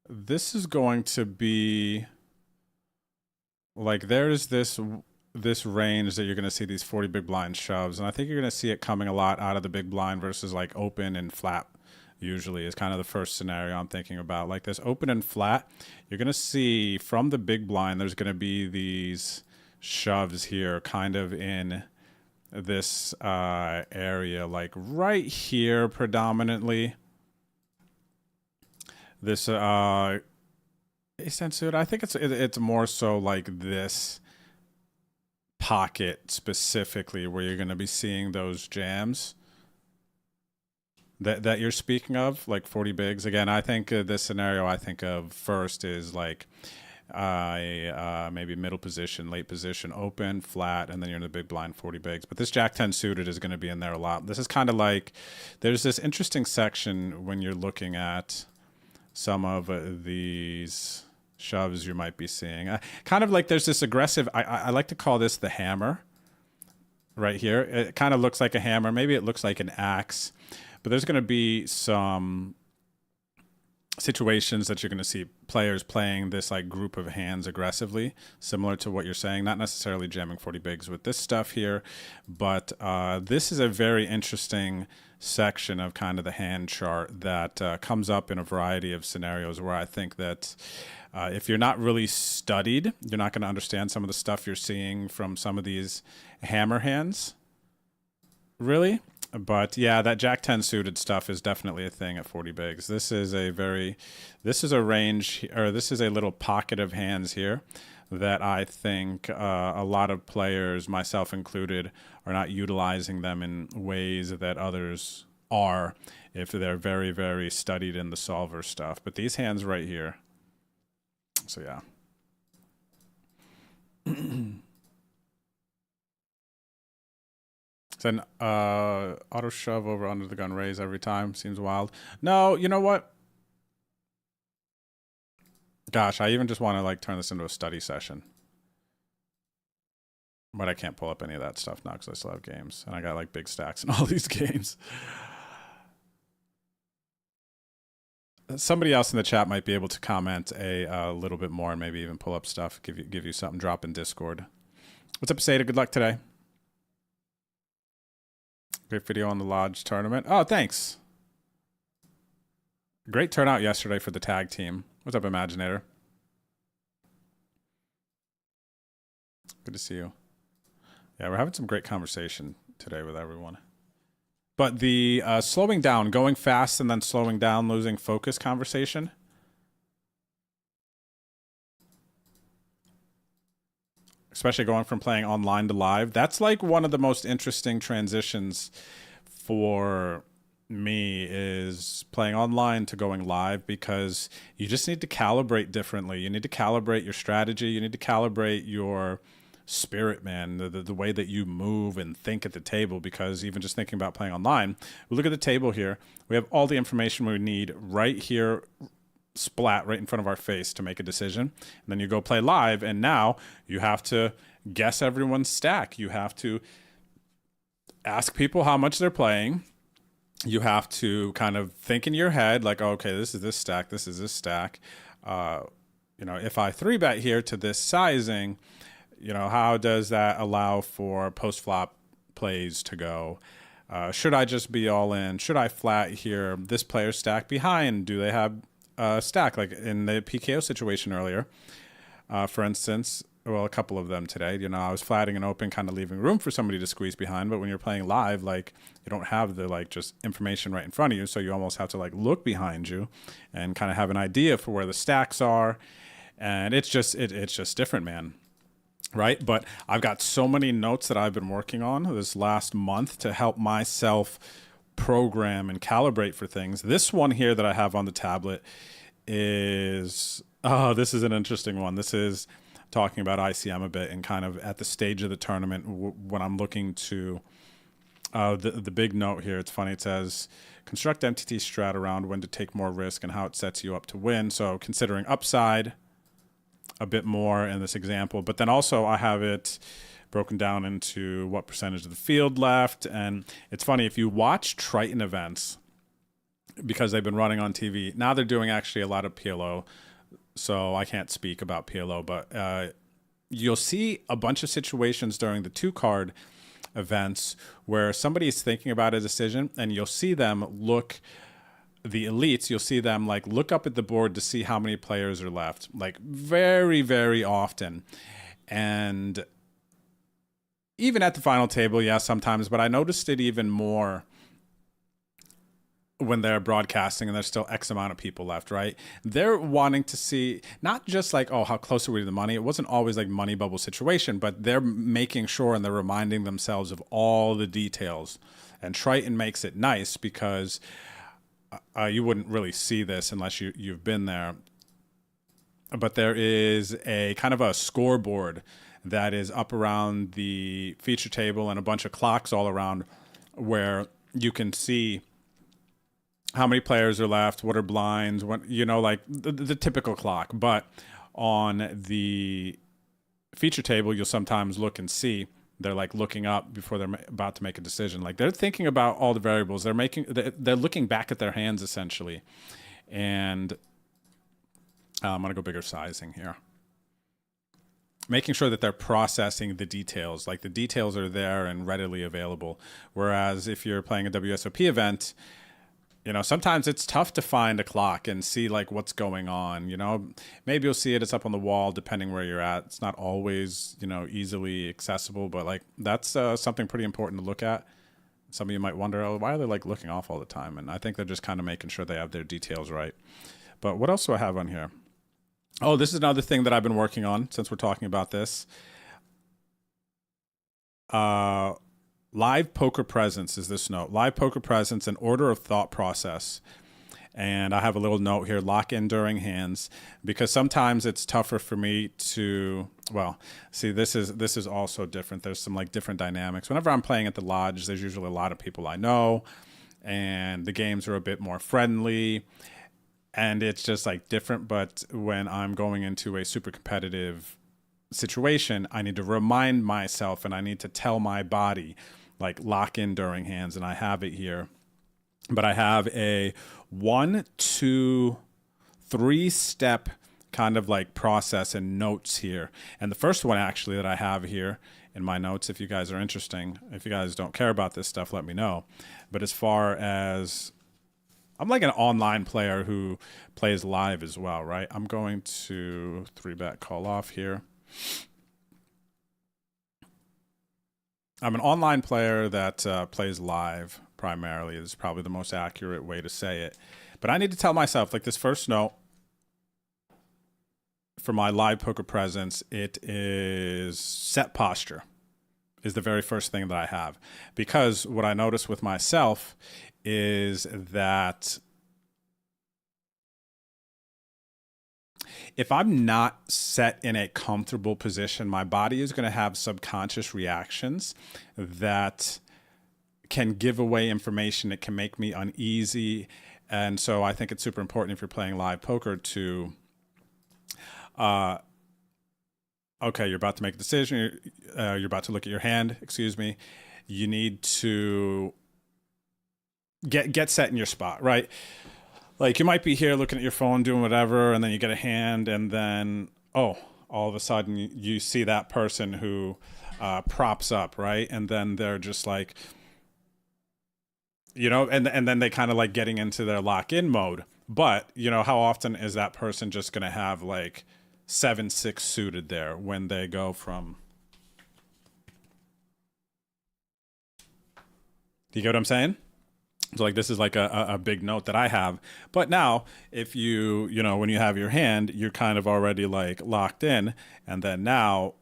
this is going to be like there's this range that you're going to see these 40 big blind shoves, and I think you're going to see it coming a lot out of the big blind versus like open and flat. Usually is kind of the first scenario I'm thinking about. Like this open and flat, you're going to see from the big blind there's going to be these shoves here kind of in this area, like right here predominantly. This ace ten suit, I think it's more so like this pocket specifically where you're going to be seeing those jams that you're speaking of, like 40 bigs. Again, I think this scenario I think of first is like maybe middle position, late position, open, flat, and then you're in the big blind 40 bigs. But this Jack 10 suited is going to be in there a lot. This is kind of like, there's this interesting section when you're looking at some of these shoves you might be seeing. Kind of like there's this aggressive, I like to call this the hammer right here. It kind of looks like a hammer. Maybe it looks like an axe. But there's going to be some situations that you're going to see players playing this like group of hands aggressively, similar to what you're saying, not necessarily jamming 40 bigs with this stuff here, but this is a very interesting section of kind of the hand chart that comes up in a variety of scenarios where I think that if you're not really studied, you're not going to understand some of the stuff you're seeing from some of these hammer hands, really. But yeah, that Jack 10 suited stuff is definitely a thing at 40 bigs. This is a range, or this is a little pocket of hands here that I think a lot of players, myself included, are not utilizing them in ways that others are if they're very, very studied in the solver stuff. But these hands right here, so yeah. Then auto shove over under the gun raise every time seems wild. No, you know what? Gosh, I even just want to like turn this into a study session. But I can't pull up any of that stuff now because I still have games. And I got like big stacks in all these games. Somebody else in the chat might be able to comment a little bit more and maybe even pull up stuff, give you something, drop in Discord. What's up, Seda? Good luck today. Great video on the Lodge tournament. Oh, thanks. Great turnout yesterday for the tag team. What's up, Imaginator? Good to see you. Yeah, we're having some great conversation today with everyone. But the slowing down, going fast and then slowing down, losing focus conversation. Especially going from playing online to live. That's like one of the most interesting transitions for me is playing online to going live, because you just need to calibrate differently. You need to calibrate your strategy. You need to calibrate your spirit, man, the way that you move and think at the table, because even just thinking about playing online, we look at the table here. We have all the information we need right here, splat right in front of our face to make a decision. And then you go play live, and now you have to guess everyone's stack. You have to ask people how much they're playing. You have to kind of think in your head like, oh, okay, this is this stack, this is this stack. You know, if I 3-bet here to this sizing, you know, how does that allow for post-flop plays to go? Should I just be all in? Should I flat here? This player's stack behind, do they have stack, like in the PKO situation earlier, for instance. Well, a couple of them today. You know, I was flatting and open, kind of leaving room for somebody to squeeze behind. But when you're playing live, like, you don't have the like just information right in front of you, so you almost have to like look behind you and kind of have an idea for where the stacks are. And it's just it's just different, man. Right? But I've got so many notes that I've been working on this last month to help myself program and calibrate for things. This one here that I have on the tablet is, oh, this is an interesting one. This is talking about ICM a bit and kind of at the stage of the tournament when I'm looking to, the big note here, it's funny, it says, construct MTT strat around when to take more risk and how it sets you up to win. So considering upside a bit more in this example, but then also I have it broken down into what percentage of the field left. And it's funny, if you watch Triton events, because they've been running on TV, now they're doing actually a lot of PLO, so I can't speak about PLO, but you'll see a bunch of situations during the 2-card events where somebody is thinking about a decision, and you'll see them look, the elites, you'll see them like look up at the board to see how many players are left, like very, very often. And even at the final table, yeah, sometimes, but I noticed it even more when they're broadcasting and there's still X amount of people left, right? They're wanting to see not just like, oh, how close are we to the money? It wasn't always like money bubble situation, but they're making sure and they're reminding themselves of all the details. And Triton makes it nice because you wouldn't really see this unless you've been there. But there is a kind of a scoreboard that is up around the feature table and a bunch of clocks all around where you can see how many players are left, what are blinds, what, you know, like the typical clock. But on the feature table, you'll sometimes look and see they're like looking up before they're about to make a decision. Like they're thinking about all the variables. They're looking back at their hands essentially. And I'm going to go bigger sizing here. Making sure that they're processing the details, like the details are there and readily available. Whereas if you're playing a WSOP event, you know, sometimes it's tough to find a clock and see like what's going on, you know, maybe you'll see it, it's up on the wall, depending where you're at. It's not always, you know, easily accessible, but like that's something pretty important to look at. Some of you might wonder, oh, why are they like looking off all the time? And I think they're just kind of making sure they have their details right. But what else do I have on here? Oh, this is another thing that I've been working on since we're talking about this. Live poker presence is this note. Live poker presence and order of thought process. And I have a little note here, lock in during hands, because sometimes it's tougher for me to, well, see, this is also different. There's some like different dynamics. Whenever I'm playing at the lodge, there's usually a lot of people I know, and the games are a bit more friendly. And it's just like different. But when I'm going into a super competitive situation, I need to remind myself and I need to tell my body, like lock in during hands. And I have it here. But I have a 1, 2, 3 step kind of like process and notes here. And the first one actually that I have here in my notes, if you guys are interesting, if you guys don't care about this stuff, let me know. But as far as, I'm like an online player who plays live as well, right? I'm going to 3-bet call off here. I'm an online player that plays live primarily, is probably the most accurate way to say it. But I need to tell myself, like this first note for my live poker presence, it is set posture is the very first thing that I have. Because what I notice with myself is that if I'm not set in a comfortable position, my body is going to have subconscious reactions that can give away information. It can make me uneasy. And so I think it's super important if you're playing live poker to, okay, you're about to make a decision. You're about to look at your hand, excuse me. You need to get set in your spot, right? Like you might be here looking at your phone, doing whatever, and then you get a hand, and then, oh, all of a sudden you see that person who props up, right? And then they're just like, you know, and then they kind of like getting into their lock-in mode. But, you know, how often is that person just going to have like 7-6 suited there when they go from... Do you get what I'm saying? So like this is like a big note that I have. But now if you know, when you have your hand, you're kind of already like locked in. And then now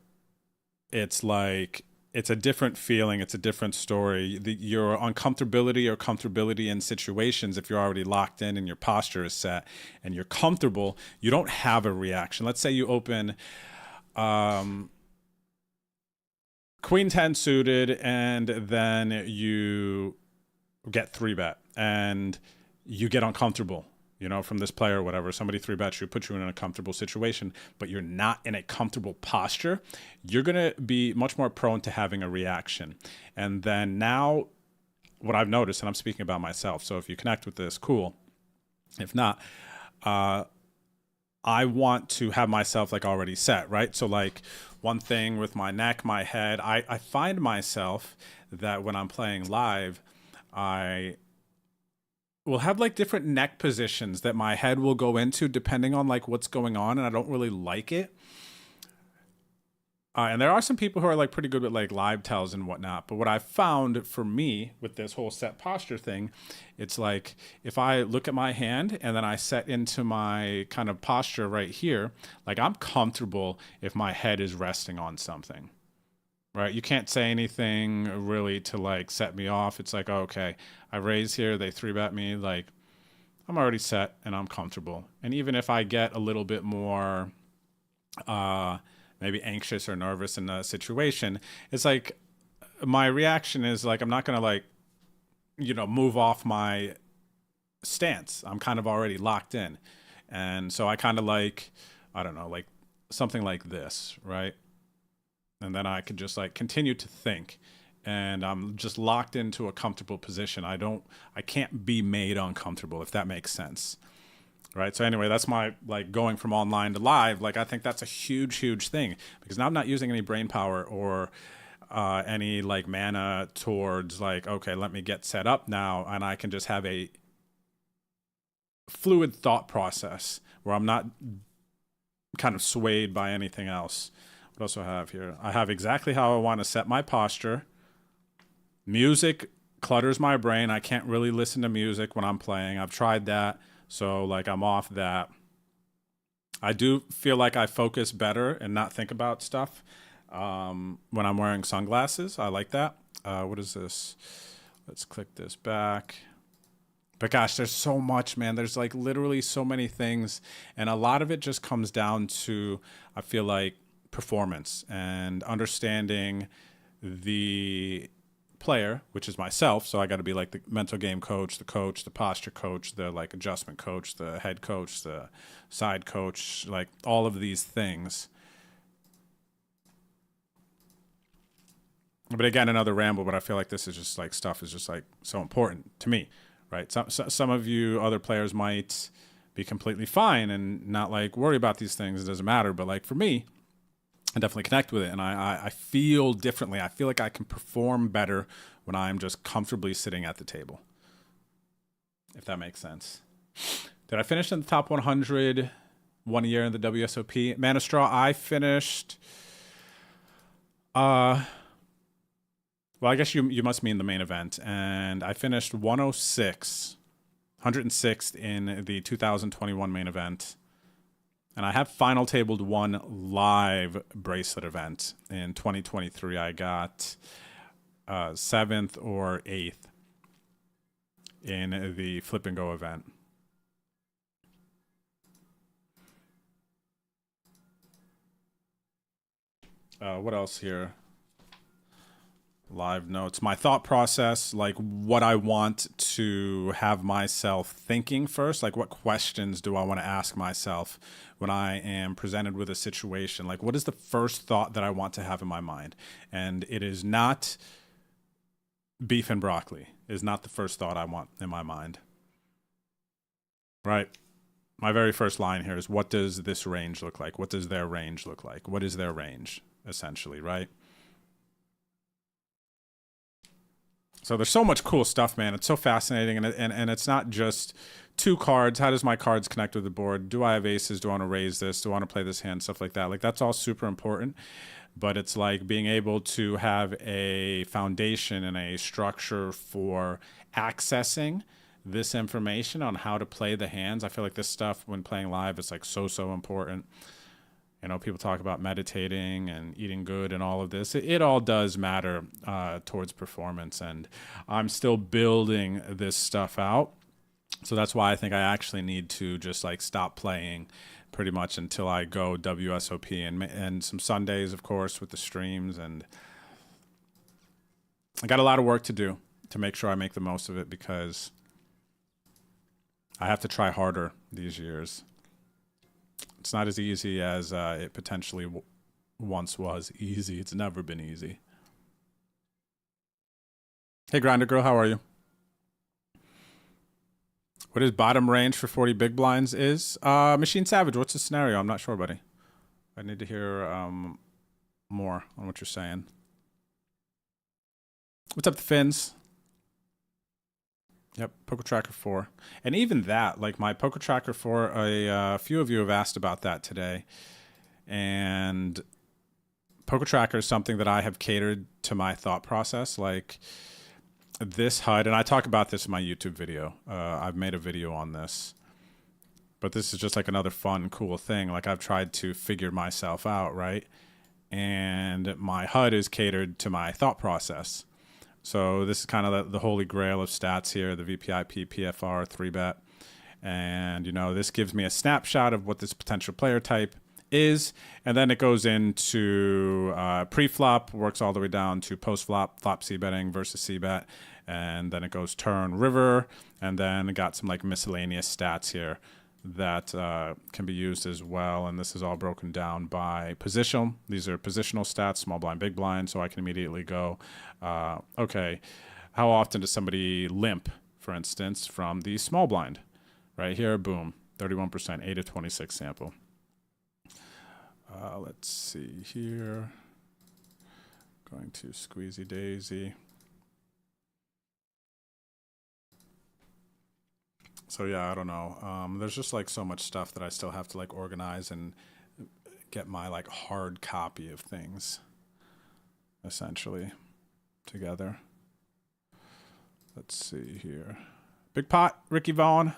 it's like it's a different feeling. It's a different story. Your uncomfortability or comfortability in situations, if you're already locked in and your posture is set and you're comfortable, you don't have a reaction. Let's say you open Queen 10 suited and then you get 3-bet and you get uncomfortable, from this player or whatever. Somebody 3-bets you, put you in a comfortable situation, but you're not in a comfortable posture. You're going to be much more prone to having a reaction. And then now what I've noticed, and I'm speaking about myself, so if you connect with this, cool. If not, I want to have myself like already set, right? So like one thing with my neck, my head, I find myself that when I'm playing live, I will have like different neck positions that my head will go into depending on like what's going on, and I don't really like it. And there are some people who are like pretty good with like live tells and whatnot. But what I've found for me with this whole set posture thing, it's like if I look at my hand and then I set into my kind of posture right here, like I'm comfortable if my head is resting on something, right? You can't say anything really to like set me off. It's like, oh, okay, I raise here, they 3-bet me, like I'm already set and I'm comfortable. And even if I get a little bit more, maybe anxious or nervous in a situation, it's like my reaction is like I'm not gonna like move off my stance. I'm kind of already locked in, and so I kind of like, I don't know, like something like this, right? And then I could just like continue to think, and I'm just locked into a comfortable position. I can't be made uncomfortable, if that makes sense. Right. So anyway, that's my like going from online to live. Like I think that's a huge thing, because now I'm not using any brain power or any like mana towards like, okay, let me get set up now. And I can just have a fluid thought process where I'm not kind of swayed by anything else. What else do I have here? I have exactly how I want to set my posture. Music clutters my brain. I can't really listen to music when I'm playing. I've tried that. So like I'm off that. I do feel like I focus better and not think about stuff when I'm wearing sunglasses. I like that. What is this? Let's click this back. But gosh, there's so much, man. There's like literally so many things. And a lot of it just comes down to, I feel like, performance and understanding the player, which is myself. So I got to be like the mental game coach, the posture coach, the like adjustment coach, the head coach, the side coach, like all of these things. But again, another ramble, but I feel like this is just like stuff is just like so important to me, right? Some of you other players might be completely fine and not like worry about these things. It doesn't matter. But like for me, I definitely connect with it, and I feel differently. I feel like I can perform better when I'm just comfortably sitting at the table, if that makes sense. Did I finish in the top 100 one year in the WSOP? Mana Straw, I finished... well, I guess you must mean the main event, and I finished 106th in the 2021 main event. And I have final tabled one live bracelet event in 2023. I got 7th or 8th in the Flip and Go event. What else here? Live notes. My thought process, like what I want to have myself thinking first, like what questions do I want to ask myself when I am presented with a situation? Like what is the first thought that I want to have in my mind? And it is not beef and broccoli. It is not the first thought I want in my mind. Right? My very first line here is, what does this range look like? What does their range look like? What is their range, essentially, right? So there's so much cool stuff, man. It's so fascinating, and it's not just two cards. How does my cards connect with the board? Do I have aces? Do I want to raise this? Do I want to play this hand? Stuff like that. Like that's all super important, but it's like being able to have a foundation and a structure for accessing this information on how to play the hands. I feel like this stuff when playing live is like so important. You know, people talk about meditating and eating good and all of this. It all does matter towards performance, and I'm still building this stuff out. So that's why I think I actually need to just like stop playing pretty much until I go WSOP and some Sundays, of course, with the streams. And I got a lot of work to do to make sure I make the most of it, because I have to try harder these years. It's not as easy as it potentially once was. Easy. It's never been easy. Hey, Grinder Girl, how are you? What is bottom range for 40 big blinds is? Machine Savage, what's the scenario? I'm not sure, buddy. I need to hear more on what you're saying. What's up, the Finns? Yep, Poker Tracker 4. And even that, like my Poker Tracker 4, a few of you have asked about that today. And Poker Tracker is something that I have catered to my thought process. Like this HUD, and I talk about this in my YouTube video. I've made a video on this. But this is just like another fun, cool thing. Like I've tried to figure myself out, right? And my HUD is catered to my thought process. So this is kind of the holy grail of stats here, the VPIP, PFR, 3-bet. And, you know, this gives me a snapshot of what this potential player type is. And then it goes into pre-flop, works all the way down to post-flop, flop c-betting versus c-bet. And then it goes turn, river. And then got some like miscellaneous stats here that can be used as well. And this is all broken down by position. These are positional stats, small blind, big blind. So I can immediately go, okay, how often does somebody limp, for instance, from the small blind? Right here, boom, 31%, 8 of 26 sample. Let's see here. Going to Squeezy Daisy. So yeah, I don't know. There's just like so much stuff that I still have to like organize and get my like hard copy of things essentially together. Let's see here. Big pot, Ricky Vaughn.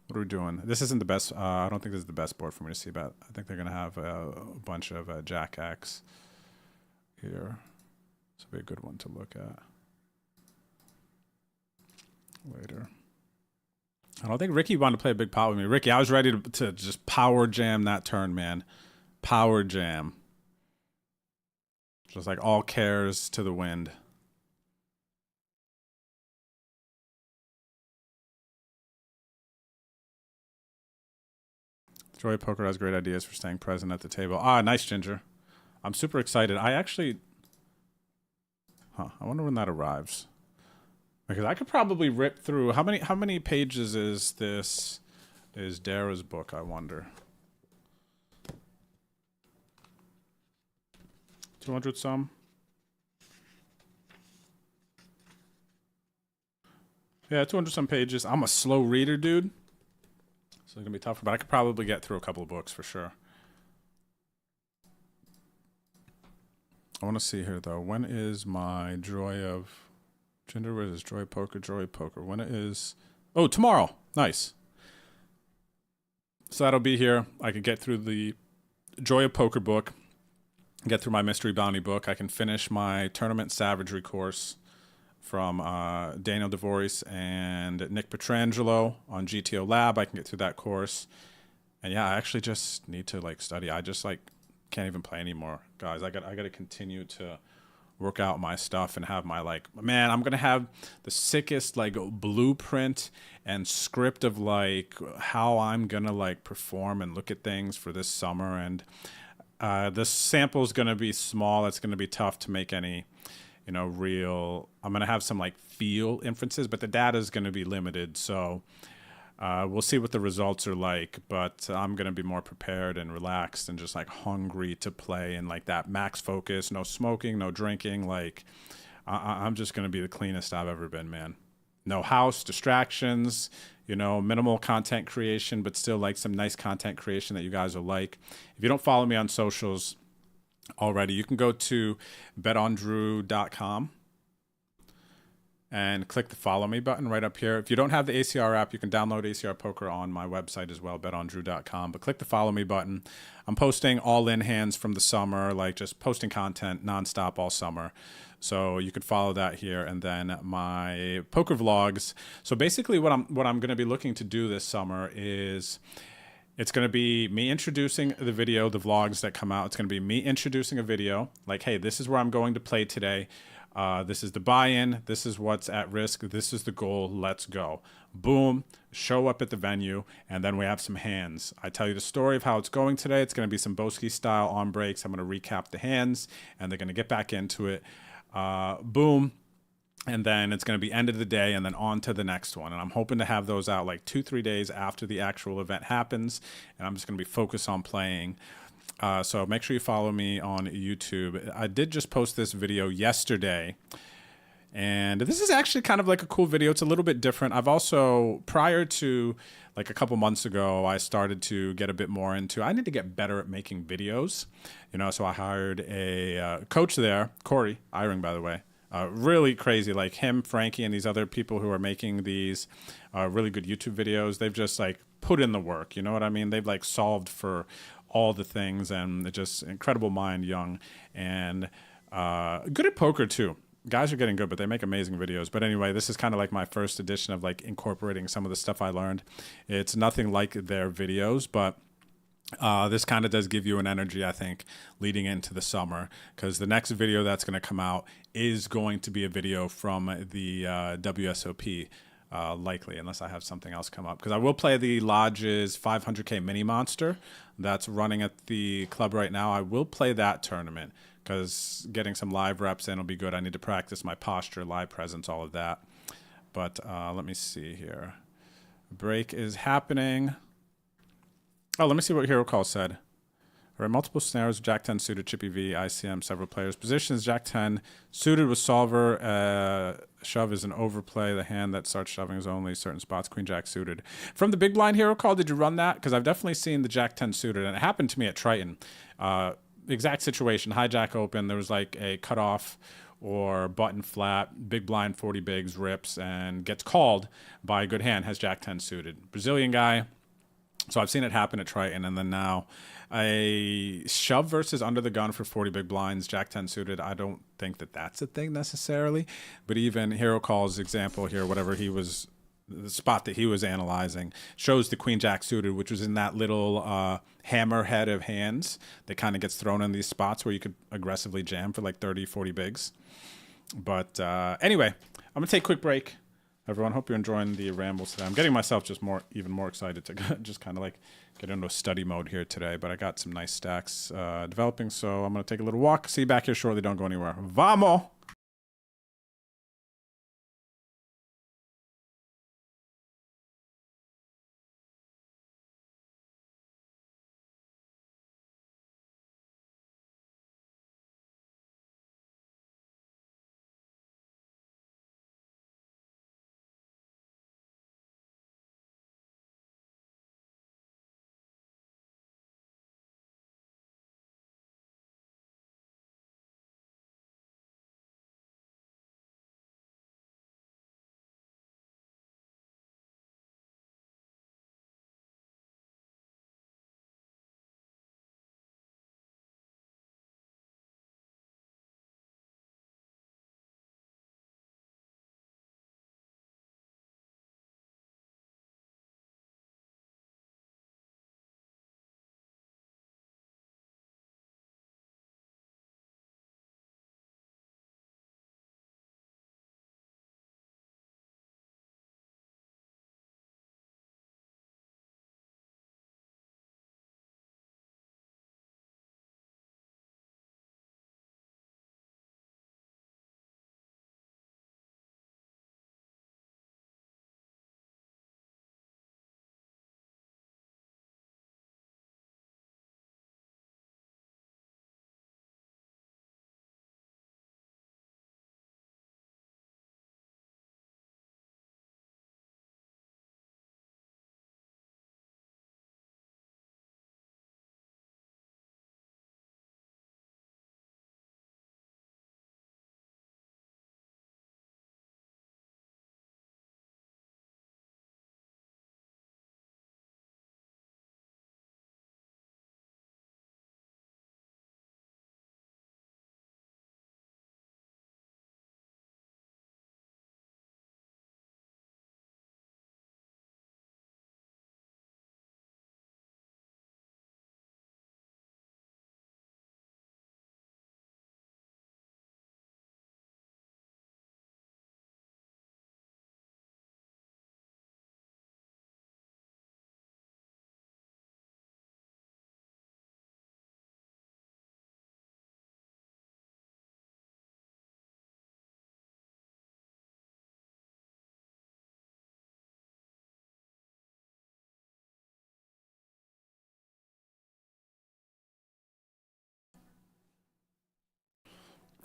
What are we doing? This isn't the best. I don't think this is the best board for me to see bet. I think they're going to have a bunch of Jack X here. This will be a good one to look at later. I don't think Ricky wanted to play a big pot with me. Ricky, I was ready to just power jam that turn, man. Power jam. Just like all cares to the wind. Joy Poker has great ideas for staying present at the table. Ah, nice, Ginger. I'm super excited. I actually... I wonder when that arrives. Because I could probably rip through... How many pages is this... Is Dara's book, I wonder? 200 some? Yeah, 200 some pages. I'm a slow reader, dude. So it's going to be tougher, but I could probably get through a couple of books for sure. I want to see here, though. When is my Joy of... Gender, where is Joy Poker? Joy Poker. When it is... Oh, tomorrow. Nice. So that'll be here. I could get through the Joy of Poker book. Get through my Mystery Bounty book. I can finish my Tournament Savagery course from Daniel DeVoris and Nick Petrangelo on GTO Lab. I can get through that course. And yeah, I actually just need to like study. I just like can't even play anymore, guys. I got to continue to work out my stuff and have my like, man, I'm going to have the sickest like blueprint and script of like how I'm going to like perform and look at things for this summer. And the sample is going to be small. It's going to be tough to make any, you know, real. I'm going to have some like feel inferences, but the data is going to be limited. So we'll see what the results are like, but I'm going to be more prepared and relaxed and just like hungry to play and like that max focus, no smoking, no drinking. Like I'm just going to be the cleanest I've ever been, man. No house distractions, you know, minimal content creation, but still like some nice content creation that you guys will like. If you don't follow me on socials already, you can go to betondrew.com and click the follow me button right up here. If you don't have the ACR app, you can download ACR Poker on my website as well, betondrew.com. But click the follow me button. I'm posting all in hands from the summer, like just posting content nonstop all summer. So you could follow that here, and then my poker vlogs. So basically what I'm going to be looking to do this summer is it's going to be me introducing the video, the vlogs that come out. It's going to be me introducing a video like, hey, this is where I'm going to play today. This is the buy-in. This is what's at risk. This is the goal. Let's go. Boom. Show up at the venue, and then we have some hands. I tell you the story of how it's going today. It's going to be some Boski style on breaks. I'm going to recap the hands, and they're going to get back into it. Boom. And then it's going to be end of the day and then on to the next one. And I'm hoping to have those out like 2-3 days after the actual event happens. And I'm just going to be focused on playing. So make sure you follow me on YouTube. I did just post this video yesterday. And this is actually kind of like a cool video. It's a little bit different. I've also, prior to like a couple months ago, I started to get a bit more into, I need to get better at making videos. You know, so I hired a coach there, Corey Eyring, by the way. Really crazy, like him, Frankie, and these other people who are making these really good YouTube videos. They've just like put in the work, you know what I mean? They've like solved for all the things, and they're just incredible mind, young, and good at poker too. Guys are getting good, but they make amazing videos. But anyway, this is kind of like my first edition of like incorporating some of the stuff I learned. It's nothing like their videos, but this kind of does give you an energy, I think, leading into the summer, because the next video that's going to come out is going to be a video from the WSOP, likely, unless I have something else come up. Because I will play the Lodge's 500K Mini Monster that's running at the club right now. I will play that tournament because getting some live reps in will be good. I need to practice my posture, live presence, all of that. But let me see here. Break is happening. Oh, let me see what Hero Call said. All right, multiple snares, Jack 10 suited, Chippy V, ICM, several players. Positions, Jack 10 suited with solver. Shove is an overplay. The hand that starts shoving is only certain spots. Queen Jack suited. From the big blind Hero Call, did you run that? Because I've definitely seen the Jack 10 suited, and it happened to me at Triton. Exact situation, hijack open. There was like a cutoff or button flat, big blind 40 bigs, rips, and gets called by a good hand, has Jack 10 suited. Brazilian guy. So I've seen it happen at Triton, and then now a shove versus under the gun for 40 big blinds, Jack 10 suited. I don't think that that's a thing necessarily, but even Hero Call's example here, whatever he was, the spot that he was analyzing, shows the Queen Jack suited, which was in that little hammer head of hands that kind of gets thrown in these spots where you could aggressively jam for like 30, 40 bigs. But anyway, I'm going to take a quick break. Everyone, hope you're enjoying the rambles today. I'm getting myself just even more excited to just kind of like get into a study mode here today. But I got some nice stacks developing, so I'm going to take a little walk. See you back here shortly. Don't go anywhere. Vamos!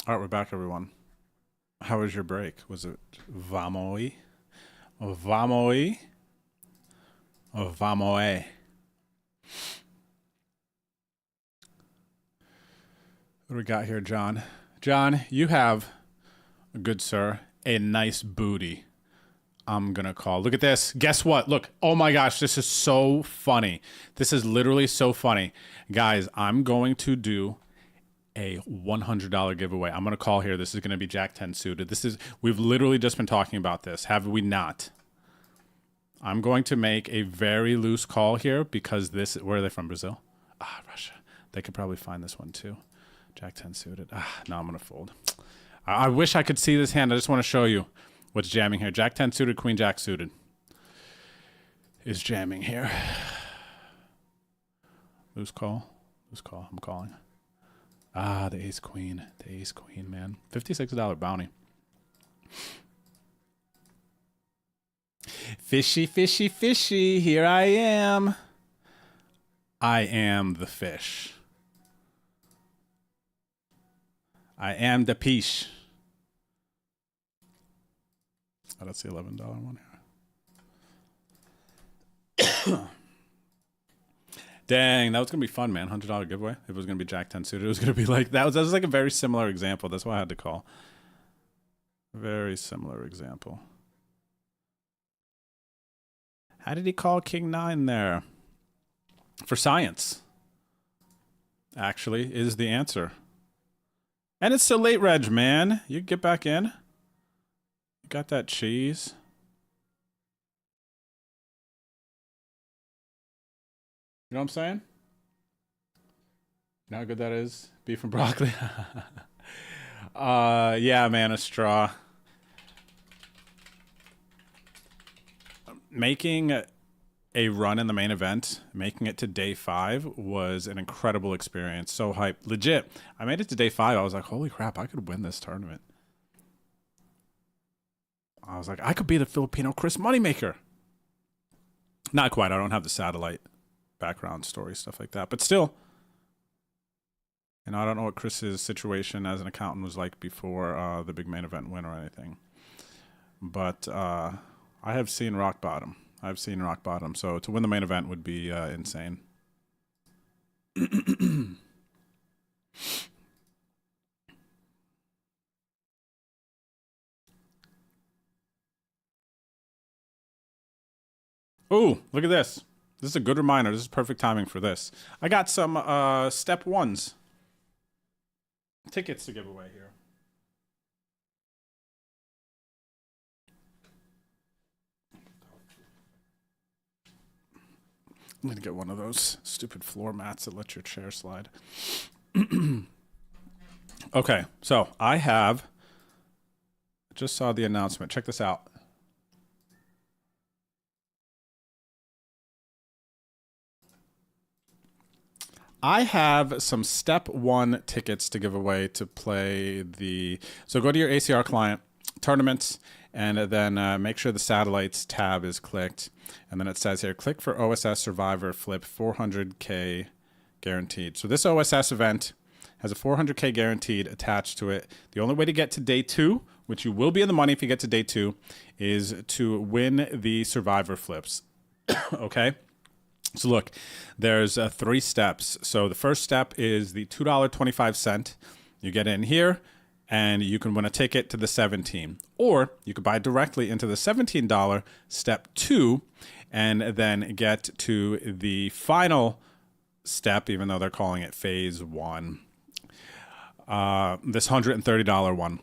All right, we're back, everyone. How was your break? Was it vamoi? Vamoi? Or vamoe? What do we got here, John? John, you have, good sir, a nice booty. I'm going to call. Look at this. Guess what? Look. Oh my gosh, this is so funny. This is literally so funny. Guys, I'm going to do a $100 giveaway. I'm going to call here. This is going to be Jack 10 suited. We've literally just been talking about this. Have we not? I'm going to make a very loose call here because where are they from? Brazil? Russia. They could probably find this one too. Jack 10 suited. No, I'm going to fold. I wish I could see this hand. I just want to show you what's jamming here. Jack 10 suited, Queen Jack suited is jamming here. Loose call. Loose call. I'm calling. The ace queen. The ace queen, man. $56 bounty. Fishy, fishy, fishy. Here I am. I am the fish. I am the piece. Oh, that's the $11 one here. Dang, that was gonna be fun, man. $100 giveaway. If it was gonna be Jack 10 suited, it was gonna be like that. Was like a very similar example. That's why I had to call. Very similar example. How did he call King 9 there? For science. Actually, is the answer. And it's still late, Reg, man. You can get back in. You got that cheese. You know what I'm saying? You know how good that is? Beef and broccoli. Yeah, man, a straw. Making a run in the main event, making it to day 5 was an incredible experience. So hyped. Legit. I made it to day 5. I was like, holy crap, I could win this tournament. I was like, I could be the Filipino Chris Moneymaker. Not quite. I don't have the satellite background story, stuff like that. But still, you know, I don't know what Chris's situation as an accountant was like before the big main event win or anything. But I have seen rock bottom. I've seen rock bottom. So to win the main event would be insane. Ooh, look at this. This is a good reminder. This is perfect timing for this. I got some step 1s tickets to give away here. I'm going to get one of those stupid floor mats that let your chair slide. Okay, so I just saw the announcement. Check this out. I have some step 1 tickets to give away to play so go to your ACR client, tournaments, and then make sure the satellites tab is clicked. And then it says here, click for OSS Survivor Flip 400K guaranteed. So this OSS event has a 400K guaranteed attached to it. The only way to get to day 2, which you will be in the money if you get to day 2, is to win the Survivor Flips. Okay? So look, there's 3 steps. So the first step is the $2.25. You get in here, and you can win a ticket to the 17. Or you could buy directly into the $17 step 2, and then get to the final step, even though they're calling it phase 1. This $130 one.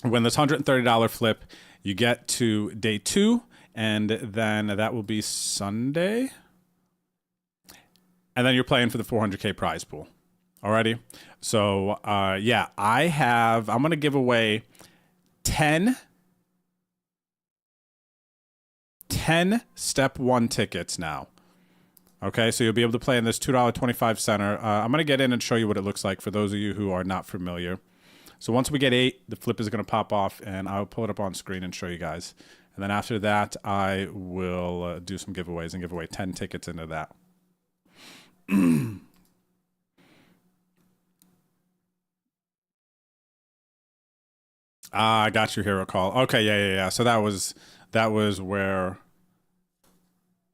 When this $130 flip, you get to day 2, and then that will be Sunday. And then you're playing for the 400K prize pool. Alrighty? So, yeah, I'm going to give away 10 step 1 tickets now. Okay, so you'll be able to play in this $2.25 center. I'm going to get in and show you what it looks like for those of you who are not familiar. So once we get 8, the flip is going to pop off, and I'll pull it up on screen and show you guys. And then after that, I will do some giveaways and give away 10 tickets into that. Ah, I got you, hero call. Okay, yeah. So that was where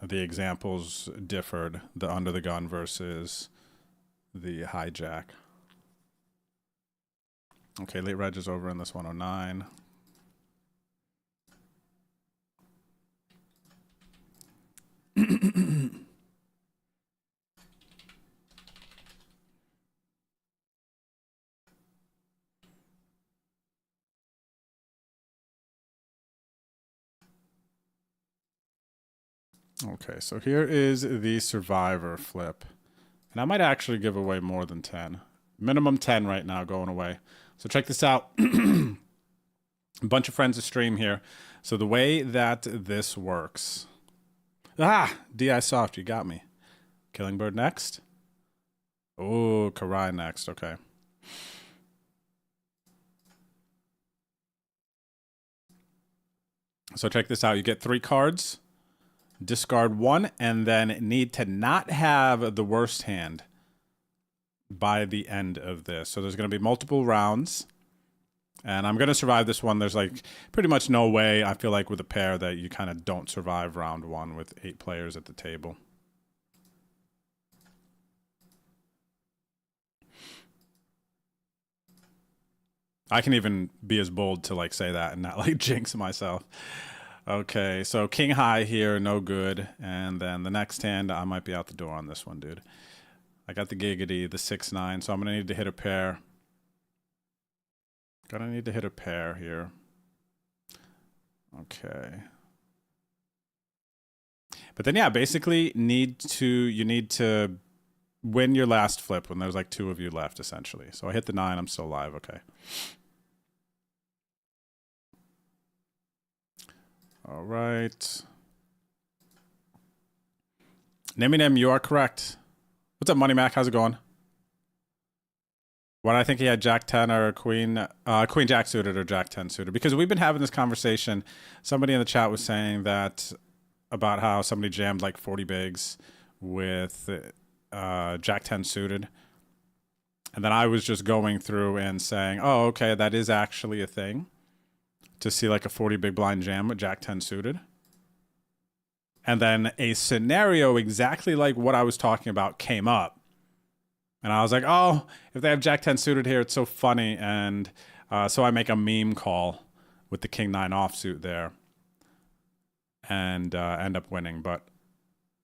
the examples differed, the under the gun versus the hijack. Okay, late reg is over in this 109. Okay, so here is the survivor flip. And I might actually give away more than 10. Minimum 10 right now going away. So check this out. A bunch of friends to stream here. So the way that this works. Ah, DI Soft, you got me. Killing Bird next. Oh, Karai next. Okay. So check this out. You get 3 cards. Discard 1 and then need to not have the worst hand by the end of this. So there's going to be multiple rounds. And I'm going to survive this one. There's like pretty much no way, I feel like, with a pair that you kind of don't survive round 1 with 8 players at the table. I can even be as bold to like say that and not like jinx myself. Okay, so king high here, no good. And then the next hand, I might be out the door on this one, dude. I got the giggity, the 6-9, so I'm going to need to hit a pair. Gonna need to hit a pair here. Okay. But then, yeah, basically you need to win your last flip when there's like 2 of you left, essentially. So I hit the 9, I'm still alive, okay. All right. Neminem, you are correct. What's up, Money Mac? How's it going? What I think he had Jack 10 or Queen Jack suited or Jack 10 suited. Because we've been having this conversation. Somebody in the chat was saying that about how somebody jammed like 40 bigs with Jack 10 suited. And then I was just going through and saying, oh, okay, that is actually a thing. To see like a 40 big blind jam with Jack 10 suited. And then a scenario exactly like what I was talking about came up. And I was like, oh, if they have Jack 10 suited here, it's so funny. And so I make a meme call with the King 9 offsuit there. And end up winning. But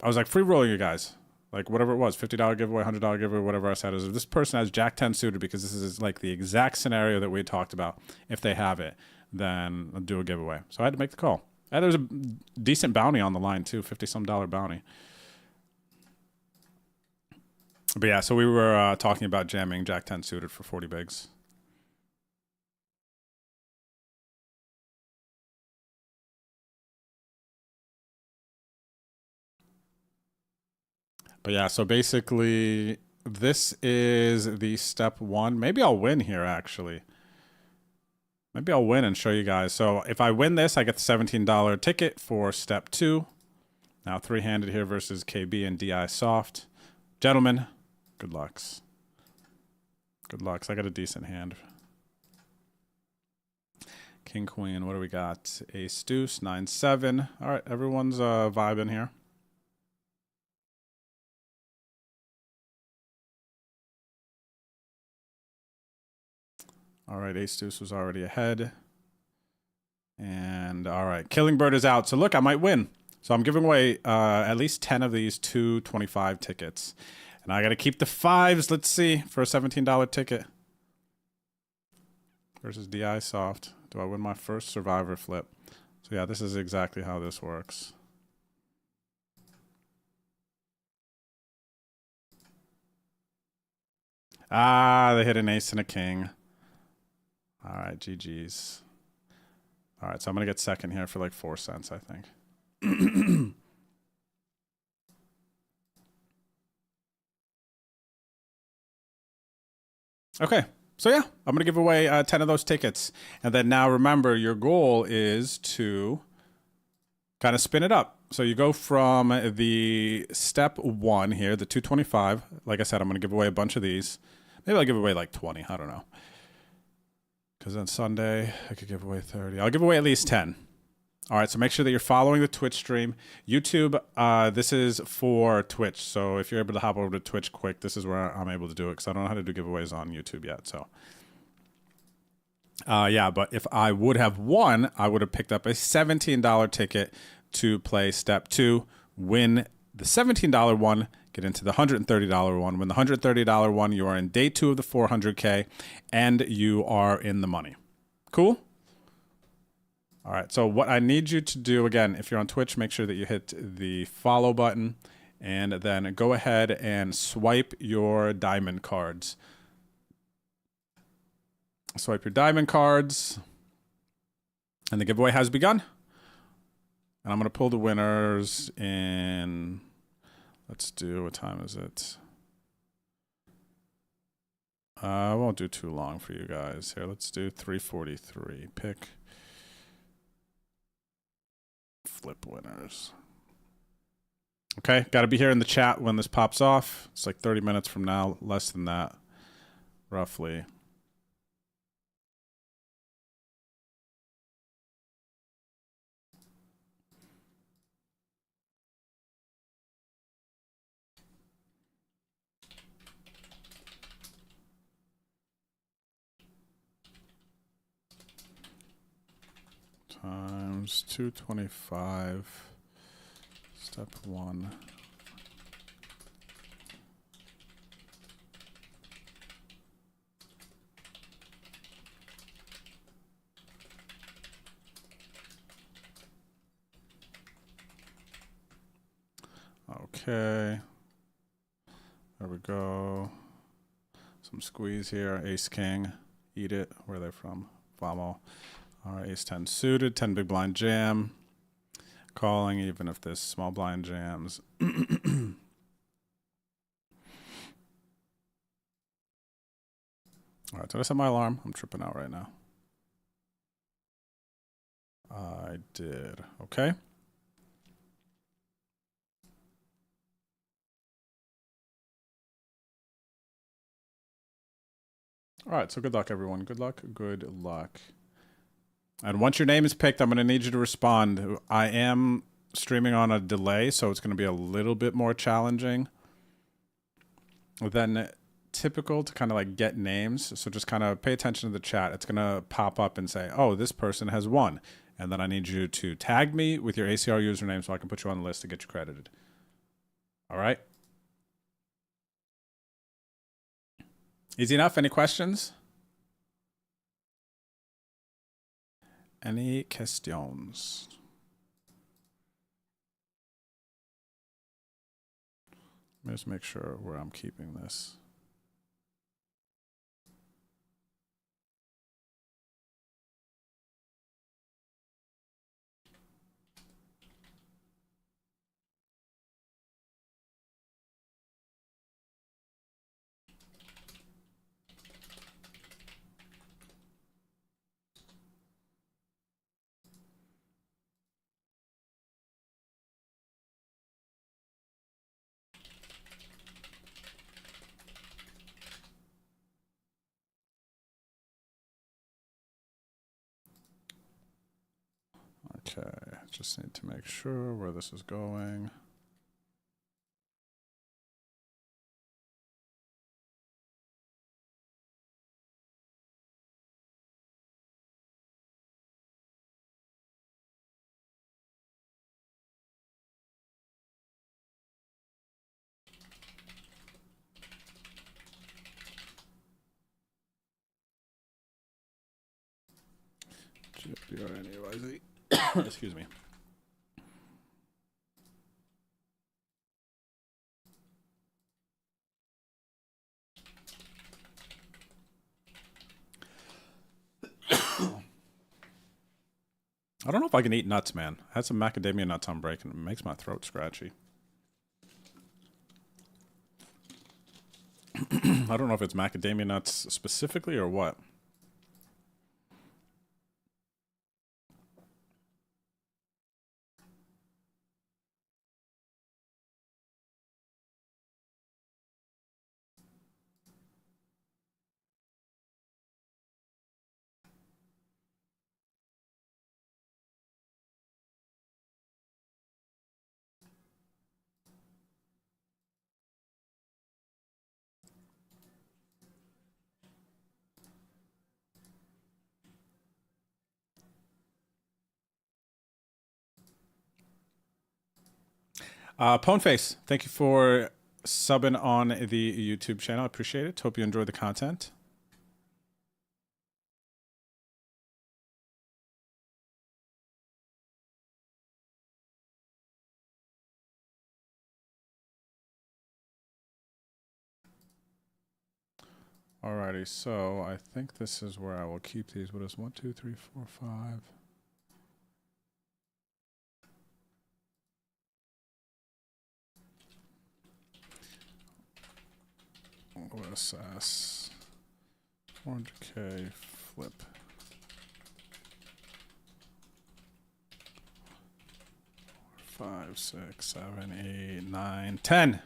I was like, free rolling you guys. Like whatever it was, $50 giveaway, $100 giveaway, whatever I said. Is if this person has Jack 10 suited, because this is like the exact scenario that we had talked about. If they have it, then I'll do a giveaway. So I had to make the call. And there was a decent bounty on the line too, $50-some bounty. But yeah, so we were talking about jamming Jack 10 suited for 40 bigs. But yeah, so basically this is the step 1. Maybe I'll win here actually. Maybe I'll win and show you guys. So if I win this, I get the $17 ticket for step 2. Now 3-handed here versus KB and DI Soft. Gentlemen, good lucks. Good lucks. I got a decent hand. King, Queen, what do we got? Ace, Deuce, 9-7. All right, everyone's vibing here. All right, Ace Deuce was already ahead. And all right, Killing Bird is out. So look, I might win. So I'm giving away at least 10 of these 225 tickets. And I got to keep the 5s, let's see, for a $17 ticket. Versus DI Soft. Do I win my first survivor flip? So yeah, this is exactly how this works. Ah, they hit an ace and a king. All right, GG's. All right, so I'm going to get second here for like 4 cents, I think. Okay, so yeah, I'm going to give away 10 of those tickets. And then now remember, your goal is to kind of spin it up. So you go from the step 1 here, the 225. Like I said, I'm going to give away a bunch of these. Maybe I'll give away like 20, I don't know. Because on Sunday, I could give away 30. I'll give away at least 10. All right, so make sure that you're following the Twitch stream. YouTube, this is for Twitch. So if you're able to hop over to Twitch quick, this is where I'm able to do it because I don't know how to do giveaways on YouTube yet. So, yeah, but if I would have won, I would have picked up a $17 ticket to play Step 2, win the $17 one, get into the $130 one. Win the $130 one, you are in day 2 of the 400K, and you are in the money. Cool? All right, so what I need you to do, again, if you're on Twitch, make sure that you hit the follow button, and then go ahead and swipe your diamond cards. Swipe your diamond cards, and the giveaway has begun. And I'm going to pull the winners in, let's do, what time is it? I won't do too long for you guys. Here, let's do 3:43. Pick. Flip winners. Okay, got to be here in the chat when this pops off. It's like 30 minutes from now, less than that, roughly. Times 225, step 1. Okay. There we go. Some squeeze here. Ace King. Eat it. Where are they from? Famo. All right, ace 10 suited, 10 big blind jam. Calling even if there's small blind jams. All right, did I set my alarm? I'm tripping out right now. I did. Okay. All right, so good luck, everyone. Good luck. Good luck. And once your name is picked, I'm going to need you to respond. I am streaming on a delay, so it's going to be a little bit more challenging than typical to kind of like get names. So just kind of pay attention to the chat. It's going to pop up and say, oh, this person has won. And then I need you to tag me with your ACR username so I can put you on the list to get you credited. All right? Easy enough? Any questions? Any questions? Let me just make sure where I'm keeping this. Okay, just need to make sure where this is going. GFBRNEYZ. Excuse me. I don't know if I can eat nuts, man. I had some macadamia nuts on break and it makes my throat scratchy. I don't know if it's macadamia nuts specifically or what. Poneface, thank you for subbing on the YouTube channel. I appreciate it. Hope you enjoy the content. Alrighty, so I think this is where I will keep these. What is 1, 2, 3, 4, 5? OSS 400K flip. 5, 6, 7, 8, 9, 10.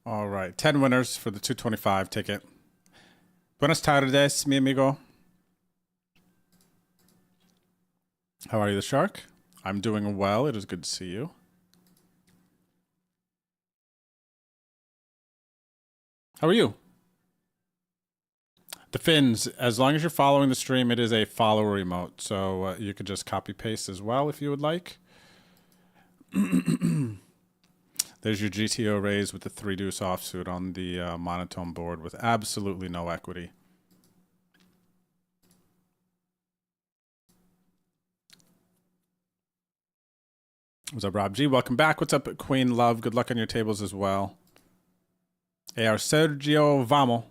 All right, 10 winners for the 225 ticket. Buenas tardes, mi amigo. How are you, the shark? I'm doing well. It is good to see you. How are you? The fins, as long as you're following the stream, it is a follower emote. So you could just copy paste as well if you would like. There's your GTO raise with the 3 deuce offsuit on the monotone board with absolutely no equity. What's up, Rob G? Welcome back. What's up, Queen Love? Good luck on your tables as well. AR Sergio Vamo.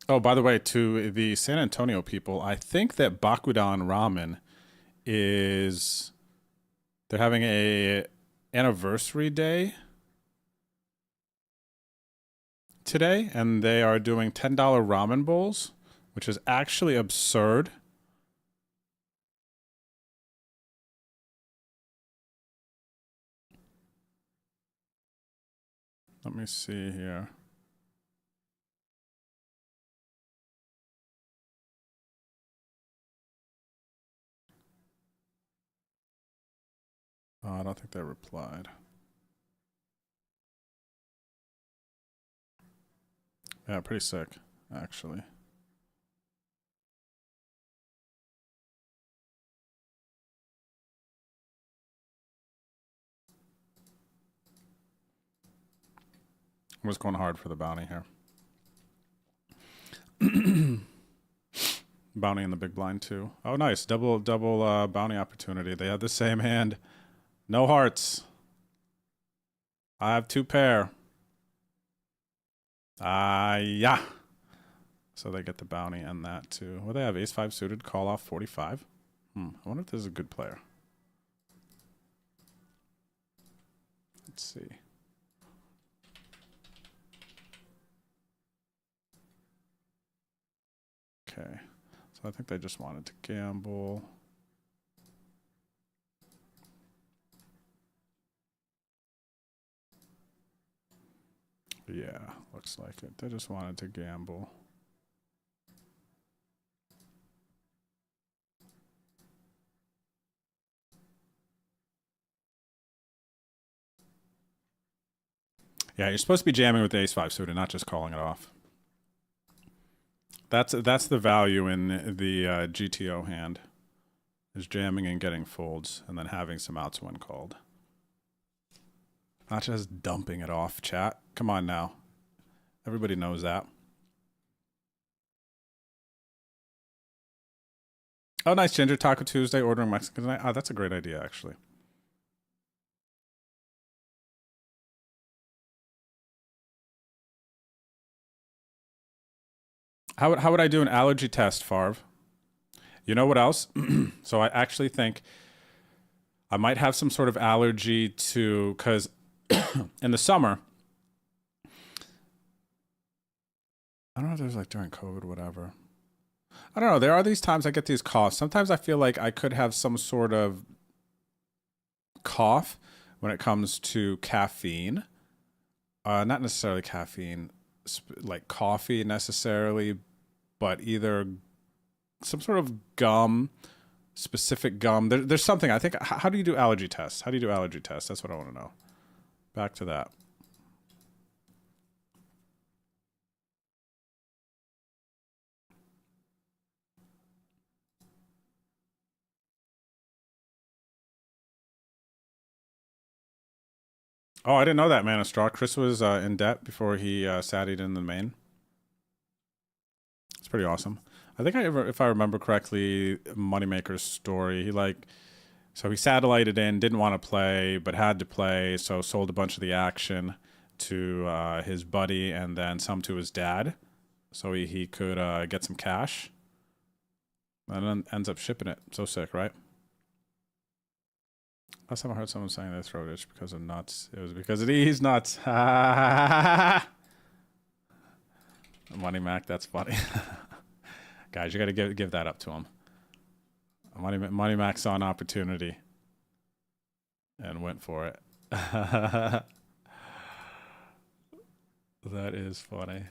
Oh, by the way, to the San Antonio people, I think that Bakudan Ramen is... They're having a anniversary day today, and they are doing $10 ramen bowls, which is actually absurd. Let me see here. Oh, I don't think they replied. Yeah, pretty sick, actually. I was going hard for the bounty here. Bounty in the big blind too. Oh, nice. Double bounty opportunity. They had the same hand. No hearts. I have 2 pair. Yeah. So they get the bounty and that too. Well, they have ace-5 suited, call off 45. I wonder if this is a good player. Let's see. Okay. So I think they just wanted to gamble. Yeah, looks like it. They just wanted to gamble. Yeah, you're supposed to be jamming with the ace-5 suited, not just calling it off. That's the value in the GTO hand, is jamming and getting folds, and then having some outs when called. Not just dumping it off, chat. Come on now. Everybody knows that. Oh, nice, Ginger. Taco Tuesday, ordering Mexican tonight. Oh, that's a great idea, actually. How would I do an allergy test, Farv? You know what else? So I actually think I might have some sort of allergy to, because in the summer, I don't know if there's like during COVID, whatever. I don't know. There are these times I get these coughs. Sometimes I feel like I could have some sort of cough when it comes to caffeine. Not necessarily caffeine, like coffee necessarily, but either some sort of gum, specific gum. There's something. I think. How do you do allergy tests? How do you do allergy tests? That's what I want to know. Back to that. Oh, I didn't know that, Man of Straw. Chris was in debt before he saddied in the main. It's pretty awesome. I think if I remember correctly, Moneymaker's story, so he satellited in, didn't want to play, but had to play, so sold a bunch of the action to his buddy and then some to his dad, so he could get some cash. And then ends up shipping it. So sick, right? Last time I heard someone saying they throat itch because of nuts, it was because of these nuts. Money Mac, that's funny. Guys, you got to give that up to him. Money Mac saw an opportunity and went for it. That is funny.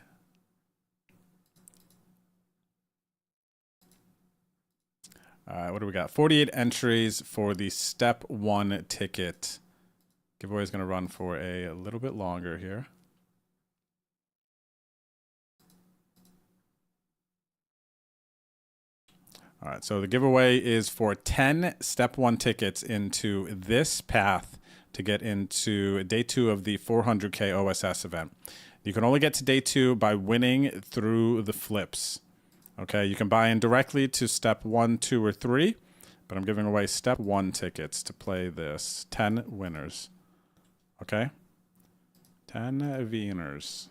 All right, what do we got? 48 entries for the Step 1 ticket. Giveaway is going to run for a little bit longer here. All right, so the giveaway is for 10 Step 1 tickets into this path to get into day 2 of the 400K OSS event. You can only get to day 2 by winning through the flips. Okay, you can buy in directly to Step 1, 2, or 3, but I'm giving away Step 1 tickets to play this. 10 winners. Okay? 10 winners.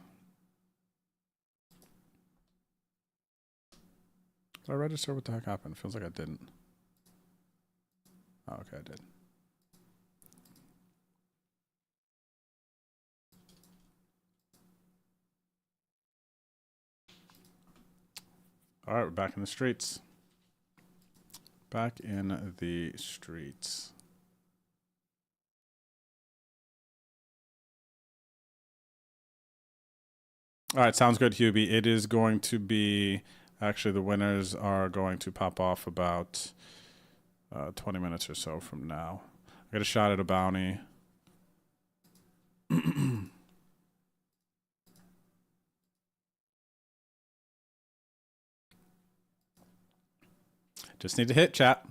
Did I register? What the heck happened? Feels like I didn't. Oh, okay, I did. All right, we're back in the streets. Back in the streets. All right, sounds good, Hubie. It is going to be, actually, the winners are going to pop off about 20 minutes or so from now. I got a shot at a bounty. Just need to hit, chat.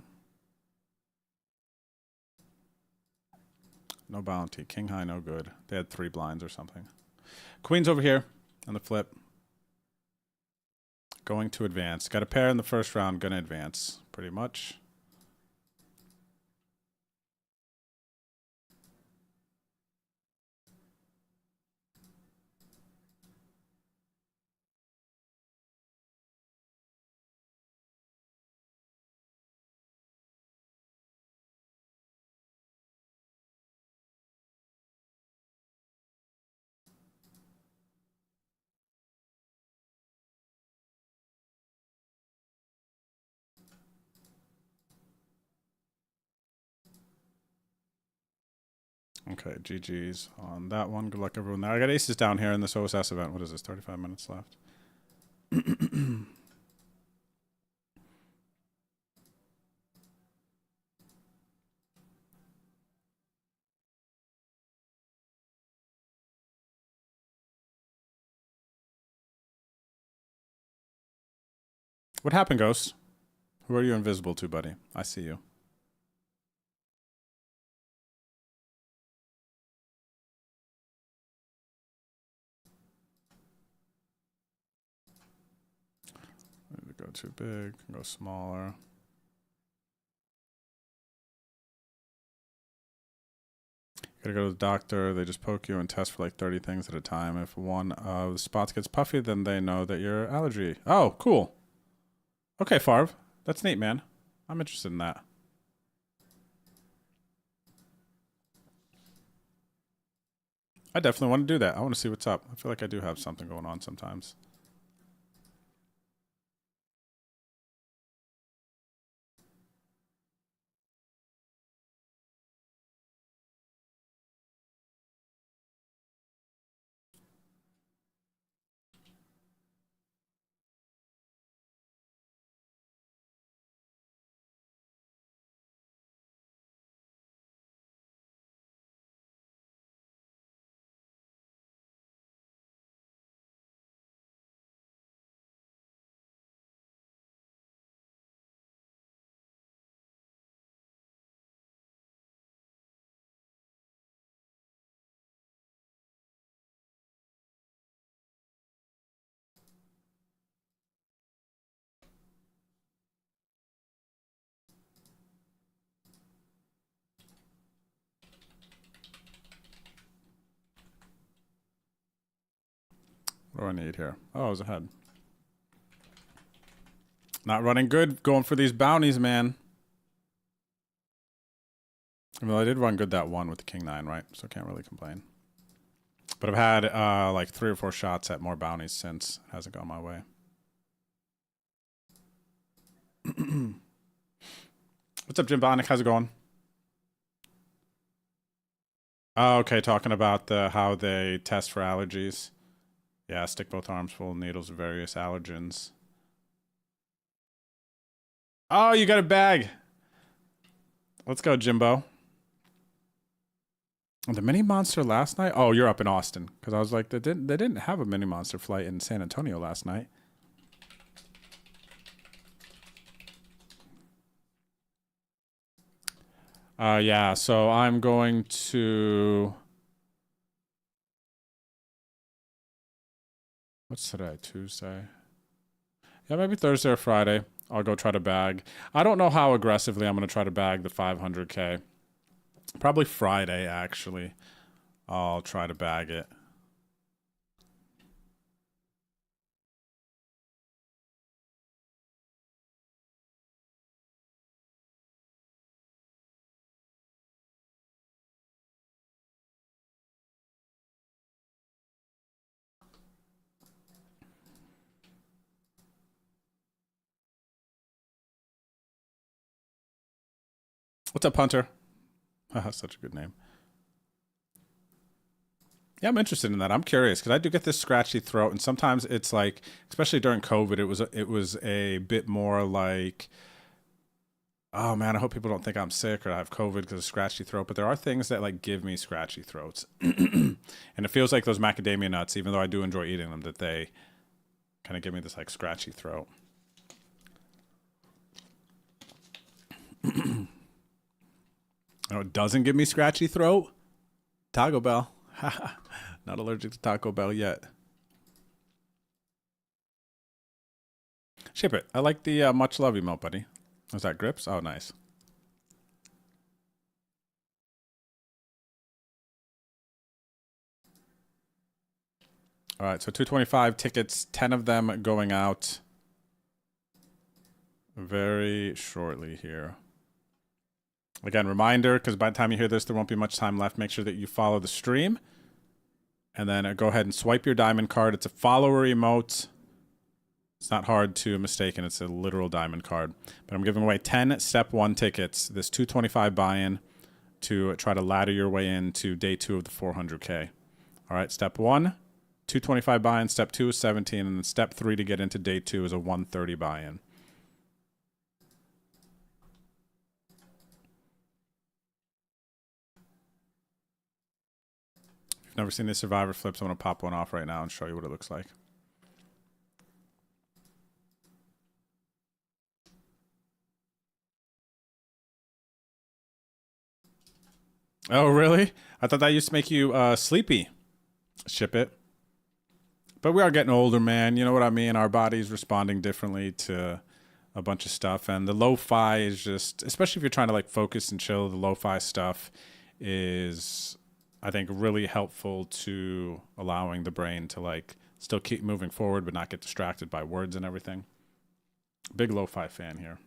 No bounty. King high, no good. They had 3 blinds or something. Queen's over here on the flip. Going to advance. Got a pair in the first round. Gonna advance, pretty much. Okay, GG's on that one. Good luck, everyone there. I got aces down here in this OSS event. What is this? 35 minutes left. What happened, Ghost? Who are you invisible to, buddy? I see you. Go too big, go smaller. Gotta go to the doctor. They just poke you and test for like 30 things at a time. If one of the spots gets puffy, then they know that you're allergy. Oh, cool. Okay, Farv. That's neat, man. I'm interested in that. I definitely want to do that. I want to see what's up. I feel like I do have something going on sometimes. What do I need here? Oh, I was ahead. Not running good. Going for these bounties, man. Well, I did run good that one with the King 9, right? So can't really complain. But I've had like 3 or 4 shots at more bounties since. It hasn't gone my way. What's up, Jim Bonick? How's it going? Oh, okay, talking about how they test for allergies. Yeah, stick both arms full of needles of various allergens. Oh, you got a bag. Let's go, Jimbo. The mini monster last night? Oh, you're up in Austin. Because I was like, they didn't have a mini monster flight in San Antonio last night. Yeah, so I'm going to... What's today? Tuesday? Yeah, maybe Thursday or Friday. I'll go try to bag. I don't know how aggressively I'm going to try to bag the 500K. Probably Friday, actually. I'll try to bag it. What's up, Hunter? Such a good name. Yeah, I'm interested in that. I'm curious because I do get this scratchy throat, and sometimes it's like, especially during COVID, it was a bit more like, oh man, I hope people don't think I'm sick or I have COVID because of scratchy throat. But there are things that like give me scratchy throats, and it feels like those macadamia nuts, even though I do enjoy eating them, that they kind of give me this like scratchy throat. Oh, it doesn't give me scratchy throat? Taco Bell. Not allergic to Taco Bell yet. Ship it. I like the much love emote, buddy. Was that grips? Oh, nice. All right, so 225 tickets, 10 of them going out very shortly here. Again, reminder, because by the time you hear this, there won't be much time left. Make sure that you follow the stream. And then go ahead and swipe your diamond card. It's a follower emote. It's not hard to mistake, and it's a literal diamond card. But I'm giving away 10 Step 1 tickets, this 225 buy-in, to try to ladder your way into day 2 of the 400K. All right, Step 1, 225 buy-in. Step 2 is 17. And then Step 3 to get into day 2 is a 130 buy-in. Never seen these Survivor flips. I'm going to pop one off right now and show you what it looks like. Oh, really? I thought that used to make you sleepy. Ship it. But we are getting older, man. You know what I mean? Our body's responding differently to a bunch of stuff. And the lo-fi is just, especially if you're trying to like focus and chill, the lo-fi stuff is I think really helpful to allowing the brain to like still keep moving forward but not get distracted by words and everything. Big lo-fi fan here.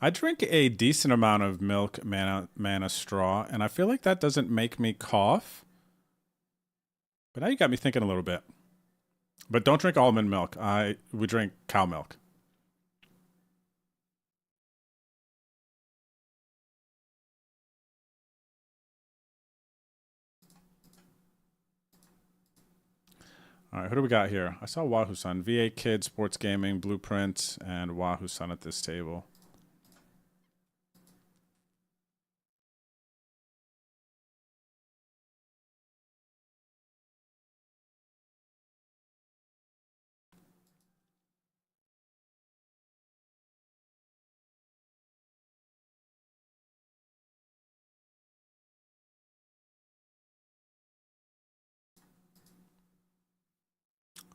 I drink a decent amount of milk mana straw, and I feel like that doesn't make me cough. But now you got me thinking a little bit. But don't drink almond milk. We drink cow milk. All right, who do we got here? I saw Wahoo Sun, V8 Kid, Sports Gaming, Blueprint, and Wahoo Sun at this table.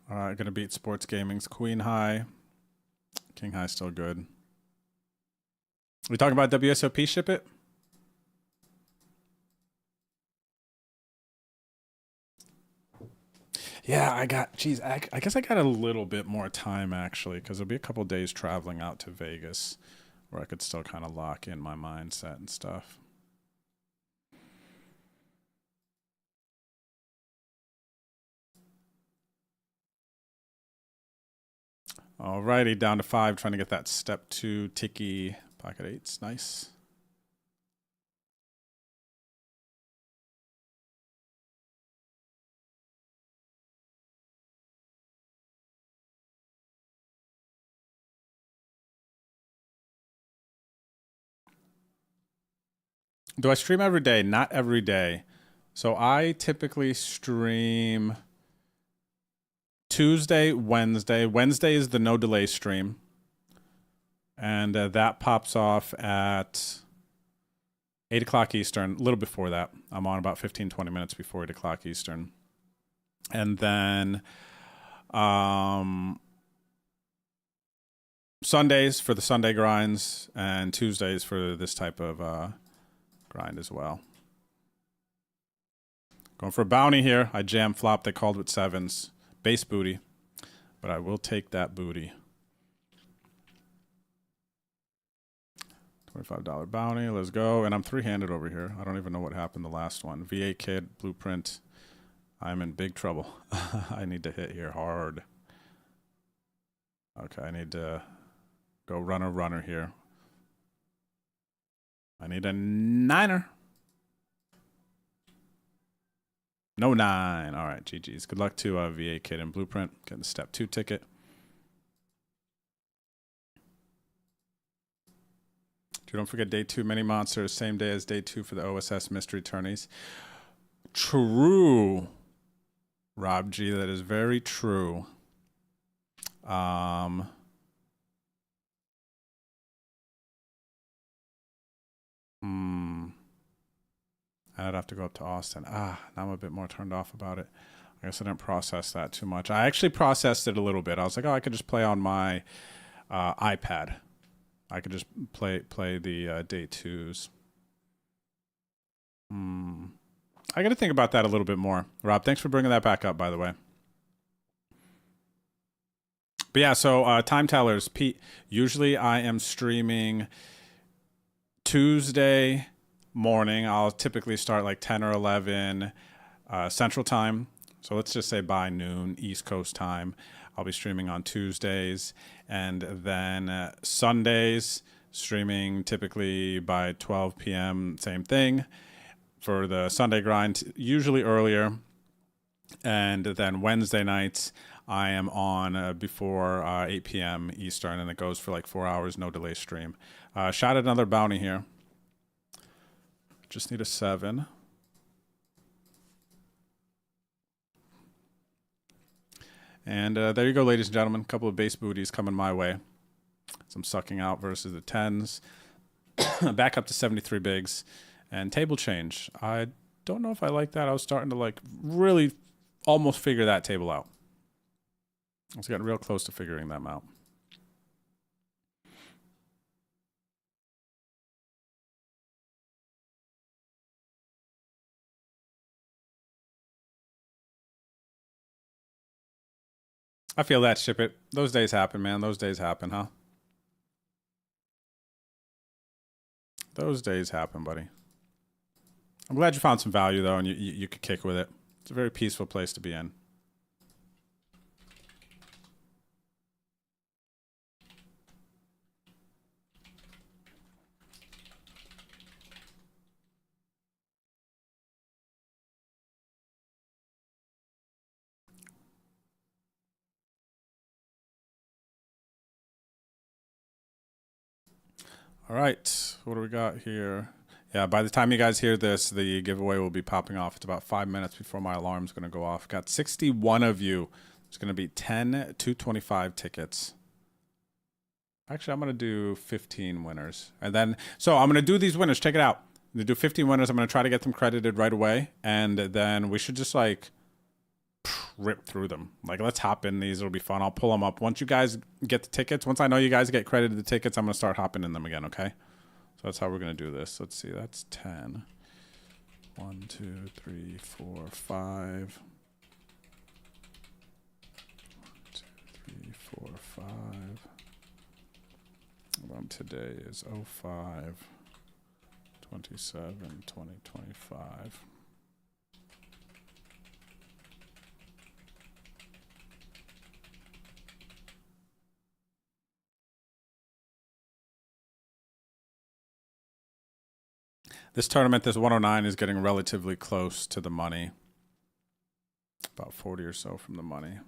All right, gonna beat Sports Gaming's Queen High. King High still good. We talking about WSOP ship it? Yeah, geez, I guess I got a little bit more time actually, because there'll be a couple days traveling out to Vegas where I could still kind of lock in my mindset and stuff. Alrighty, down to 5, trying to get that step 2 Tiki pocket 8s. Nice. Do I stream every day? Not every day. So I typically stream Tuesday, Wednesday. Wednesday is the no delay stream. And that pops off at 8 o'clock Eastern, a little before that. I'm on about 15, 20 minutes before 8 o'clock Eastern. And then Sundays for the Sunday grinds and Tuesdays for this type of grind as well. Going for a bounty here. I jam flop. They called with 7s. Base booty. But I will take that booty. $25 bounty. Let's go. And I'm 3-handed over here. I don't even know what happened the last one. V8 Kid, Blueprint. I'm in big trouble. I need to hit here hard. Okay, I need to go runner here. I need a 9er. No 9. All right, GG's. Good luck to V8 Kid and Blueprint. Getting the step 2 ticket. Don't forget day 2 mini monsters, same day as day 2 for the OSS mystery tourneys. True, Rob G. That is very true. I'd have to go up to Austin. Now I'm a bit more turned off about it. I guess I didn't process that too much. I actually processed it a little bit. I was like, oh, I could just play on my iPad. I could just play the day 2s. I got to think about that a little bit more. Rob, thanks for bringing that back up, by the way. But yeah, so time tellers, Pete. Usually I am streaming Tuesday morning. I'll typically start like 10 or 11 Central Time. So let's just say by noon East Coast time. I'll be streaming on Tuesdays, and then Sundays streaming typically by 12 p.m. Same thing for the Sunday grind, usually earlier. And then Wednesday nights I am on before 8 p.m. Eastern, and it goes for like 4 hours, no delay stream. Shot at another bounty here. Just need a 7. And there you go, ladies and gentlemen. A couple of base booties coming my way. Some sucking out versus the 10s. Back up to 73 bigs. And table change. I don't know if I like that. I was starting to like really almost figure that table out. I was getting real close to figuring them out. I feel that, ship it. Those days happen, man. Those days happen, huh? Those days happen, buddy. I'm glad you found some value, though, and you could kick with it. It's a very peaceful place to be in. All right, what do we got here? Yeah, by the time you guys hear this, the giveaway will be popping off. It's about 5 minutes before my alarm's going to go off. Got 61 of you. There's going to be 10 225 tickets. Actually, I'm going to do 15 winners. And then, so I'm going to do these winners. Check it out. I'm going to do 15 winners. I'm going to try to get them credited right away. And then we should just like rip through them. Like, let's hop in these. It'll be fun. I'll pull them up. Once you guys get the tickets, once I know you guys get credited the tickets, I'm going to start hopping in them again, okay? So that's how we're going to do this. Let's see. That's 10. 1, 2, 3, 4, 5. 1, 2, 3, 4, 5. Hold on, today is 05 27 2025. This tournament, this 109, is getting relatively close to the money. About 40 or so from the money.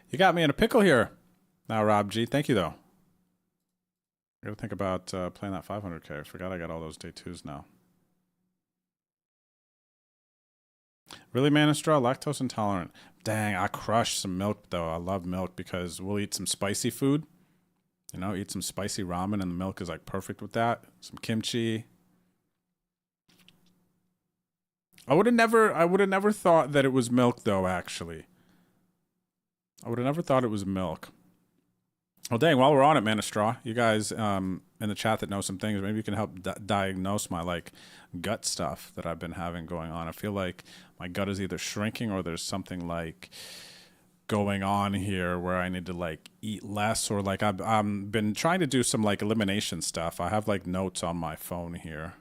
You got me in a pickle here. Now, Rob G. Thank you, though. I gotta think about playing that 500K. I forgot I got all those day twos now. Really, Manistraw? Lactose intolerant. Dang, I crush some milk, though. I love milk because we'll eat some spicy food. You know, eat some spicy ramen, and the milk is, like, perfect with that. Some kimchi. I would have never thought that it was milk, though, actually. I would have never thought it was milk. Well, dang, while we're on it, Manistraw, you guys in the chat that know some things, maybe you can help diagnose my, like, gut stuff that I've been having going on. I feel like my gut is either shrinking or there's something, like, going on here where I need to, like, eat less, or, like, I've been trying to do some, like, elimination stuff. I have, like, notes on my phone here.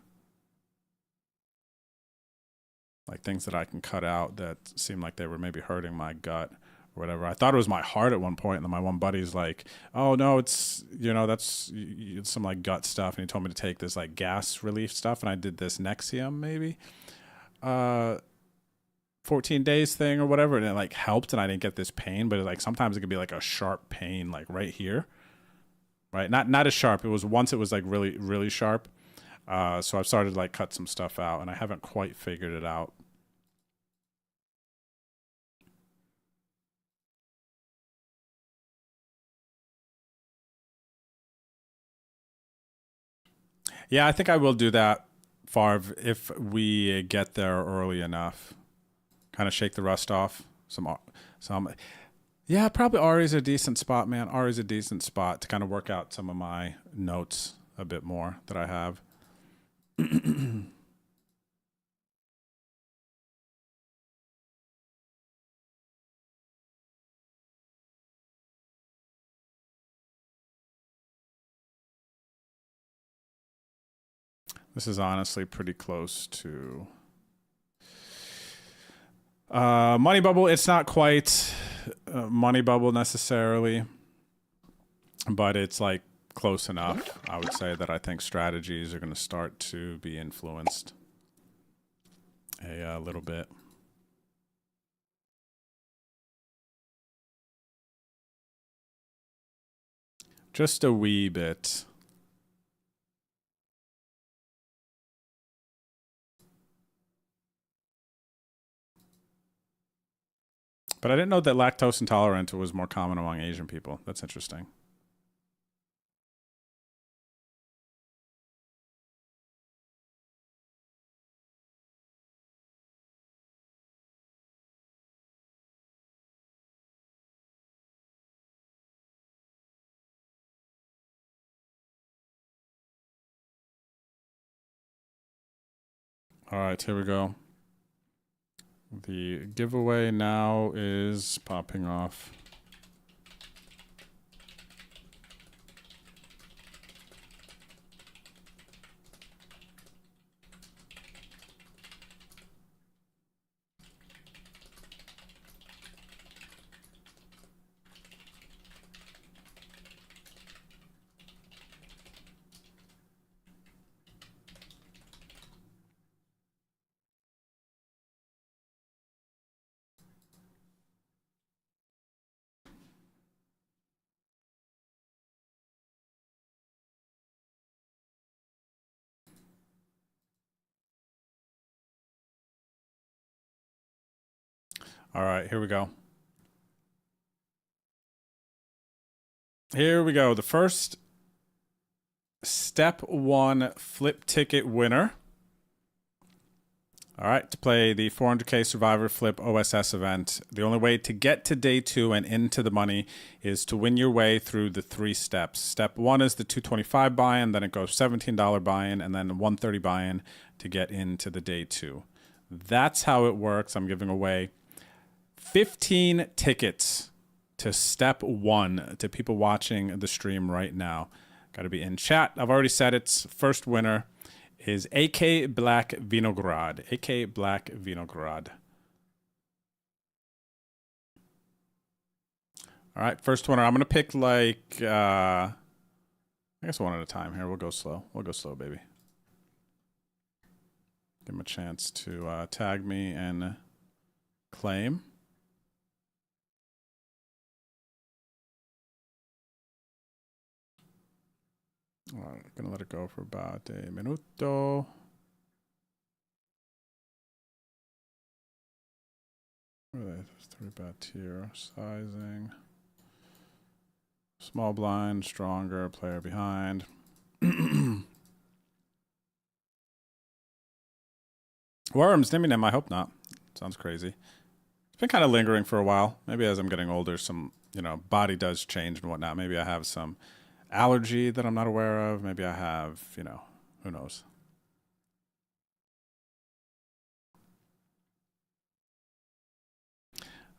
Like, things that I can cut out that seem like they were maybe hurting my gut. Whatever. I thought it was my heart at one point, and then my one buddy's like, "Oh no, it's, you know, that's it's some like gut stuff," and he told me to take this like gas relief stuff, and I did this Nexium maybe 14 days thing or whatever, and it like helped, and I didn't get this pain, but it, like sometimes it could be like a sharp pain like right here, right? Not as sharp. It was once it was like really sharp. So I've started to like cut some stuff out, and I haven't quite figured it out. Yeah, I think I will do that, Farv, if we get there early enough. Kind of shake the rust off. Yeah, probably Ari's a decent spot, man. Ari's a decent spot to kind of work out some of my notes a bit more that I have. This is honestly pretty close to Money Bubble. It's not quite Money Bubble necessarily, but it's like close enough. I would say that I think strategies are going to start to be influenced a little bit. Just a wee bit. But I didn't know that lactose intolerant was more common among Asian people. That's interesting. All right, here we go. The giveaway now is popping off. All right, here we go. Here we go. The first step 1 flip ticket winner. All right, to play the 400K Survivor Flip OSS event, the only way to get to day 2 and into the money is to win your way through the 3 steps. Step 1 is the $225 buy-in, then it goes $17 buy-in, and then $130 buy-in to get into the day 2. That's how it works. I'm giving away 15 tickets to step 1 to people watching the stream right now. Got to be in chat. I've already said it's first winner is AK Black Vinograd. AK Black Vinograd. All right, first winner. I'm going to pick like, I guess one at a time here. We'll go slow. We'll go slow, baby. Give him a chance to tag me and claim. All right, gonna let it go for about a minuto. Where are they? 3-bet tier sizing. Small blind, stronger, player behind. Worms, Niminem, I hope not. Sounds crazy. It's been kind of lingering for a while. Maybe as I'm getting older, some, body does change and whatnot. Maybe I have some allergy that I'm not aware of. Maybe I have, who knows.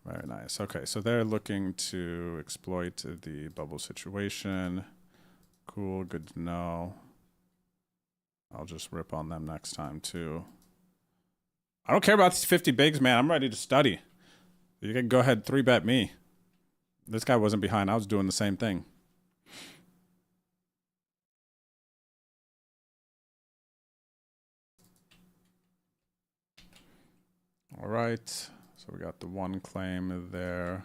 Very nice. Okay, so they're looking to exploit the bubble situation. Cool, good to know. I'll just rip on them next time too. I don't care about these 50 bigs, man. I'm ready to study. You can go ahead 3-bet me. This guy wasn't behind. I was doing the same thing. All right, so we got the 1 claim there.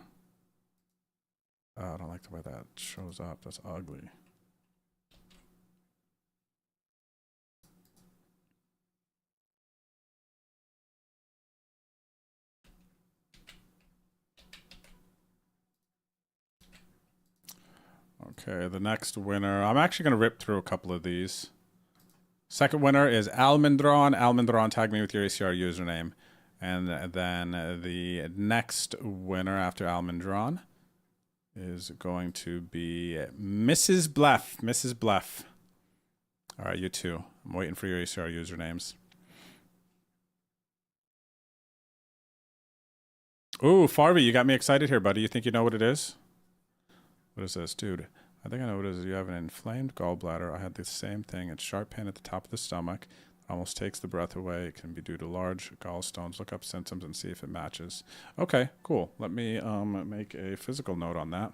I don't like the way that shows up. That's ugly. Okay, the next winner. I'm actually going to rip through a couple of these. Second winner is Almendron. Almendron, tag me with your ACR username. And then the next winner after Almendron is going to be Mrs. Bleff. Mrs. Bleff. All right, you two. I'm waiting for your ACR usernames. Ooh, Farvey, you got me excited here, buddy. You think you know what it is? What is this? Dude, I think I know what it is. You have an inflamed gallbladder. I had the same thing. It's sharp pain at the top of the stomach. Almost takes the breath away. It can be due to large gallstones. Look up symptoms and see if it matches. Okay, cool. Let me make a physical note on that.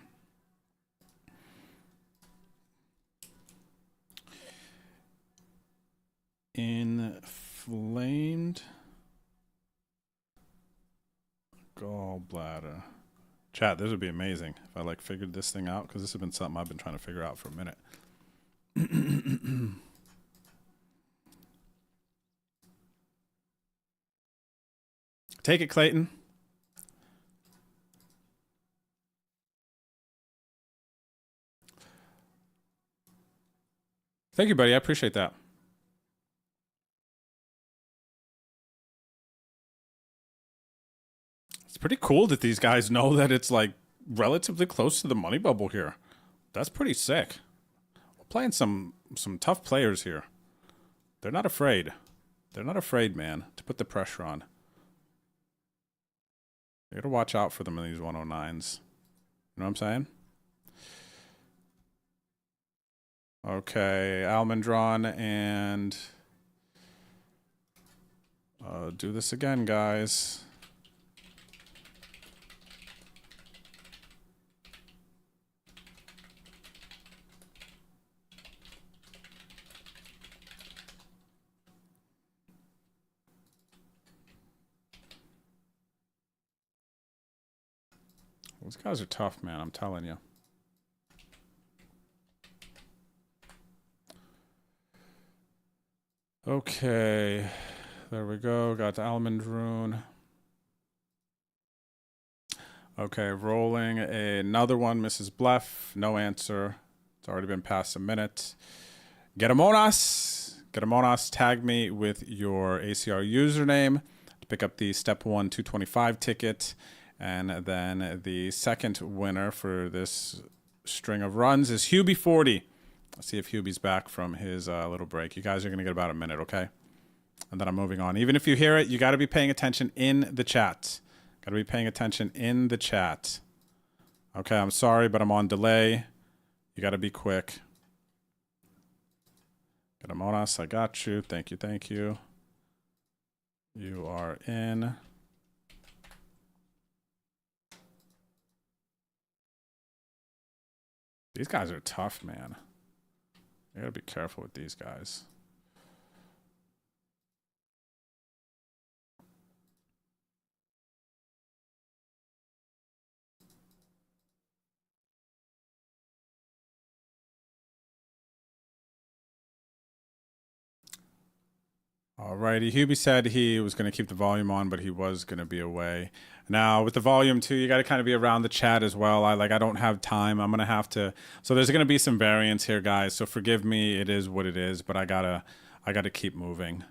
Inflamed gallbladder. Chat, this would be amazing if I figured this thing out, because this has been something I've been trying to figure out for a minute. Take it, Clayton. Thank you, buddy. I appreciate that. It's pretty cool that these guys know that it's relatively close to the money bubble here. That's pretty sick. We're playing some tough players here. They're not afraid. They're not afraid, man, to put the pressure on. You gotta watch out for them in these 109s. You know what I'm saying? Okay, Almendron and do this again, guys. Those guys are tough, man, I'm telling you. Okay, there we go. Got Almond Rune. Okay, rolling another one. Mrs. Bluff, no answer. It's already been past a minute. Getamonas, tag me with your ACR username to pick up the Step 1 225 ticket. And then the second winner for this string of runs is Hubie40. Let's see if Hubie's back from his little break. You guys are going to get about a minute, okay? And then I'm moving on. Even if you hear it, you got to be paying attention in the chat. Got to be paying attention in the chat. Okay, I'm sorry, but I'm on delay. You got to be quick. Getamonas, I got you. Thank you, thank you. You are in. These guys are tough, man. You gotta be careful with these guys. Alrighty, Hubie said he was going to keep the volume on, but he was going to be away. Now, with the volume too, you got to kind of be around the chat as well. I don't have time. I'm going to have to. So there's going to be some variance here, guys. So forgive me. It is what it is, but I gotta keep moving.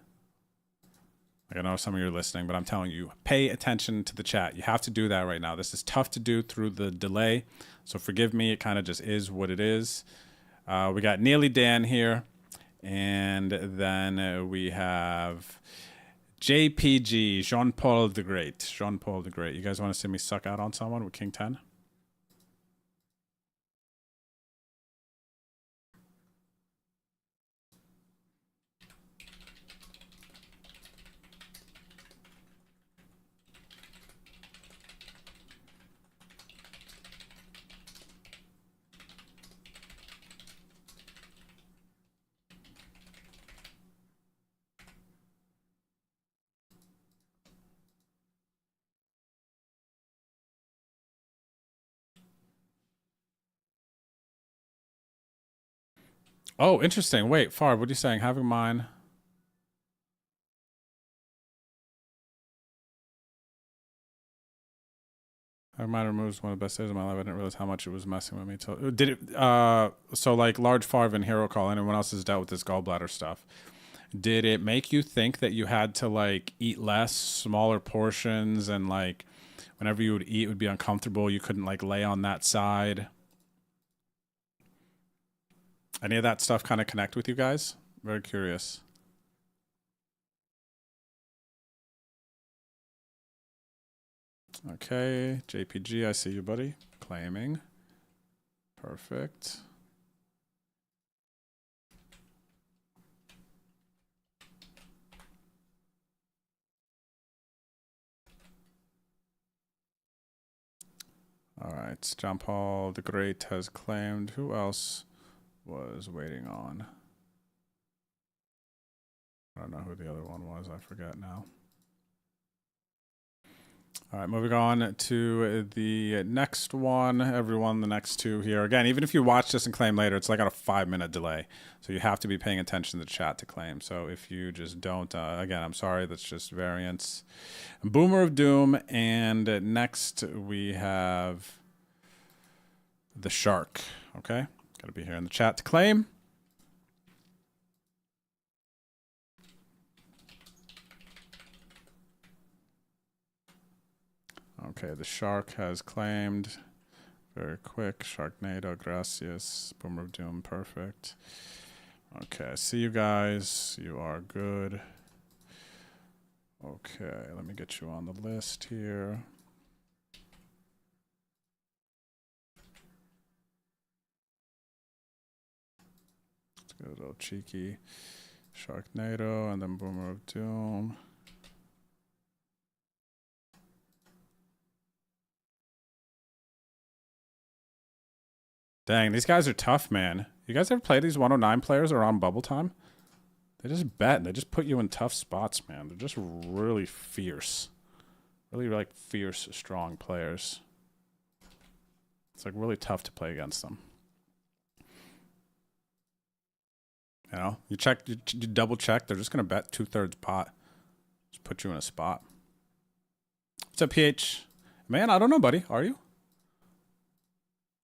Like, I know some of you are listening, but I'm telling you, pay attention to the chat. You have to do that right now. This is tough to do through the delay. So forgive me. It kind of just is what it is. We got Nearly Dan here. And then we have JPG, Jean-Paul the Great. Jean-Paul the Great. You guys want to see me suck out on someone with King 10? Oh, interesting. Wait, Farb, what are you saying? Having mine. Having mine removes one of the best days of my life. I didn't realize how much it was messing with me. Did it? So like Large Farb and Hero Call, anyone else has dealt with this gallbladder stuff. Did it make you think that you had to like eat less, smaller portions, and like whenever you would eat, it would be uncomfortable? You couldn't like lay on that side. Any of that stuff kind of connect with you guys? Very curious. Okay, JPG, I see you, buddy. Claiming. Perfect. All right, John Paul the Great has claimed. Who else was waiting on? I don't know who the other one was. I forget now. All right, moving on to the next one. Everyone, the next two here. Again, even if you watch this and claim later, it's like on a 5-minute delay. So you have to be paying attention to the chat to claim. So if you just don't, again, I'm sorry, that's just variance. Boomer of Doom. And next we have the Shark. Okay, got to be here in the chat to claim. Okay, the Shark has claimed. Very quick. Sharknado, gracias. Boomer of Doom, perfect. Okay, I see you guys. You are good. Okay, let me get you on the list here. Let's go a little cheeky. Sharknado and then Boomer of Doom. Dang, these guys are tough, man. You guys ever play these 109 players or on bubble time? They just bet and they just put you in tough spots, man. They're just really fierce. Really, like, fierce, strong players. It's, like, really tough to play against them. You know? You double check. They're just going to bet 2/3 pot. Just put you in a spot. What's up, PH? Man, I don't know, buddy. Are you?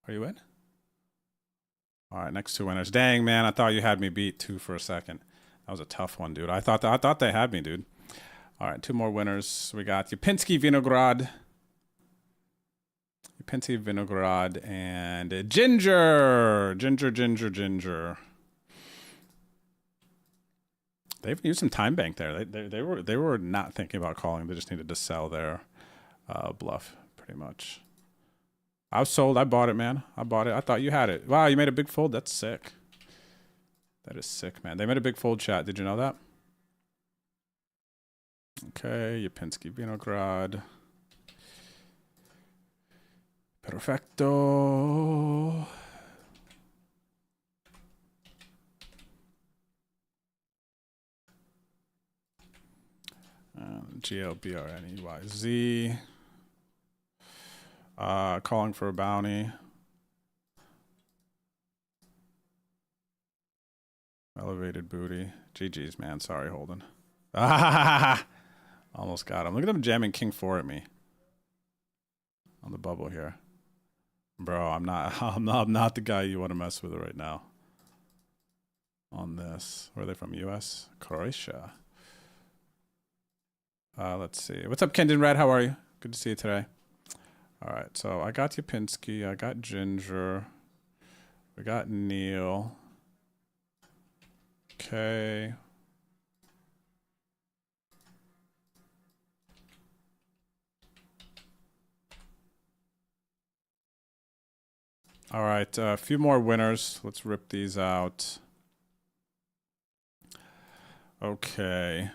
Are you in? All right, next 2 winners. Dang, man, I thought you had me beat 2 for a second. That was a tough one, dude. I thought they had me, dude. All right, 2 more winners. We got Yapinski Vinograd. Yapinski Vinograd and Ginger. Ginger. They even used some time bank there. They were not thinking about calling. They just needed to sell their bluff, pretty much. I was sold. I bought it, man. I bought it. I thought you had it. Wow, you made a big fold. That's sick. That is sick, man. They made a big fold, chat. Did you know that? Okay, Yapinski Vinograd. Perfecto. GLBRNEYZ. Calling for a bounty. Elevated booty. GG's, man. Sorry, Holden. Almost got him. Look at him jamming King 4 at me. On the bubble here. Bro, I'm not the guy you want to mess with right now. On this. Where are they from? US? Croatia. Let's see. What's up, Kendon Red? How are you? Good to see you today. All right, so I got Yapinski. I got Ginger. We got Neil. Okay. All right, a few more winners. Let's rip these out. Okay.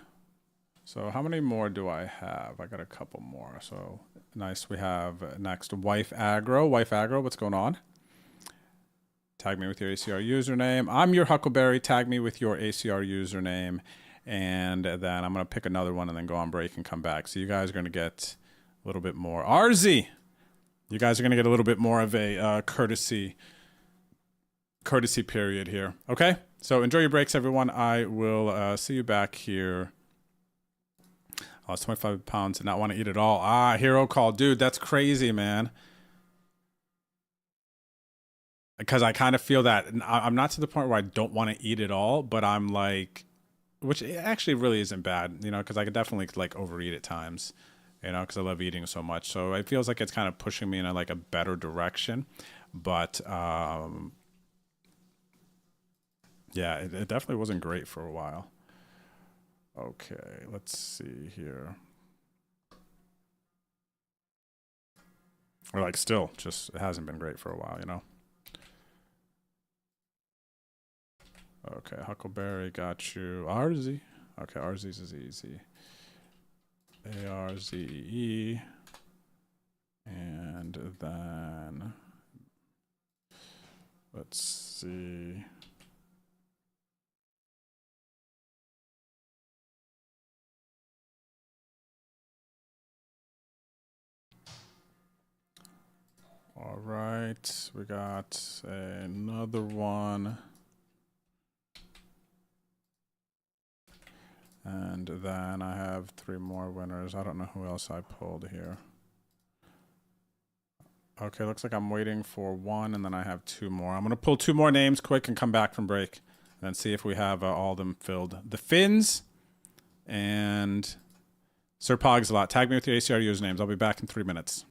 So how many more do I have? I got a couple more. So nice. We have next Wife Aggro. Wife Aggro, what's going on? Tag me with your ACR username. I'm your Huckleberry. Tag me with your ACR username. And then I'm going to pick another one and then go on break and come back. So you guys are going to get a little bit more. RZ! You guys are going to get a little bit more of a courtesy period here. Okay? So enjoy your breaks, everyone. I will see you back here. I lost 25 pounds and not want to eat it all. Ah, hero call. Dude, that's crazy, man. Because I kind of feel that I'm not to the point where I don't want to eat it all, but I'm like, which actually really isn't bad, you know, because I could definitely like overeat at times, you know, because I love eating so much. So it feels like it's kind of pushing me in like a better direction. But yeah, it definitely wasn't great for a while. Okay, let's see here. Or like still, just it hasn't been great for a while, you know. Okay, Huckleberry got you. RZ. Okay, RZ's is easy. ARZE. And then let's see. All right, we got another one. And then I have 3 more winners. I don't know who else I pulled here. Okay, looks like I'm waiting for 1, and then I have 2 more. I'm going to pull 2 more names quick and come back from break. And then see if we have all of them filled. The Finns and Sir Pogs a lot. Tag me with your ACR usernames. I'll be back in 3 minutes.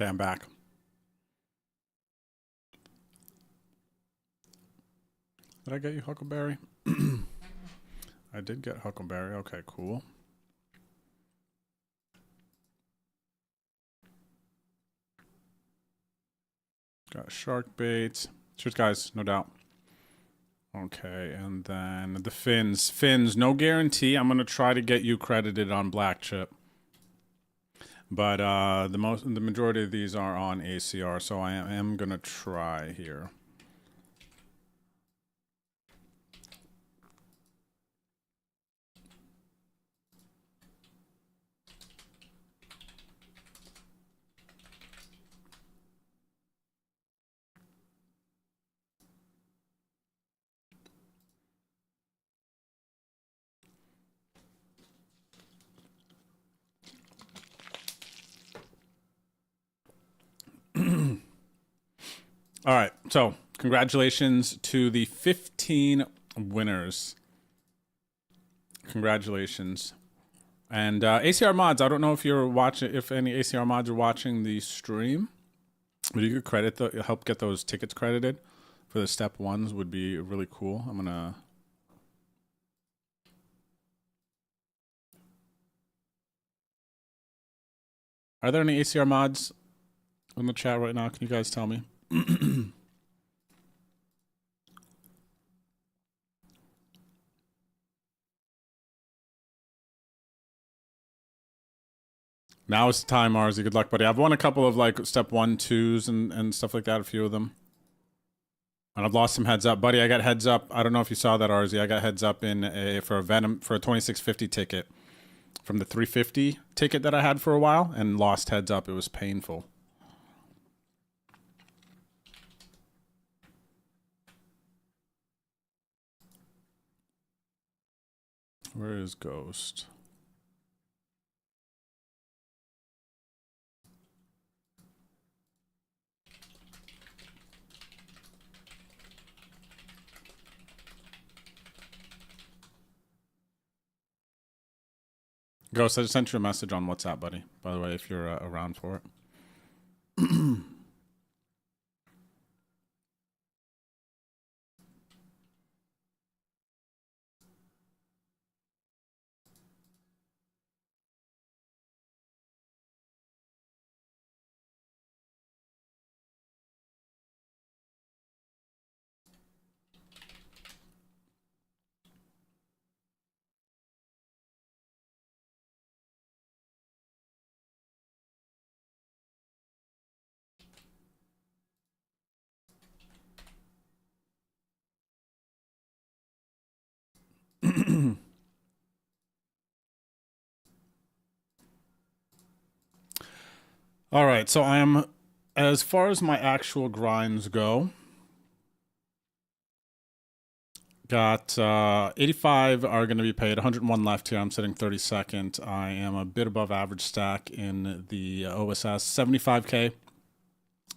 Okay, I'm back. Did I get you Huckleberry? I did get Huckleberry. Okay, cool. Got shark bait. Cheers, guys. No doubt. Okay, and then the fins. Fins, no guarantee. I'm gonna try to get you credited on Black Chip, but the majority of these are on ACR, so I am gonna try here. All right, so congratulations to the 15 winners. Congratulations. And ACR mods, I don't know if you're watching, if any ACR mods are watching the stream, but you could help get those tickets credited for the step ones would be really cool. I'm gonna. Are there any ACR mods in the chat right now? Can you guys tell me? Now is the time, Arzy. Good luck, buddy. I've won a couple of like step 1, 2s and stuff like that, a few of them. And I've lost some heads up. Buddy, I got heads up. I don't know if you saw that, Arzy. I got heads up for a Venom for a 2650 ticket from the 350 ticket that I had for a while and lost heads up. It was painful. Where is Ghost? Ghost, I just sent you a message on WhatsApp, buddy. By the way, if you're around for it. All right, so I am, as far as my actual grinds go, got 85 are going to be paid, 101 left here. I'm sitting 32nd. I am a bit above average stack in the OSS, 75K.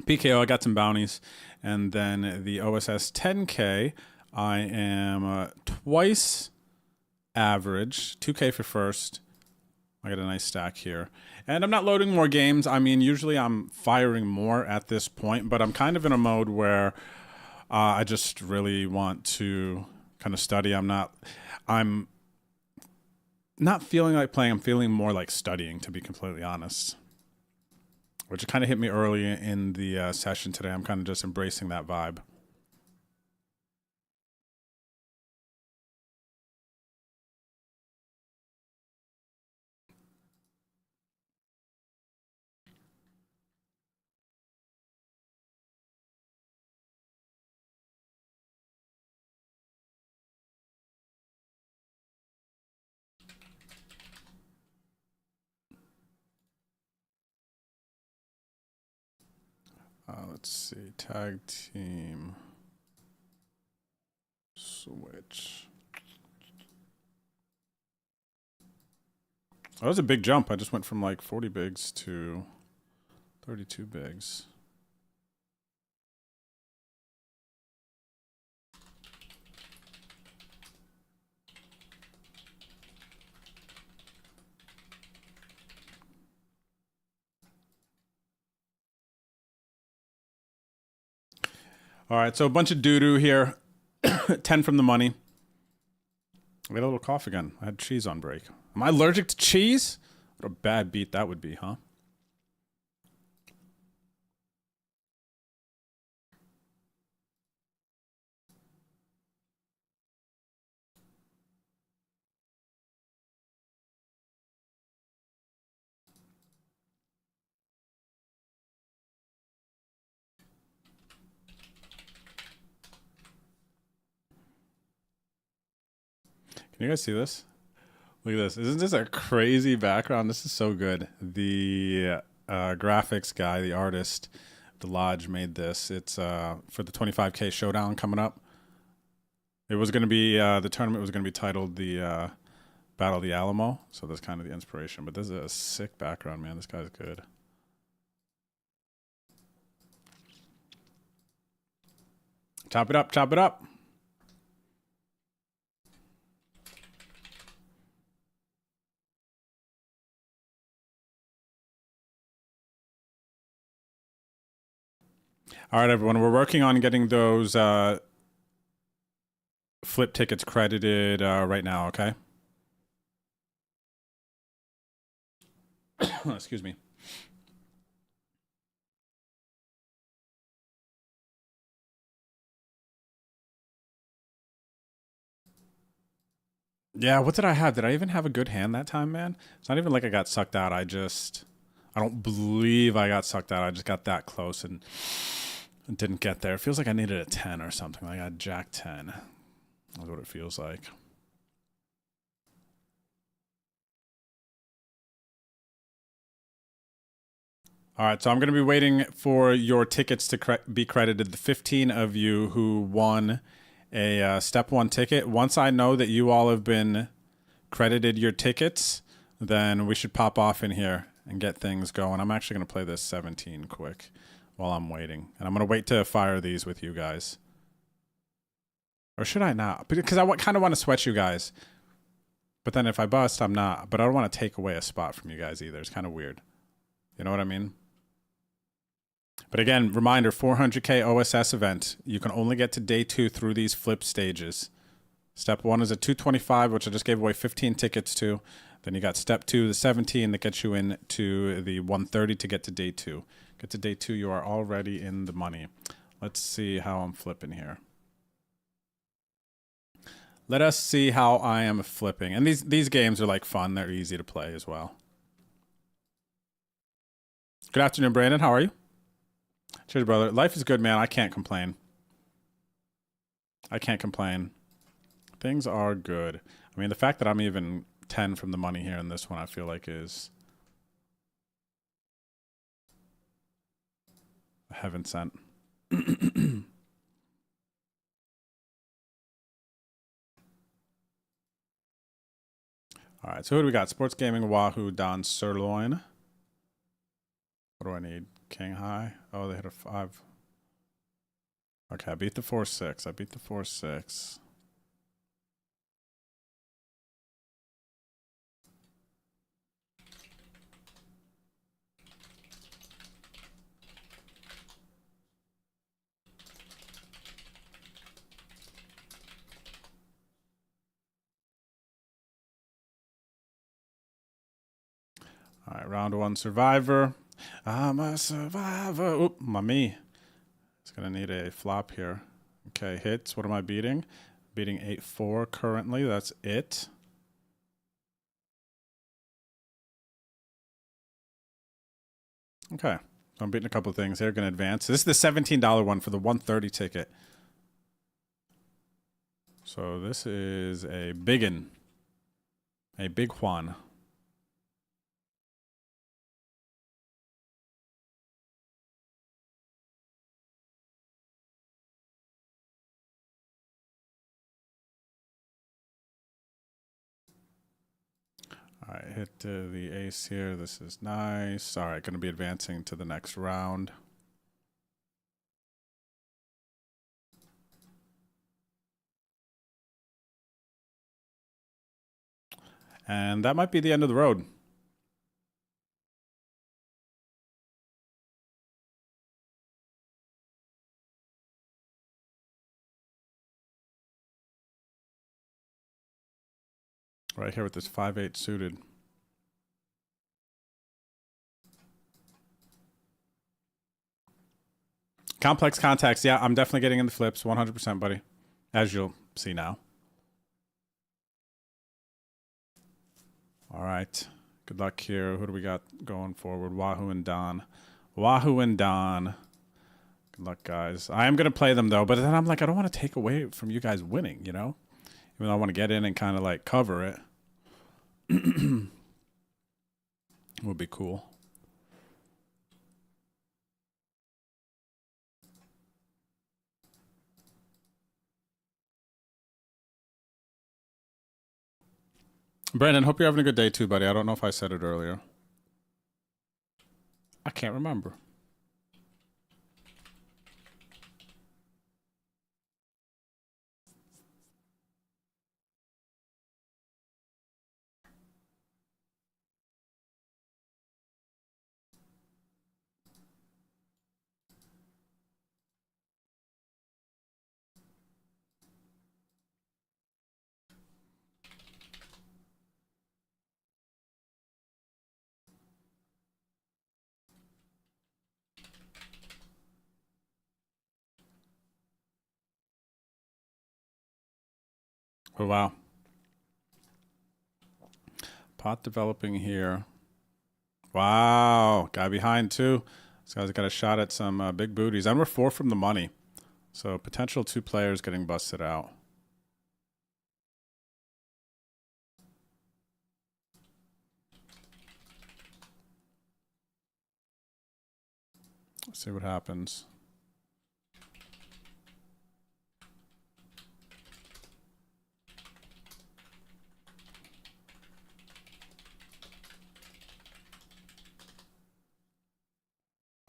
PKO, I got some bounties. And then the OSS 10K, I am twice average, 2K for first. I got a nice stack here. And I'm not loading more games. I mean, usually I'm firing more at this point, but I'm kind of in a mode where I just really want to kind of study. I'm not feeling like playing. I'm feeling more like studying, to be completely honest. Which kind of hit me early in the session today. I'm kind of just embracing that vibe. Let's see, tag team, switch. That was a big jump. I just went from like 40 bigs to 32 bigs. All right, so a bunch of doo-doo here. 10 from the money. I got a little cough again. I had cheese on break. Am I allergic to cheese? What a bad beat that would be, huh? Can you guys see this? Look at this. Isn't this a crazy background? This is so good. The graphics guy, the artist, the Lodge made this. It's for the 25K showdown coming up. It was going to be, the tournament was going to be titled the Battle of the Alamo. So that's kind of the inspiration. But this is a sick background, man. This guy's good. Chop it up, chop it up. All right, everyone, we're working on getting those flip tickets credited right now, okay? Excuse me. Yeah, what did I have? Did I even have a good hand that time, man? It's not even like I got sucked out. I don't believe I got sucked out. I just got that close and didn't get there. It feels like I needed a 10 or something. Like I got Jack 10. That's what it feels like. All right, so I'm going to be waiting for your tickets to be credited. The 15 of you who won a Step 1 ticket. Once I know that you all have been credited your tickets, then we should pop off in here and get things going. I'm actually going to play this 17 quick while I'm waiting. And I'm going to wait to fire these with you guys. Or should I not? Because I kind of want to sweat you guys. But then if I bust, I'm not. But I don't want to take away a spot from you guys either. It's kind of weird. You know what I mean? But again, reminder, 400K OSS event. You can only get to day 2 through these flip stages. Step 1 is a 225, which I just gave away 15 tickets to. Then you got step 2, the 17, that gets you into the 130 to get to day 2. Get to day 2, you are already in the money. Let's see how I'm flipping here. Let us see how I am flipping. And these games are like fun. They're easy to play as well. Good afternoon, Brandon. How are you? Cheers, brother. Life is good, man. I can't complain. I can't complain. Things are good. I mean, the fact that I'm even 10 from the money here in this one, I feel like is heaven sent. All right, so who do we got? Sports Gaming, Wahoo, Don Sirloin. What do I need? King High. Oh, they hit a 5. Okay, I beat the 4-6. I beat the 4-6. All right, round 1 survivor. I'm a survivor. Oop, my me. It's going to need a flop here. Okay, hits. What am I beating? Beating 8-4 currently. That's it. Okay. I'm beating a couple of things here. Going to advance. This is the $17 one for the 130 ticket. So this is a biggin. A big Juan. All right, hit the ace here. This is nice. All right, going to be advancing to the next round. And that might be the end of the road. Right here with this 5-8 suited. Complex contacts. Yeah, I'm definitely getting in the flips. 100%, buddy. As you'll see now. All right. Good luck here. Who do we got going forward? Wahoo and Don. Wahoo and Don. Good luck, guys. I am going to play them, though. But then I'm like, I don't want to take away from you guys winning, you know? Even though I want to get in and kind of, like, cover it. Would be cool. Brandon, hope you're having a good day too, buddy. I don't know if I said it earlier. I can't remember. Oh, wow. Pot developing here. Wow. Guy behind, too. This guy's got a shot at some big booties. And we're 4 from the money. So potential 2 players getting busted out. Let's see what happens.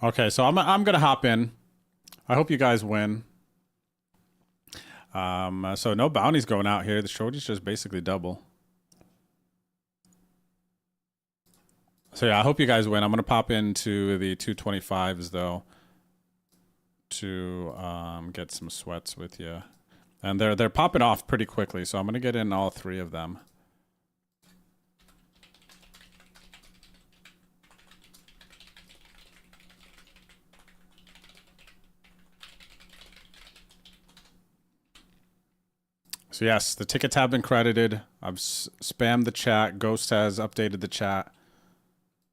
Okay, so I'm gonna hop in. I hope you guys win. So no bounties going out here. The shorty's just basically double. So yeah, I hope you guys win. I'm gonna pop into the 225s though to get some sweats with you, and they're popping off pretty quickly. So I'm gonna get in all 3 of them. So yes, the tickets have been credited. I've spammed the chat. Ghost has updated the chat.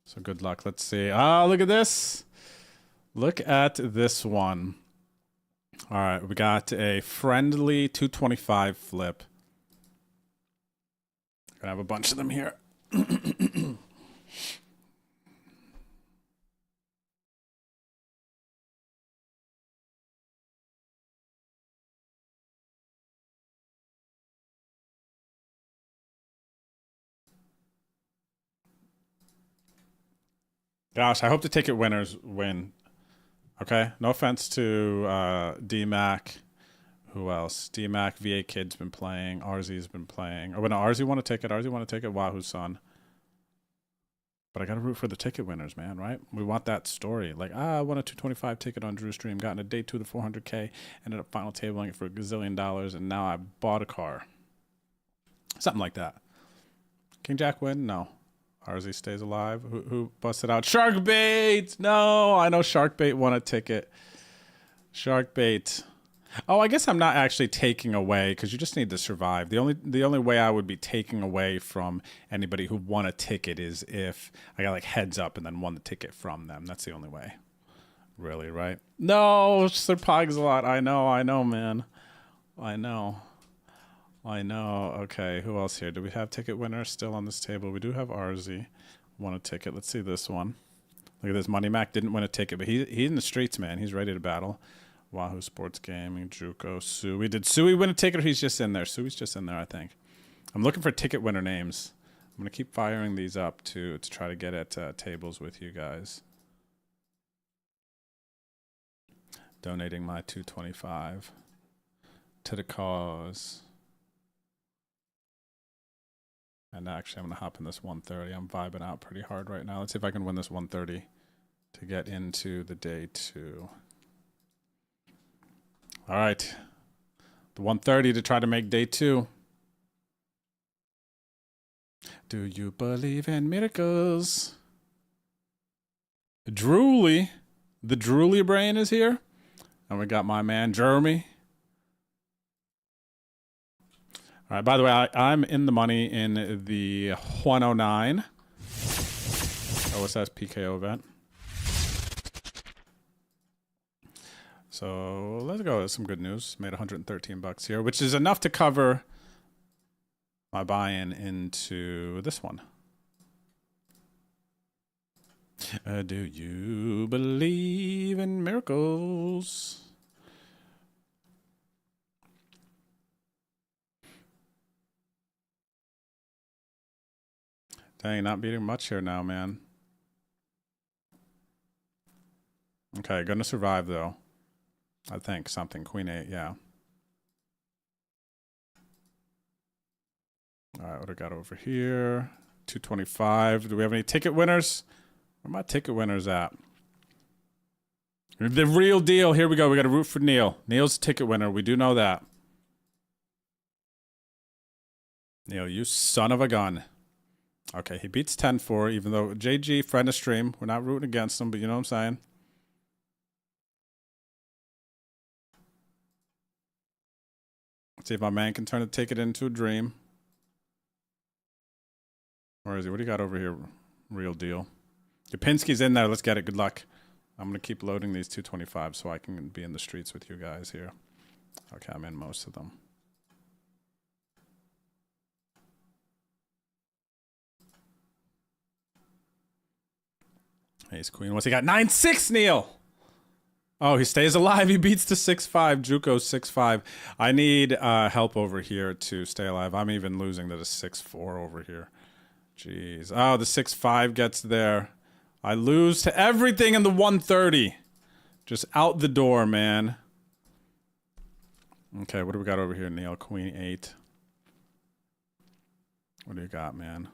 So good luck. Let's see. Oh, look at this. Look at this one. All right, we got a friendly 225 flip. Gonna have a bunch of them here. Gosh, I hope the ticket winners win. Okay, no offense to DMAC. Who else? DMAC, VA Kid's been playing. RZ's been playing. Oh, no, RZ won a ticket. RZ won a ticket. Wahoo's son. But I got to root for the ticket winners, man, right? We want that story. Like, I won a 225 ticket on Drew Stream, got in a day 2 to 400K, ended up final tabling it for $1 gazillion, and now I bought a car. Something like that. King Jack win? No. RZ stays alive. Who busted out? Sharkbait! No, I know Sharkbait won a ticket. Sharkbait. Oh, I guess I'm not actually taking away because you just need to survive. The only way I would be taking away from anybody who won a ticket is if I got like heads up and then won the ticket from them. That's the only way. Really, right? No, Sir Pogs a lot. I know, man. I know. Okay, who else here? Do we have ticket winners still on this table? We do have RZ. Won a ticket. Let's see this one. Look at this. Money Mac didn't win a ticket, but he's in the streets, man. He's ready to battle. Wahoo Sports Gaming, Juco, Sui. Did Sui win a ticket or he's just in there? Sui's just in there, I think. I'm looking for ticket winner names. I'm going to keep firing these up to try to get at tables with you guys. Donating my 225 to the cause. And actually, I'm going to hop in this 130. I'm vibing out pretty hard right now. Let's see if I can win this 130 to get into the day 2. All right. The 130 to try to make day 2. Do you believe in miracles? Drooly. The Drooly brain is here. And we got my man, Jeremy. All right, by the way, I'm in the money in the 109 OSS PKO event. So let's go with some good news. Made 113 bucks here, which is enough to cover my buy-in into this one. Do you believe in miracles? Dang, not beating much here now, man. Okay, gonna survive though. I think something. Queen 8, yeah. All right, what do I got over here? 225. Do we have any ticket winners? Where are my ticket winners at? The real deal. Here we go. We got to root for Neil. Neil's a ticket winner. We do know that. Neil, you son of a gun. Okay, he beats 10-4, even though JG, friend of stream. We're not rooting against him, but you know what I'm saying? Let's see if my man can turn the ticket into a dream. Where is he? What do you got over here? Real deal. Yapinski's in there. Let's get it. Good luck. I'm going to keep loading these 225 so I can be in the streets with you guys here. Okay, I'm in most of them. Ace Queen. What's he got? 9-6, Neil! Oh, he stays alive. He beats the 6-5. Juco 6-5. I need help over here to stay alive. I'm even losing to the 6-4 over here. Jeez. Oh, the 6-5 gets there. I lose to everything in the 130. Just out the door, man. Okay, what do we got over here, Neil? Queen 8. What do you got, man?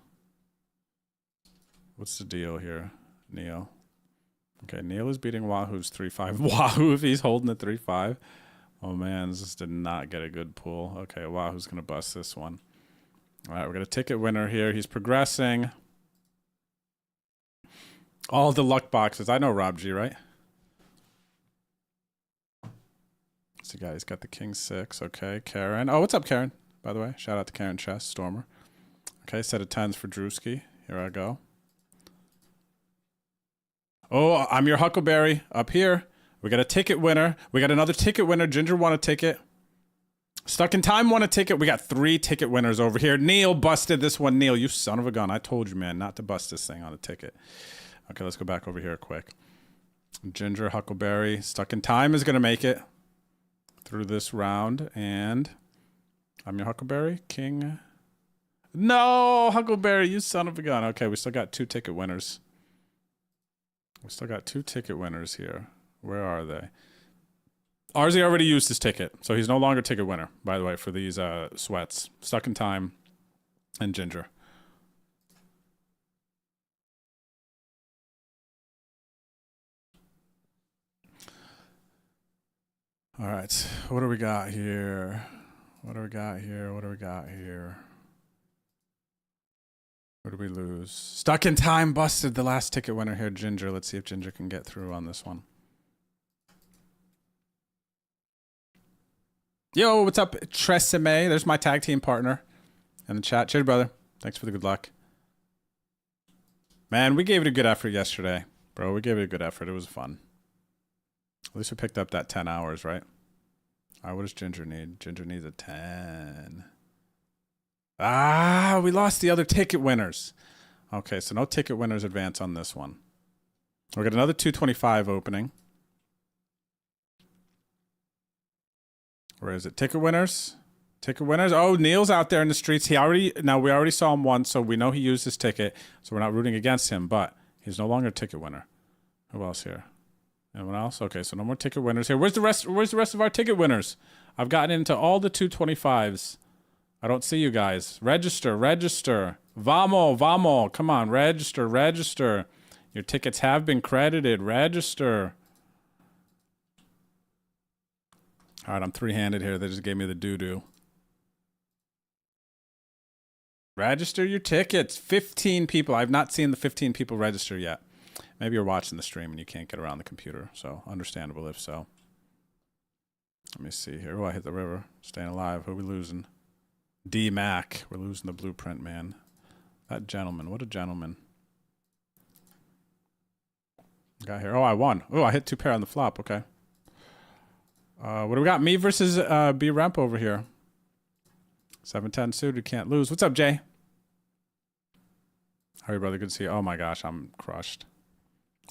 What's the deal here, Neil? Okay, Neil is beating Wahoo's 3-5. Wahoo, if he's holding the 3-5. Oh, man, this did not get a good pull. Okay, Wahoo's going to bust this one. All right, we're going to ticket winner here. He's progressing. All the luck boxes. I know Rob G, right? So, guys, got the King 6. Okay, Karen. Oh, what's up, Karen? By the way, shout out to Karen Chess, Stormer. Okay, set of 10s for Drewski. Here I go. Oh, I'm your Huckleberry up here. We got a ticket winner. We got another ticket winner. Ginger won a ticket. Stuck in Time won a ticket. We got 3 ticket winners over here. Neil busted this one. Neil, you son of a gun. I told you, man, not to bust this thing on a ticket. Okay, let's go back over here quick. Ginger, Huckleberry. Stuck in Time is going to make it through this round. And I'm your Huckleberry. King. No, Huckleberry, you son of a gun. Okay, we still got 2 ticket winners. We still got 2 ticket winners here. Where are they? RZ already used his ticket, so he's no longer ticket winner, by the way, for these sweats. Stuck in Time and Ginger. All right, what do we got here? What do we got here? What do we got here? Where did we lose? Stuck in Time busted the last ticket winner here, Ginger. Let's see if Ginger can get through on this one. Yo, what's up, Tresemme? There's my tag team partner in the chat. Cheers, brother. Thanks for the good luck. Man, we gave it a good effort yesterday. Bro, we gave it a good effort. It was fun. At least we picked up that 10 hours, right? All right, what does Ginger need? Ginger needs a 10. Ah, we lost the other ticket winners. Okay, so no ticket winners advance on this one. We got another 225 opening. Where is it? Ticket winners? Ticket winners? Oh, Neil's out there in the streets. We already saw him once, so we know he used his ticket. So we're not rooting against him, but he's no longer a ticket winner. Who else here? Anyone else? Okay, so no more ticket winners here. Where's the rest of our ticket winners? I've gotten into all the 225s. I don't see you guys. Register. Vamo. Come on, register. Your tickets have been credited. Register. All right, I'm 3-handed here. They just gave me the doo-doo. Register your tickets. 15 people. I've not seen the 15 people register yet. Maybe you're watching the stream and you can't get around the computer, so understandable if so. Let me see here. Oh, I hit the river. Staying alive. Who are we losing? D-Mac. We're losing the blueprint, man. That gentleman. What a gentleman. Got here. Oh, I won. Oh, I hit 2 pair on the flop. Okay. What do we got? Me versus B-Remp over here. 7-10 suited. Can't lose. What's up, Jay? How are you, brother? Good to see you. Oh, my gosh. I'm crushed.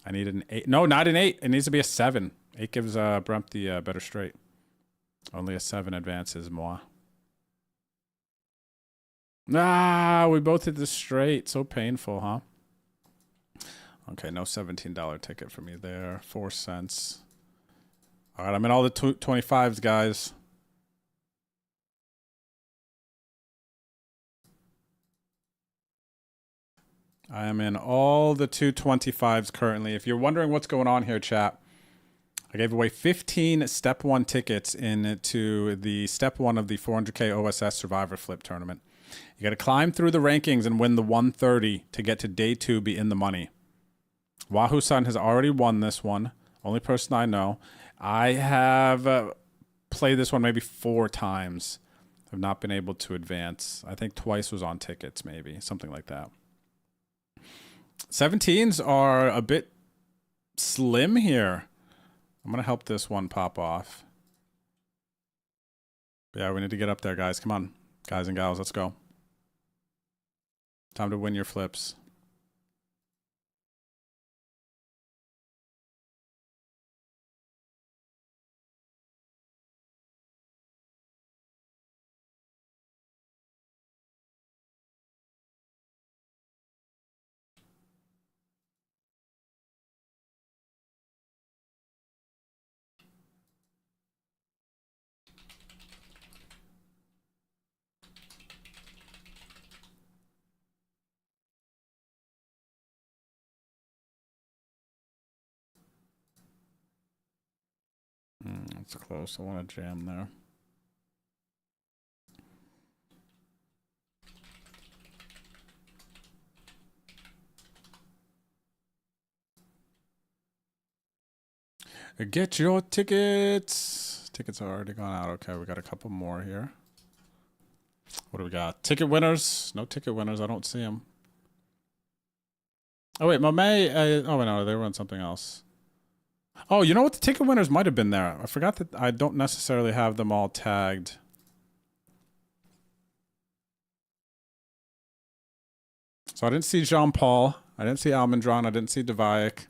I need an 8. No, not an 8. It needs to be a 7. 8 gives Bremp the better straight. Only a 7 advances moi. Ah, we both hit the straight. So painful, huh? Okay, no $17 ticket for me there. 4 cents. All right, I'm in all the 25s, guys. I am in all the 225s currently. If you're wondering what's going on here, chat, I gave away 15 Step 1 tickets into the Step 1 of the 400K OSS Survivor Flip tournament. You got to climb through the rankings and win the 130 to get to day 2, be in the money. Wahoo-san has already won this one. Only person I know. I have played this one maybe 4 times. I've not been able to advance. I think twice was on tickets, maybe. Something like that. 17s are a bit slim here. I'm going to help this one pop off. But yeah, we need to get up there, guys. Come on. Guys and gals, let's go. Time to win your flips. That's close. I want to jam there. Get your tickets. Tickets are already gone out. Okay, we got a couple more here. What do we got? Ticket winners? No ticket winners. I don't see them. Oh, wait. Momet. Oh, no. They were on something else. Oh, you know what? The ticket winners might have been there. I forgot that I don't necessarily have them all tagged. So I didn't see Jean-Paul. I didn't see Almendron. I didn't see Devaik.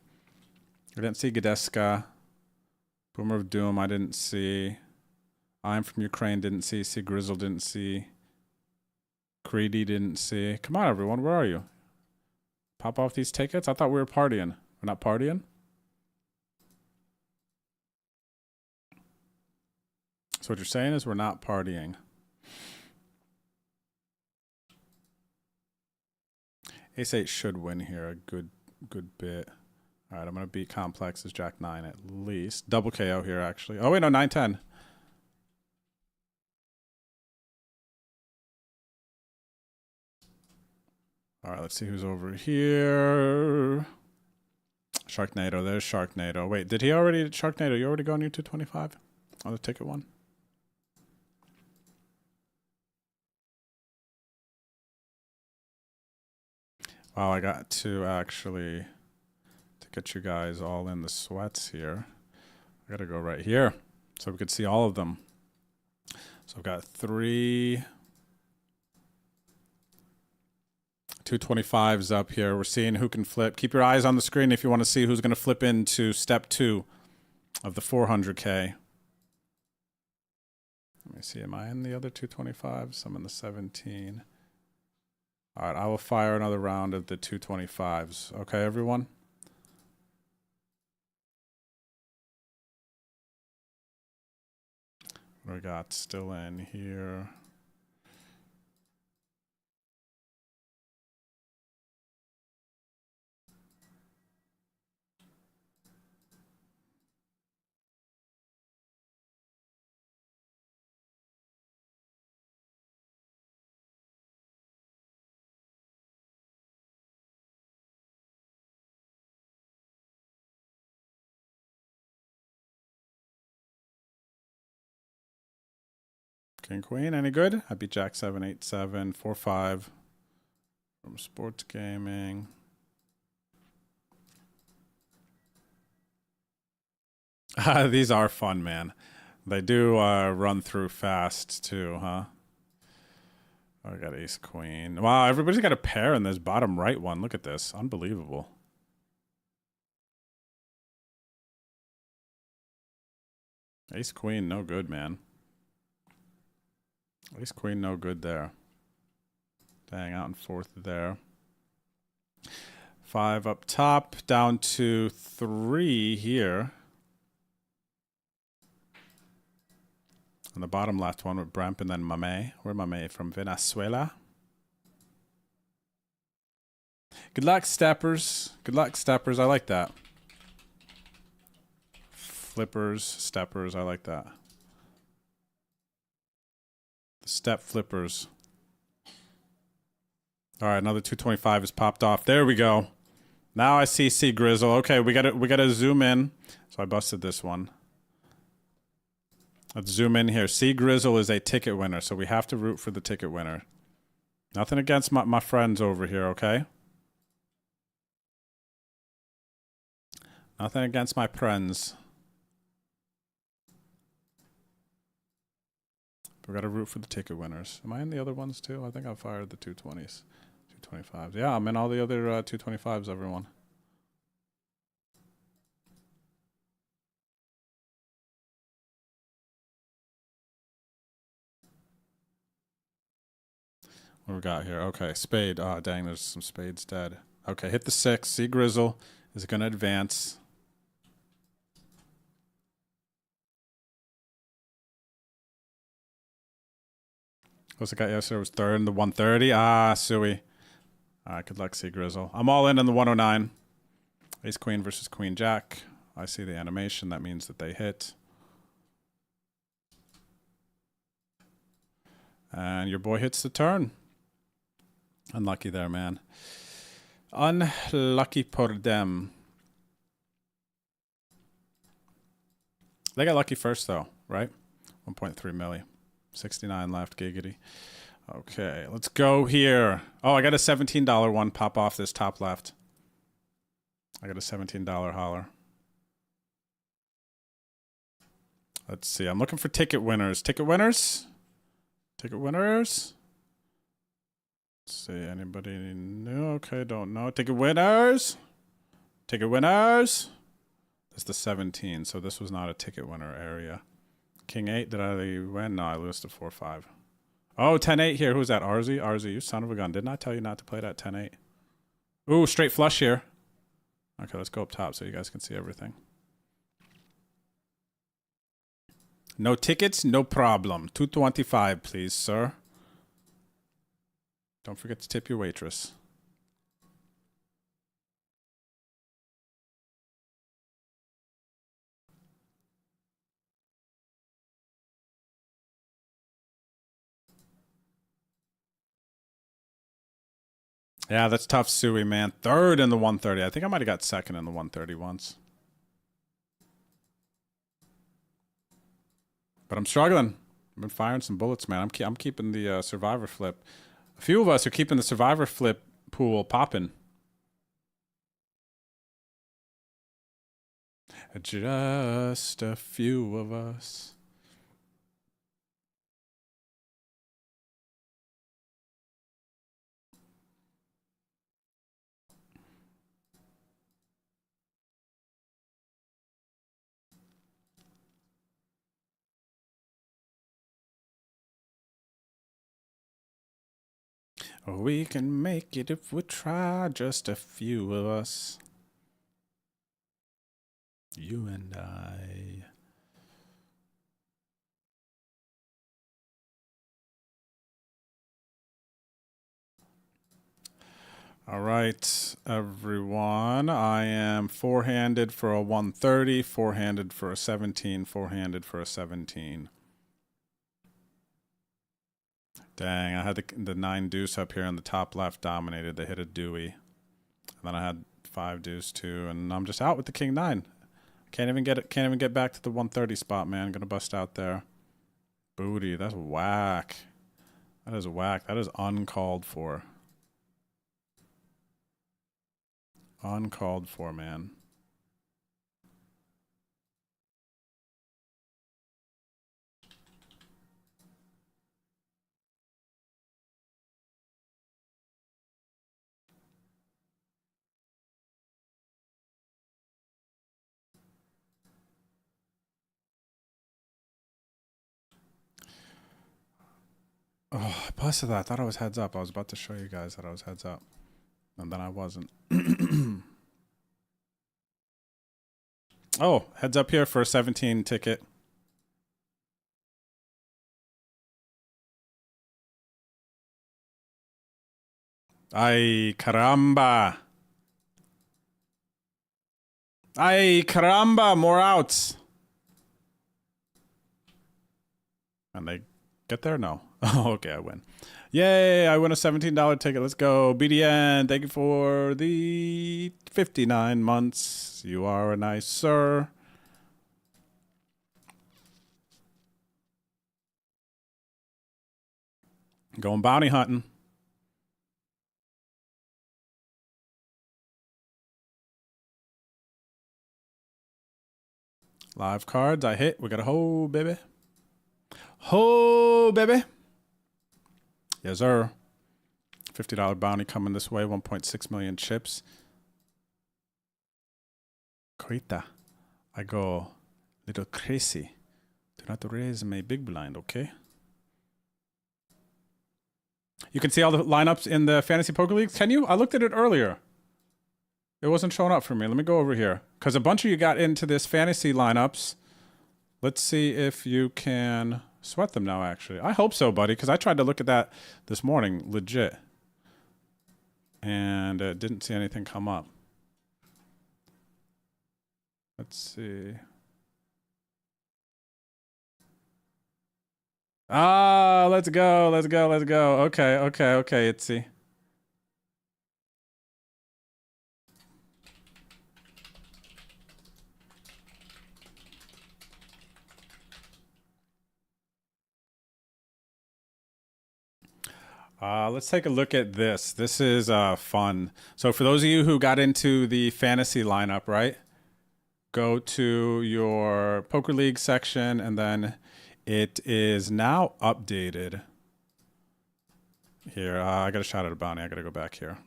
I didn't see Gadeska. Boomer of Doom, I didn't see. I'm from Ukraine, didn't see. See Grizzle, didn't see. Greedy, didn't see. Come on, everyone. Where are you? Pop off these tickets? I thought we were partying. We're not partying? So what you're saying is we're not partying. Ace-8 should win here a good bit. All right, I'm going to beat Complex's Jack-9 at least. Double KO here, actually. Oh, wait, no, 9-10. All right, let's see who's over here. Sharknado, there's Sharknado. Wait, did he already... Sharknado, you already go on your 225 on the ticket one? Wow, I got to actually... to get you guys all in the sweats here. I gotta go right here so we could see all of them. So I've got 3 225s up here. We're seeing who can flip. Keep your eyes on the screen if you want to see who's going to flip into step 2 of the 400K. Let me see. Am I in the other 225s? I'm in the 17. All right, I will fire another round of the 225s. Okay, everyone? What do we got still in here? King Queen, any good? I beat Jack 7, 8, 7, 4, 5 from Sports Gaming. These are fun, man. They do run through fast too, huh? Oh, I got Ace Queen. Wow, everybody's got a pair in this bottom right one. Look at this. Unbelievable. Ace Queen, no good, man. Ace Queen, no good there. Dang, out in fourth there. 5 up top, down to 3 here. On the bottom left one with Bremp and then Mame. Where Mame from Venezuela. Good luck, steppers. Good luck, steppers. I like that. Flippers, steppers. I like that. The step flippers. All right, another 225 has popped off. There we go. Now I see C Grizzle. Okay, we gotta zoom in. So I busted this one. Let's zoom in here. C Grizzle is a ticket winner, so we have to root for the ticket winner. Nothing against my friends over here, okay? Nothing against my friends. We gotta root for the ticket winners. Am I in the other ones too? I think I fired the 220s. 225s. Yeah, I'm in all the other 225s, everyone. What we got here? Okay, spade. Oh, dang, there's some spades dead. Okay, hit the 6. C Grizzle is going to advance. What's the guy yesterday was third in the 130? Ah, Suey. All right, good luck, C Grizzle. I'm all in the 109. Ace Queen versus Queen Jack. I see the animation. That means that they hit. And your boy hits the turn. Unlucky there, man. Unlucky for them. They got lucky first, though, right? 1.3 milli. 69 left, giggity. Okay, let's go here. Oh, I got a $17 one pop off this top left. I got a $17 holler. Let's see. I'm looking for ticket winners. Ticket winners? Ticket winners? Let's see. Anybody new? Okay, don't know. Ticket winners? Ticket winners? That's the 17, so this was not a ticket winner area. King 8, did I win? No, I lost to 4-5. Oh, 10-8 here. Who's that? Arzi? Arzi, you son of a gun. Didn't I tell you not to play that 10-8? Ooh, straight flush here. Okay, let's go up top so you guys can see everything. No tickets, no problem. 225, please, sir. Don't forget to tip your waitress. Yeah, that's tough, Suey, man. Third in the 130. I think I might have got second in the 130 once. But I'm struggling. I've been firing some bullets, man. I'm keeping the survivor flip. A few of us are keeping the survivor flip pool popping. Just a few of us. We can make it if we try, just a few of us. You and I. All right, everyone. I am four-handed for a 130, four-handed for a 17, four-handed for a 17. Dang, I had the 9 deuce up here on the top left dominated. They hit a Dewey. And then I had 5 deuce too, and I'm just out with the king 9. Can't even get back to the 130 spot, man. Gonna bust out there. Booty. That's whack. That is whack. That is uncalled for. Uncalled for, man. Oh, I busted that. I thought I was heads up. I was about to show you guys that I was heads up. And then I wasn't. Oh, heads up here for a 17 ticket. Ay, caramba. Ay, caramba. More outs. And they get there? No. Oh, okay, I win. Yay, I win a $17 ticket. Let's go. BDN, thank you for the 59 months. You are a nice sir. Going bounty hunting. Live cards, I hit. We got a ho, baby. Ho, baby. Yes, sir. $50 bounty coming this way. 1.6 million chips. Corita. I go little crazy. Do not raise my big blind, okay? You can see all the lineups in the fantasy poker leagues. Can you? I looked at it earlier. It wasn't showing up for me. Let me go over here. Because a bunch of you got into this fantasy lineups. Let's see if you can sweat them now, actually. I hope so, buddy, because I tried to look at that this morning, legit. And didn't see anything come up. Let's see. Ah, let's go, let's go, let's go. Okay, okay, okay, Itzy. Let's take a look at this. This is fun. So for those of you who got into the fantasy lineup, right? Go to your Poker League section, and then it is now updated. Here, I got a shot at a bounty. I got to go back here.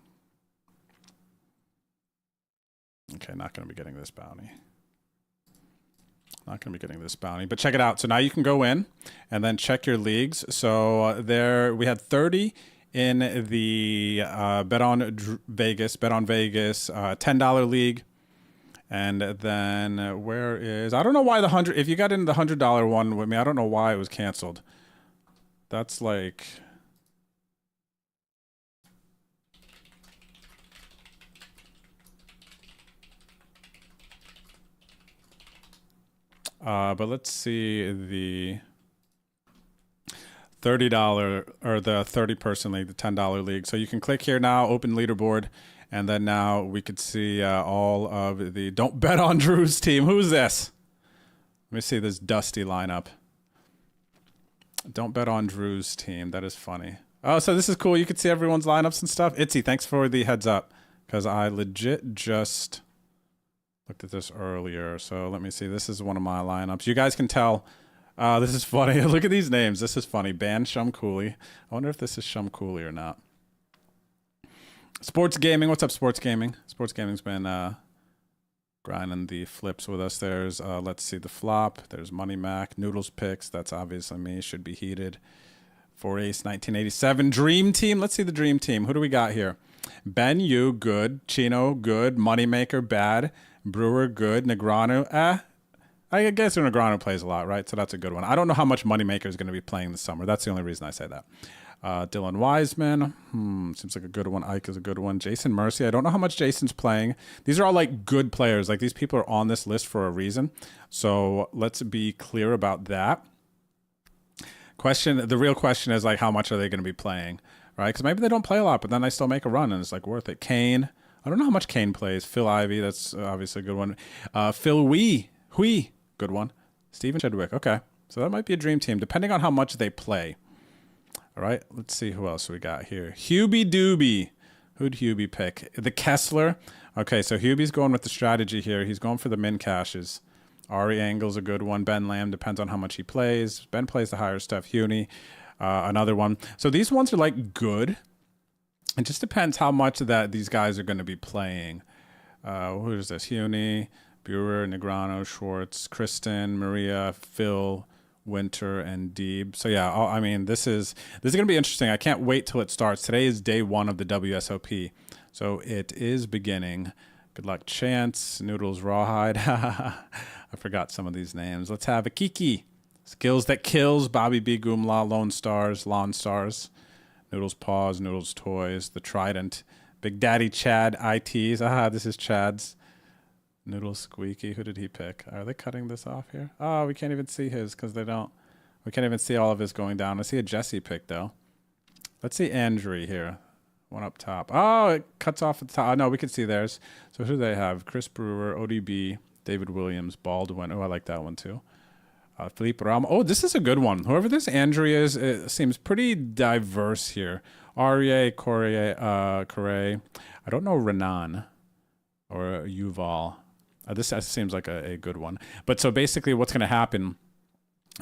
Okay, not going to be getting this bounty. Not going to be getting this bounty, but check it out. So now you can go in and then check your leagues. So there we had 30 in the Bet on Vegas $10 league. And then where is, I don't know why the 100, if you got into the $100 one with me, I don't know why it was canceled. That's like, but let's see the $30 or the 30-person league, the $10 league. So you can click here now, open leaderboard, and then now we could see all of the Don't Bet on Drew's team. Who's this? Let me see this dusty lineup. Don't Bet on Drew's team. That is funny. Oh, so this is cool. You can see everyone's lineups and stuff. Itzy, thanks for the heads up, because I legit just looked at this earlier. So let me see. This is one of my lineups. You guys can tell. This is funny. Look at these names. This is funny. Ban Shum Cooley. I wonder if this is Shum Cooley or not. Sports Gaming. What's up, Sports Gaming? Sports Gaming's been grinding the flips with us. There's, let's see, the flop. There's Money Mac. Noodles Picks. That's obviously me. Should be heated. 4-Ace 1987. Dream Team. Let's see the Dream Team. Who do we got here? Ben Yu, good. Chino, good. Moneymaker, bad. Brewer, good. Negrano, I guess Negrano plays a lot, right? So that's a good one. I don't know how much Moneymaker is going to be playing this summer. That's the only reason I say that. Dylan Wiseman, seems like a good one. Ike is a good one. Jason Mercy, I don't know how much Jason's playing. These are all like good players. Like these people are on this list for a reason. So let's be clear about that. The real question is like, how much are they going to be playing, right? Because maybe they don't play a lot, but then they still make a run and it's like worth it. Kane, I don't know how much Kane plays. Phil Ivey, that's obviously a good one. Phil Hui, good one. Steven Chidwick, okay. So that might be a dream team, depending on how much they play. All right, let's see who else we got here. Hubie Doobie. Who'd Hubie pick? The Kessler. Okay, so Hubie's going with the strategy here. He's going for the min caches. Ari Angle's a good one. Ben Lamb depends on how much he plays. Ben plays the higher stuff. Huni, another one. So these ones are like good. It just depends how much that these guys are going to be playing. Who is this? Huni, Buer, Negrano, Schwartz, Kristen, Maria, Phil, Winter, and Deeb. So yeah, I mean, this is going to be interesting. I can't wait till it starts. Today is day 1 of the WSOP. So it is beginning. Good luck, Chance, Noodles, Rawhide. I forgot some of these names. Let's have a Kiki. Skills that kills. Bobby B. Goomla, Lone Stars, Lawn Stars. Noodles Paws, Noodles Toys, The Trident. Big Daddy Chad, ITs. This is Chad's. Noodles Squeaky. Who did he pick? Are they cutting this off here? Oh, we can't even see his because they don't. We can't even see all of his going down. I see a Jesse pick, though. Let's see Andrew here. One up top. Oh, it cuts off at the top. Oh, no, we can see theirs. So who do they have? Chris Brewer, ODB, David Williams, Baldwin. Oh, I like that one, too. Philippe Ram. Oh, this is a good one. Whoever this Andrew is, it seems pretty diverse here. Arie, Correa, Correa. I don't know Renan or Yuval. This seems like a good one. But so basically what's going to happen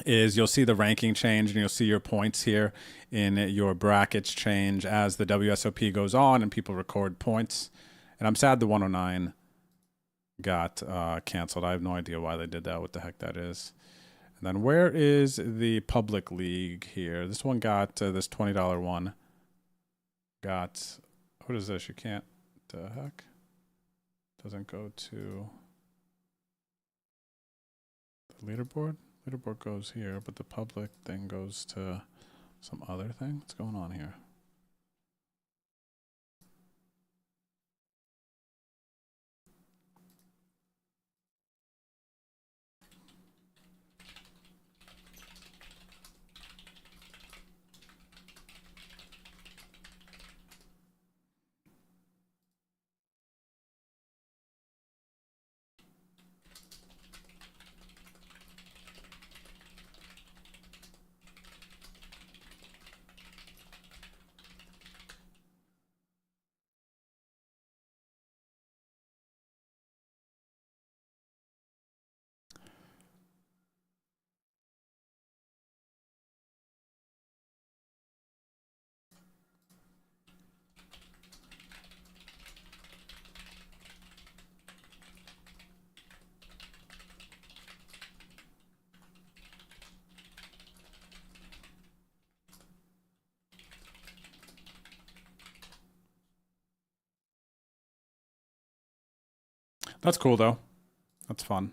is you'll see the ranking change and you'll see your points here in your brackets change as the WSOP goes on and people record points. And I'm sad the 109 got canceled. I have no idea why they did that, what the heck that is. And then where is the public league here? This one got this $20 one. Got, what is this? You can't, the heck? Doesn't go to the leaderboard. Leaderboard goes here, but the public thing goes to some other thing. What's going on here? That's cool, though. That's fun.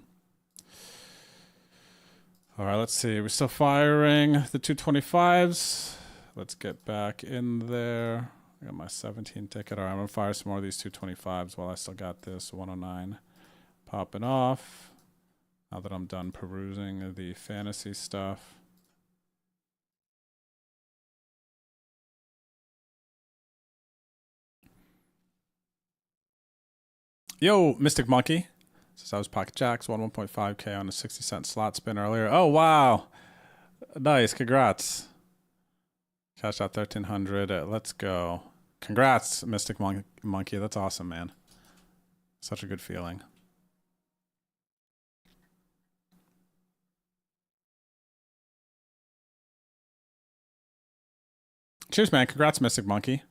All right, let's see. We're still firing the 225s. Let's get back in there. I got my 17 ticket. All right, I'm going to fire some more of these 225s while I still got this 109 popping off. Now that I'm done perusing the fantasy stuff. Yo, Mystic Monkey. Says I was Pocket Jacks, won 1.5K on a 60-cent slot spin earlier. Oh, wow. Nice. Congrats. Cashed out 1,300. Let's go. Congrats, Mystic Monkey. That's awesome, man. Such a good feeling. Cheers, man. Congrats, Mystic Monkey.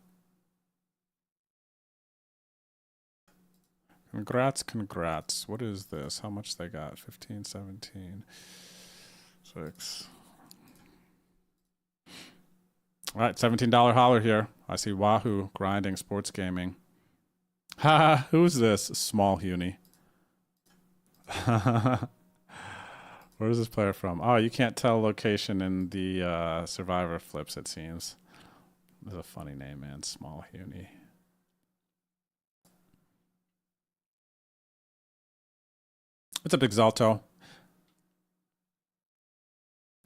Congrats. What is this? How much they got? 15, 17, 6. All right, $17 holler here. I see Wahoo grinding sports gaming. Ha! Who's this? Small Huni. Where is this player from? Oh, you can't tell location in the Survivor flips, it seems. That's a funny name, man. Small Huni. What's up, Exalto?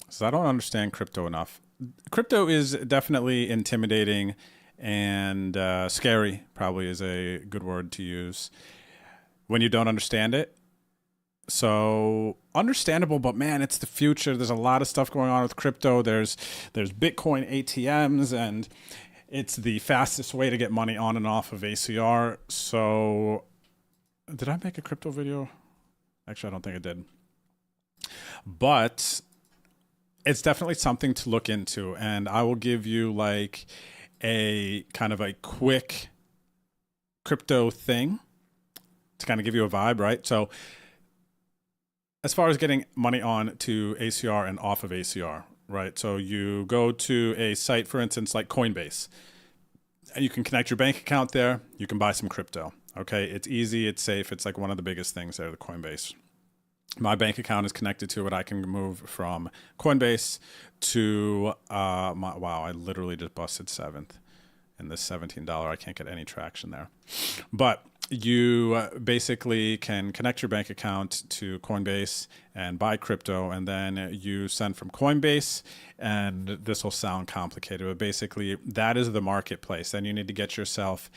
So I don't understand crypto enough. Crypto is definitely intimidating and scary, probably is a good word to use, when you don't understand it. So understandable, but man, it's the future. There's a lot of stuff going on with crypto. There's Bitcoin ATMs, and it's the fastest way to get money on and off of ACR. So did I make a crypto video? Actually, I don't think I did. But it's definitely something to look into, and I will give you like a kind of a quick crypto thing to kind of give you a vibe, right? So as far as getting money on to ACR and off of ACR, right? So you go to a site, for instance, like Coinbase, and you can connect your bank account there. You can buy some crypto. Okay, it's easy, it's safe. It's like one of the biggest things there, the Coinbase. My bank account is connected to it. I can move from Coinbase to wow, I literally just busted 7th in this $17. I can't get any traction there. But you basically can connect your bank account to Coinbase and buy crypto, and then you send from Coinbase, and this will sound complicated, but basically that is the marketplace. Then you need to get yourself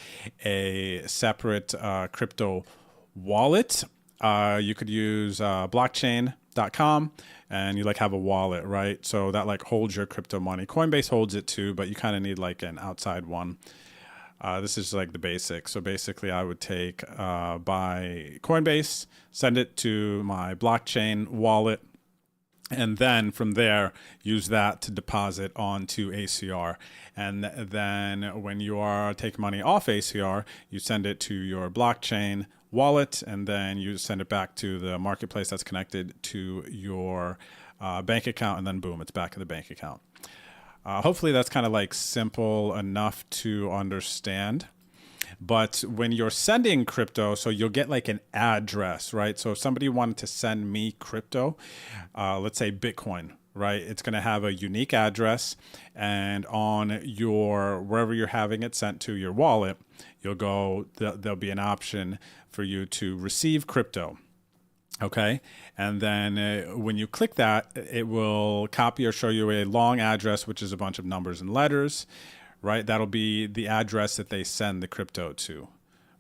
a separate crypto wallet. You could use blockchain.com, and you like have a wallet, right? So that like holds your crypto money. Coinbase holds it too, but you kind of need like an outside one. This is like the basics. So basically I would take by Coinbase, send it to my blockchain wallet, and then from there use that to deposit onto ACR. And then when you are taking money off ACR, you send it to your blockchain wallet, and then you send it back to the marketplace that's connected to your bank account, and then boom, it's back in the bank account. Hopefully that's kind of like simple enough to understand. But when you're sending crypto, so you'll get like an address, right? So if somebody wanted to send me crypto, let's say Bitcoin, right? It's going to have a unique address, and on your, wherever you're having it sent to, your wallet, you'll go, there'll be an option for you to receive crypto. Okay. And then when you click that, it will copy or show you a long address, which is a bunch of numbers and letters, right? That'll be the address that they send the crypto to,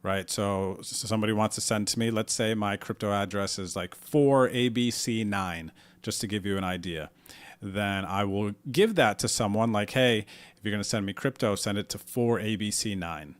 right? So somebody wants to send to me, let's say my crypto address is like 4ABC9, just to give you an idea. Then I will give that to someone like, hey, if you're going to send me crypto, send it to 4ABC9.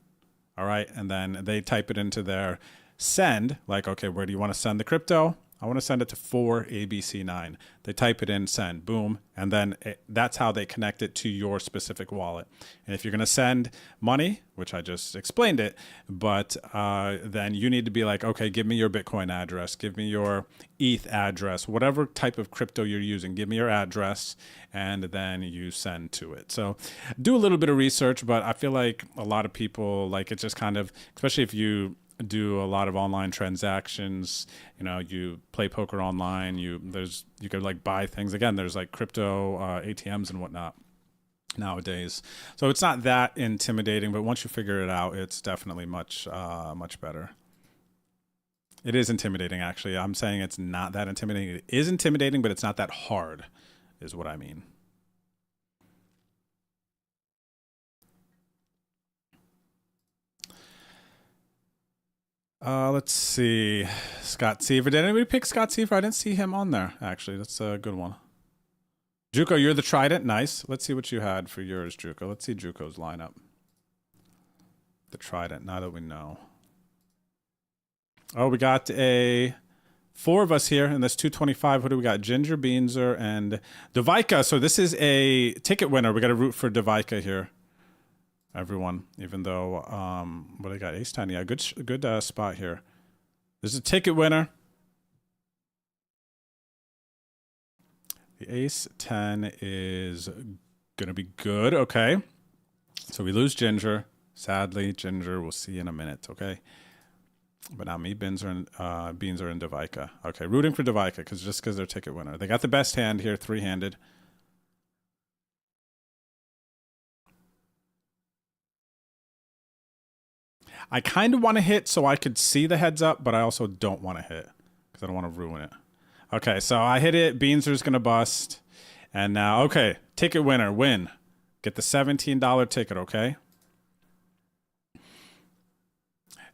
All right. And then they type it into their send, like, okay, where do you want to send the crypto? I want to send it to 4ABC9. They type it in, send, boom, and then that's how they connect it to your specific wallet. And if you're going to send money, which I just explained it, but then you need to be like, okay, give me your Bitcoin address, give me your ETH address, whatever type of crypto you're using, give me your address, and then you send to it. So do a little bit of research, but I feel like a lot of people, like, it's just kind of, especially if you do a lot of online transactions, you know, you play poker online, you could like buy things. Again, there's like crypto ATMs and whatnot nowadays. So it's not that intimidating, but once you figure it out, it's definitely much better. It is intimidating, actually. I'm saying it's not that intimidating. It is intimidating, but it's not that hard, is what I mean. Let's see. Scott Seaver. Did anybody pick Scott Seaver? I didn't see him on there, actually. That's a good one. Juco, you're the Trident. Nice. Let's see what you had for yours, Juco. Let's see Juco's lineup. The Trident, now that we know. Oh, we got 4 of us here, and that's 225. Who do we got? Ginger, Beanzer, and Devika. So this is a ticket winner. We got to root for Devika here. Everyone, even though, what do I got? Ace 10. Yeah, good spot here. This is a ticket winner. The Ace 10 is going to be good. Okay. So we lose Ginger. Sadly, Ginger, we'll see in a minute. Okay. But now me, Beans are in Devika. Okay. Rooting for Devika because they're ticket winner. They got the best hand here, 3-handed. I kind of want to hit so I could see the heads up, but I also don't want to hit because I don't want to ruin it. Okay, so I hit it. Beanzer's going to bust. And now, okay, ticket winner, win. Get the $17 ticket, okay?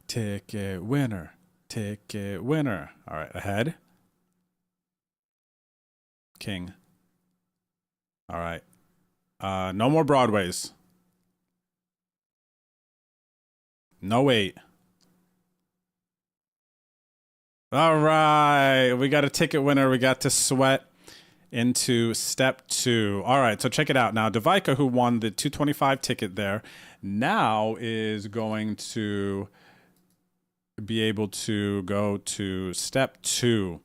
Ticket winner. All right, ahead. King. All right. No more Broadways. No 8. All right. We got a ticket winner. We got to sweat into step 2. All right. So check it out. Now, Devika, who won the 225 ticket there, now is going to be able to go to step 2,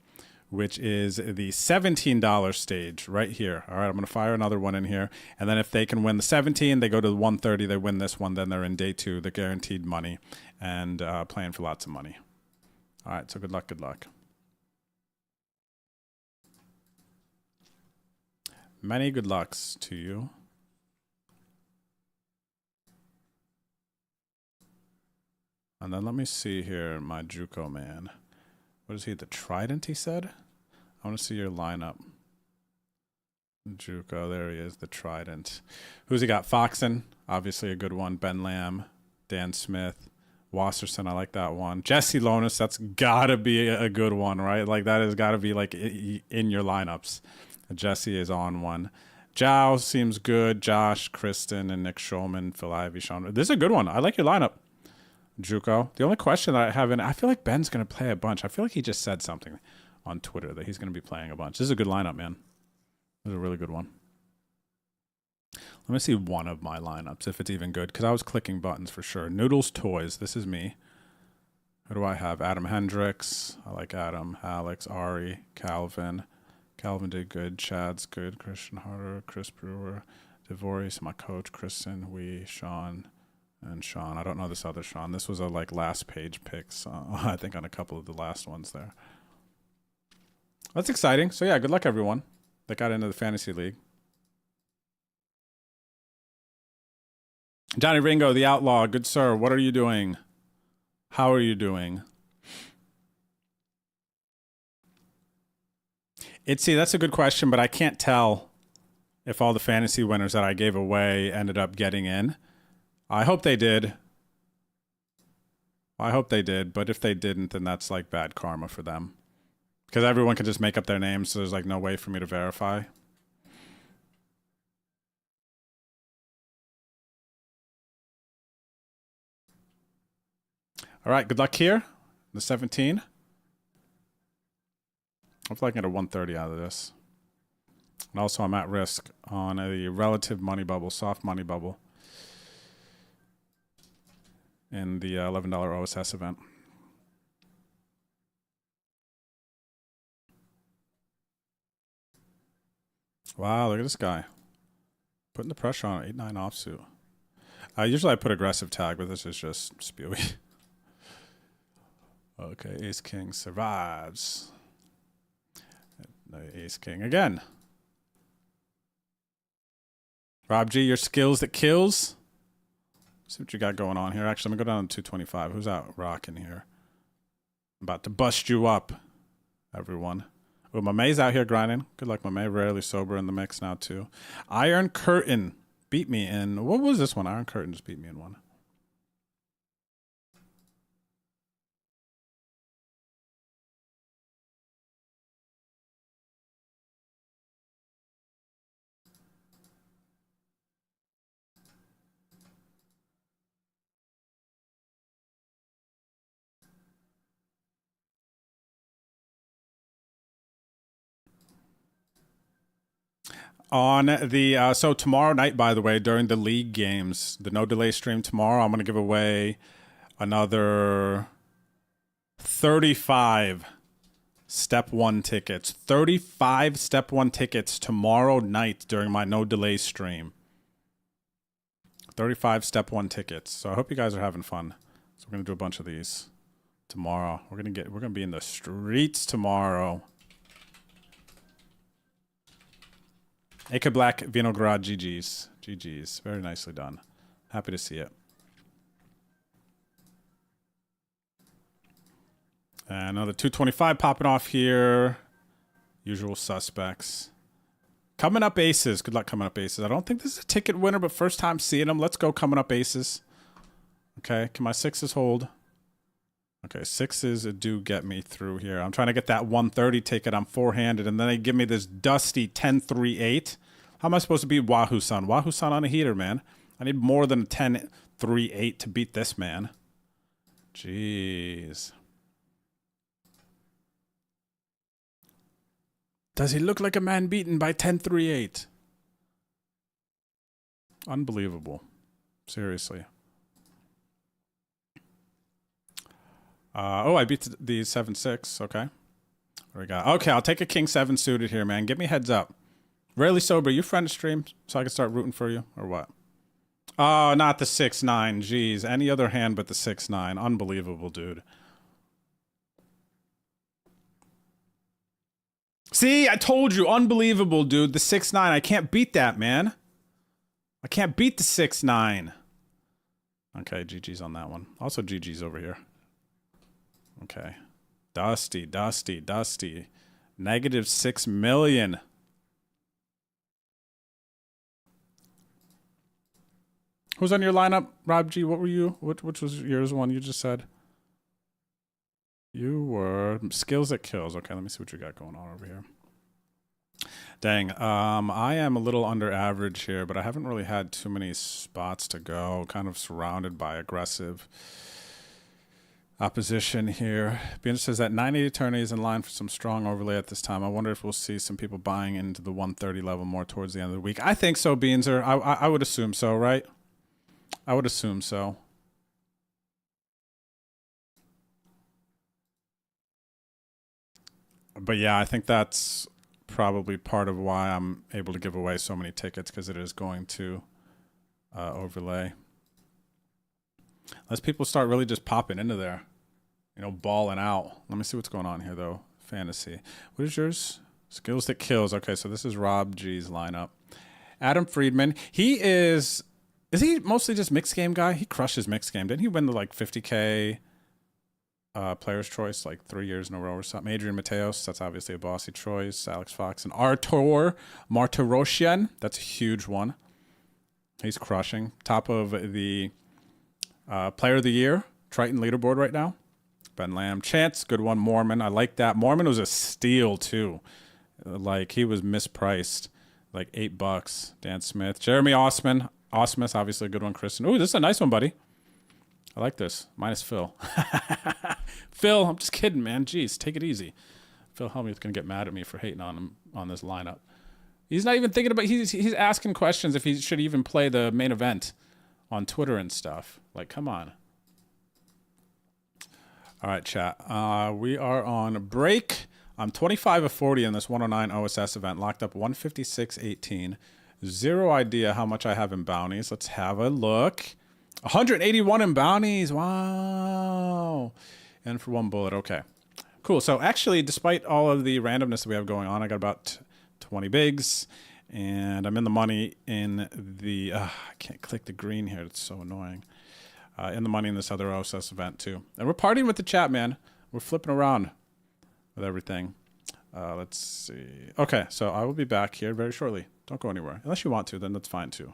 which is the $17 stage right here. All right, I'm going to fire another one in here. And then if they can win the 17, they go to the 130, they win this one, then they're in day 2, the guaranteed money, and playing for lots of money. All right, so good luck, good luck. Many good lucks to you. And then let me see here, my JUCO man. What is he, the Trident, he said? I want to see your lineup. JUCO, there he is, the Trident. Who's he got? Foxen, obviously a good one. Ben Lamb, Dan Smith, Wasserson, I like that one. Jesse Lonis, that's got to be a good one, right? Like, that has got to be, like, in your lineups. Jesse is on one. Zhao seems good. Josh, Kristen, and Nick Schulman, Phil Ivey, Sean. This is a good one. I like your lineup, JUCO. The only question that I have, and I feel like Ben's going to play a bunch. I feel like he just said something on Twitter that he's going to be playing a bunch. This is a good lineup, man. This is a really good one. Let me see one of my lineups, if it's even good, because I was clicking buttons for sure. Noodles Toys. This is me. Who do I have? Adam Hendricks. I like Adam. Alex, Ari, Calvin. Calvin did good. Chad's good. Christian Harder, Chris Brewer, DeVoris, my coach, Kristen, Sean, and Sean. I don't know this other Sean. This was a like last page picks. I think on a couple of the last ones there. That's exciting. So yeah, good luck everyone that got into the fantasy league. Johnny Ringo, the Outlaw. Good sir. What are you doing? How are you doing? See, that's a good question, but I can't tell if all the fantasy winners that I gave away ended up getting in. I hope they did. I hope they did, but if they didn't, then that's like bad karma for them. Because everyone can just make up their names, so there's like no way for me to verify. All right, good luck here. The 17. Hopefully I can get a 130 out of this. And also I'm at risk on a relative money bubble, soft money bubble, in the $11 OSS event. Wow, look at this guy. Putting the pressure on 8-9 offsuit. Usually I put aggressive tag, but this is just spewy. Okay, Ace King survives. Ace King again. Rob G, your skills that kills. See what you got going on here. Actually, I'm going to go down to 225. Who's out rocking here? I'm about to bust you up, everyone. Oh, Mame's out here grinding. Good luck, Mame. Rarely sober in the mix now, too. Iron Curtain beat me in. What was this one? Iron Curtain just beat me in one. On the so tomorrow night, by the way, during the league games, the no delay stream tomorrow, I'm going to give away another 35 step 1 tickets. 35 step 1 tickets tomorrow night during my no delay stream. 35 step 1 tickets. So I hope you guys are having fun. So we're going to do a bunch of these tomorrow. We're going to be in the streets tomorrow. Aka Black, Vinograd, GG's. GG's. Very nicely done. Happy to see it. And another 225 popping off here. Usual suspects. Coming up aces. Good luck coming up aces. I don't think this is a ticket winner, but first time seeing them. Let's go coming up aces. Okay, can my 6s hold? Okay, sixes do get me through here. I'm trying to get that 130 ticket. I'm four-handed, and then they give me this dusty 10-3-8. How am I supposed to beat Wahoo-san? Wahoo-san on a heater, man. I need more than a 10-3-8 to beat this man. Jeez. Does he look like a man beaten by 10-3-8? Unbelievable. Seriously. Oh, I beat the 7-6. Okay. What do we got? Okay, I'll take a king 7 suited here, man. Give me heads up. Rarely sober. You friend of stream so I can start rooting for you, or what? Oh, not the 6-9. Jeez. Any other hand but the 6-9. Unbelievable, dude. See, I told you. Unbelievable, dude. The 6-9. I can't beat that, man. I can't beat the 6-9. Okay, GG's on that one. Also, GG's over here. Okay. Dusty, dusty, dusty. Negative 6 million. Who's on your lineup, Rob G? What were you? Which was yours one you just said? You were skills that kills. Okay, let me see what you got going on over here. Dang, I am a little under average here, but I haven't really had too many spots to go. Kind of surrounded by aggressive opposition here. Bean says that 980 tourney is in line for some strong overlay at this time. I wonder if we'll see some people buying into the 130 level more towards the end of the week. I think so, Beanser. I would assume so, right? I would assume so. But yeah, I think that's probably part of why I'm able to give away so many tickets, because it is going to overlay. Unless people start really just popping into there, you know, balling out. Let me see what's going on here, though. Fantasy. What is yours? Skills that kills. Okay, so this is Rob G's lineup. Adam Friedman. He is he mostly just mixed game guy? He crushes mixed game. Didn't he win the like 50K Player's Choice like 3 years in a row or something? Adrian Mateos, that's obviously a bossy choice. Alex Fox and Artur Martirosyan. That's a huge one. He's crushing. Top of the Player of the Year, Triton leaderboard right now. Ben Lamb. Chance, good one. Mormon, I like that. Mormon was a steal too. Like, he was mispriced. Like $8. Dan Smith. Jeremy Osman. Osmus, obviously a good one. Kristen. Ooh, this is a nice one, buddy. I like this. Minus Phil. Phil, I'm just kidding, man. Jeez, take it easy. Phil Hellmuth's going to get mad at me for hating on him on this lineup. He's not even thinking about, he's asking questions if he should even play the main event on Twitter and stuff. Like, come on. All right, chat. We are on break. I'm 25 of 40 in this 109 OSS event. Locked up 156.18. Zero idea how much I have in bounties. Let's have a look. 181 in bounties. Wow. And for one bullet. Okay. Cool. So actually, despite all of the randomness that we have going on, I got about 20 bigs. And I'm in the money in the... I can't click the green here. It's so annoying. In the money in this other OSS event, too. And we're partying with the chat, man. We're flipping around with everything. Let's see. Okay, so I will be back here very shortly. Don't go anywhere. Unless you want to, then that's fine, too.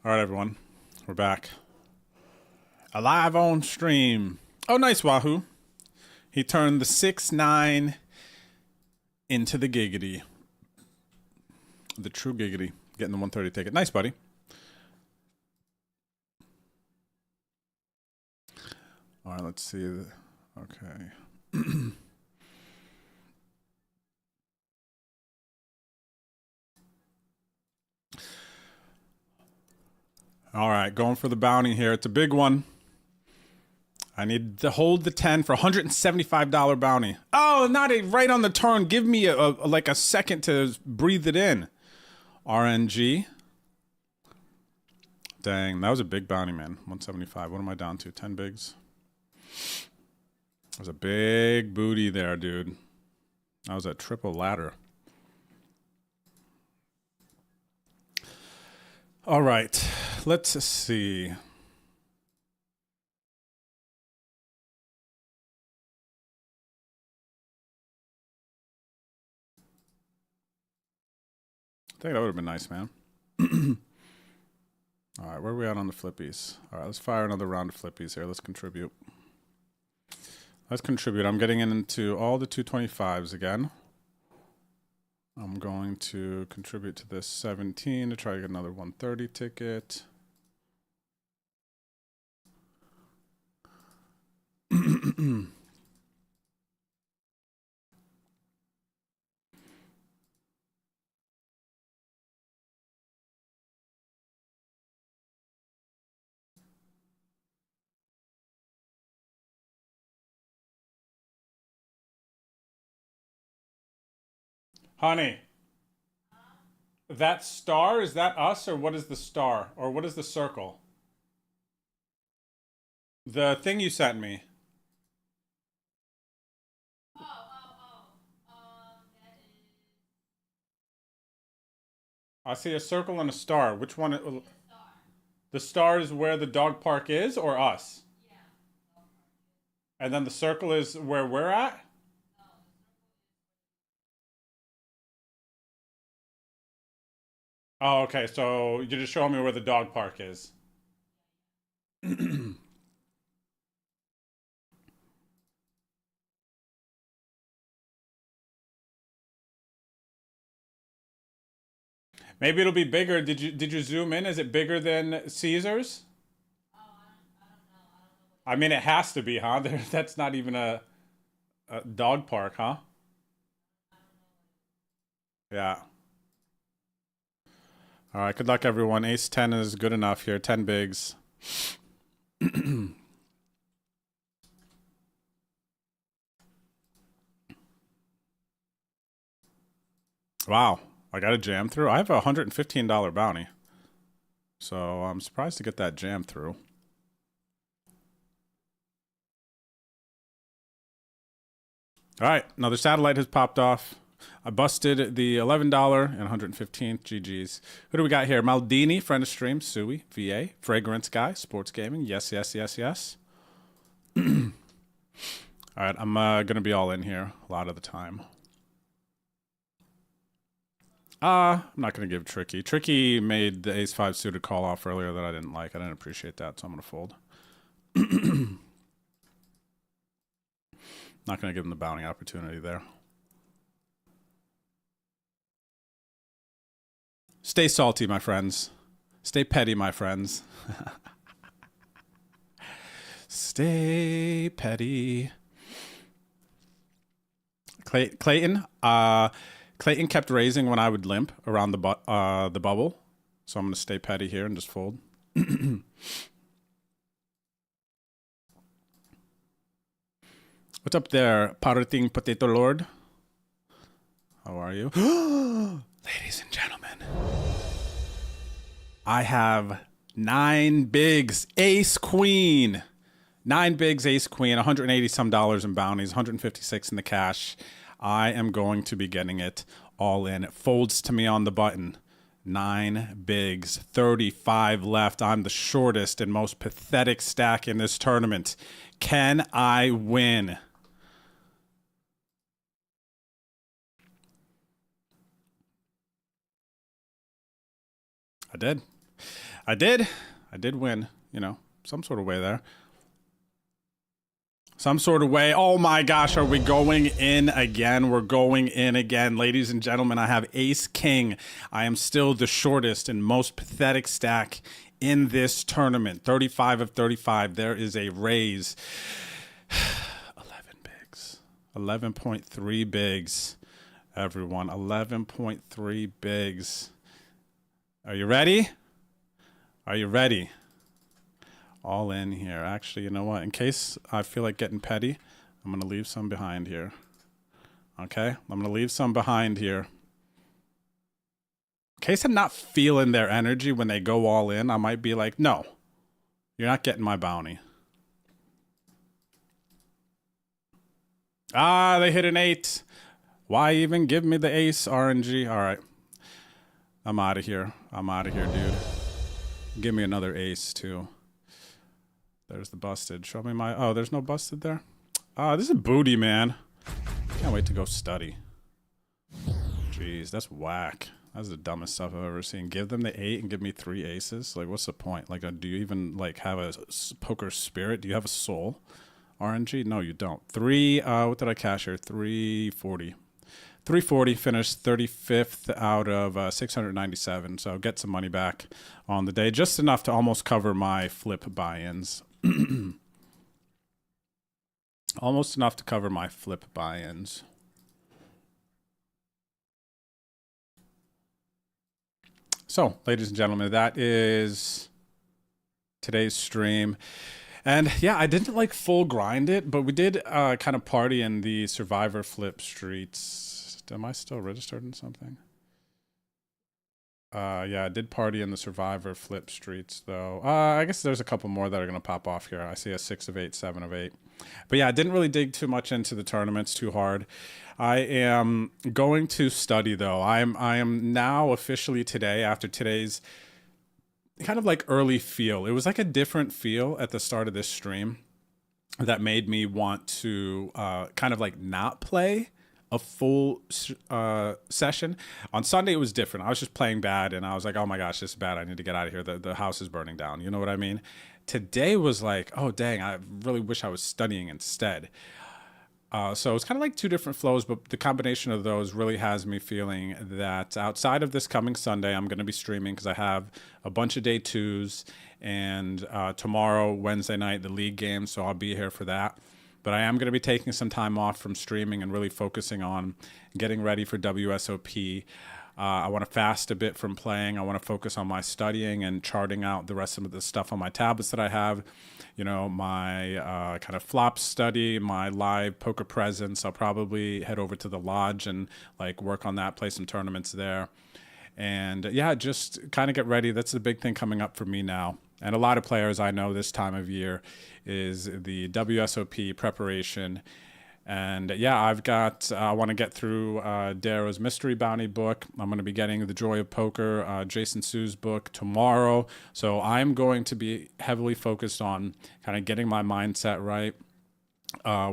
All right, everyone. We're back. Alive on stream. Oh, nice, Wahoo. He turned the 6-9 into the giggity. The true giggity. Getting the 130 ticket. Nice, buddy. All right, let's see. Okay. All right, going for the bounty here. It's a big one. I need to hold the 10 for $175 bounty. Oh, not a right on the turn. Give me like a second to breathe it in. RNG. Dang, that was a big bounty, man. 175. What am I down to? 10 bigs. There's a big booty there, dude. That was a triple ladder. All right, let's see. I think that would have been nice, man. All right, where are we at on the flippies? All right, let's fire another round of flippies here. Let's contribute. Let's contribute. I'm getting into all the 225s again. I'm going to contribute to this 17 to try to get another 130 ticket. Honey, that star, is that us or what is the star? Or what is the circle? The thing you sent me. I see a circle and a star. Which one? The star is where the dog park is or us? Yeah. And then the circle is where we're at? Oh, okay. So you're just showing me where the dog park is. Maybe it'll be bigger. Did you zoom in? Is it bigger than Caesar's? Oh, I don't know. I mean, it has to be, huh? That's not even a dog park, huh? Yeah. All right, good luck, everyone. Ace 10 is good enough here. 10 bigs. Wow, I got a jam through. I have a $115 bounty. So I'm surprised to get that jam through. All right, another satellite has popped off. I busted the $11 and 115th GG's. Who do we got here? Maldini, friend of stream, Sui, VA, Fragrance Guy, Sports Gaming. Yes, yes, yes, yes. All right, I'm going to be all in here a lot of the time. I'm not going to give Tricky. Tricky made the ace-5 suited call off earlier that I didn't like. I didn't appreciate that, so I'm going to fold. Not going to give him the bounty opportunity there. Stay salty, my friends. Stay petty, my friends. Stay petty. Clayton. Clayton kept raising when I would limp around the bubble, so I'm gonna stay petty here and just fold. What's up there, Parroting Potato Lord? How are you? Ladies and gentlemen, I have 9 bigs, ace queen. 9 bigs, ace queen, 180 some dollars in bounties, 156 in the cash. I am going to be getting it all in. It folds to me on the button. 9 bigs, 35 left. I'm the shortest and most pathetic stack in this tournament. Can I win? I did. I did win, you know, some sort of way there. Some sort of way. Oh my gosh, are we going in again? We're going in again. Ladies and gentlemen, I have Ace King. I am still the shortest and most pathetic stack in this tournament. 35 of 35. There is a raise. 11 bigs. 11.3 bigs, everyone. 11.3 bigs. Are you ready? Are you ready? All in here. Actually, you know what? In case I feel like getting petty, I'm going to leave some behind here. Okay? I'm going to leave some behind here. In case I'm not feeling their energy when they go all in, I might be like, no, you're not getting my bounty. Ah, they hit an 8. Why even give me the ace, RNG? All right. I'm out of here. I'm out of here, dude. Give me another ace, too. There's the busted. Show me my... Oh, there's no busted there? This is booty, man. Can't wait to go study. Jeez, that's whack. That's the dumbest stuff I've ever seen. Give them the 8 and give me 3 aces? Like, what's the point? Like, do you even, like, have a poker spirit? Do you have a soul? RNG? No, you don't. 3... what did I cash here? 340. 340, finished 35th out of 697. So get some money back on the day. Just enough to almost cover my flip buy-ins. Almost enough to cover my flip buy-ins. So, ladies and gentlemen, that is today's stream. And yeah, I didn't like full grind it, but we did kind of party in the Survivor flip streets. Am I still registered in something? Yeah, I did party in the Survivor flip streets, though. I guess there's a couple more that are going to pop off here. I see a 6 of 8, 7 of 8. But yeah, I didn't really dig too much into the tournaments too hard. I am going to study, though. I am now officially today, after today's kind of like early feel. It was like a different feel at the start of this stream that made me want to kind of like not play a full session. On Sunday, it was different. I was just playing bad, and I was like, oh my gosh, this is bad. I need to get out of here. The house is burning down. You know what I mean? Today was like, oh, dang, I really wish I was studying instead. So it's kind of like two different flows, but the combination of those really has me feeling that outside of this coming Sunday, I'm going to be streaming because I have a bunch of day twos, and tomorrow, Wednesday night, the league game, so I'll be here for that. But I am going to be taking some time off from streaming and really focusing on getting ready for WSOP. I want to fast a bit from playing. I want to focus on my studying and charting out the rest of the stuff on my tablets that I have. You know, my kind of flop study, my live poker presence. I'll probably head over to the lodge and like work on that, play some tournaments there. And yeah, just kind of get ready. That's the big thing coming up for me now. And a lot of players I know this time of year is the WSOP preparation. And yeah, I've got, I want to get through Darrow's Mystery Bounty book. I'm going to be getting The Joy of Poker, Jason Su's book tomorrow. So I'm going to be heavily focused on kind of getting my mindset right,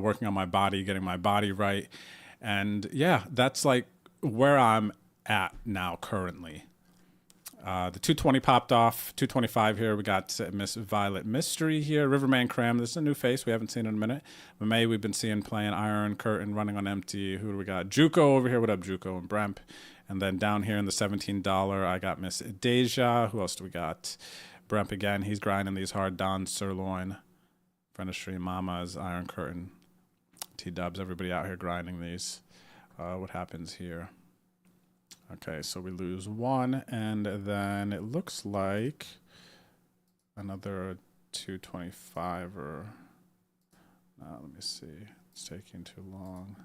working on my body, getting my body right. And yeah, that's like where I'm at now currently. The 220 popped off, 225 here. We got Miss Violet Mystery here. Riverman Cram, this is a new face we haven't seen in a minute. May we've been seeing playing Iron Curtain, running on empty. Who do we got? Juco over here. What up, Juco and Bremp? And then down here in the $17, I got Miss Deja. Who else do we got? Bremp again. He's grinding these hard Don Sirloin. Friend of stream, Mama's Iron Curtain. T-Dubs, everybody out here grinding these. What happens here? Okay, so we lose 1, and then it looks like another 225 or... let me see. It's taking too long.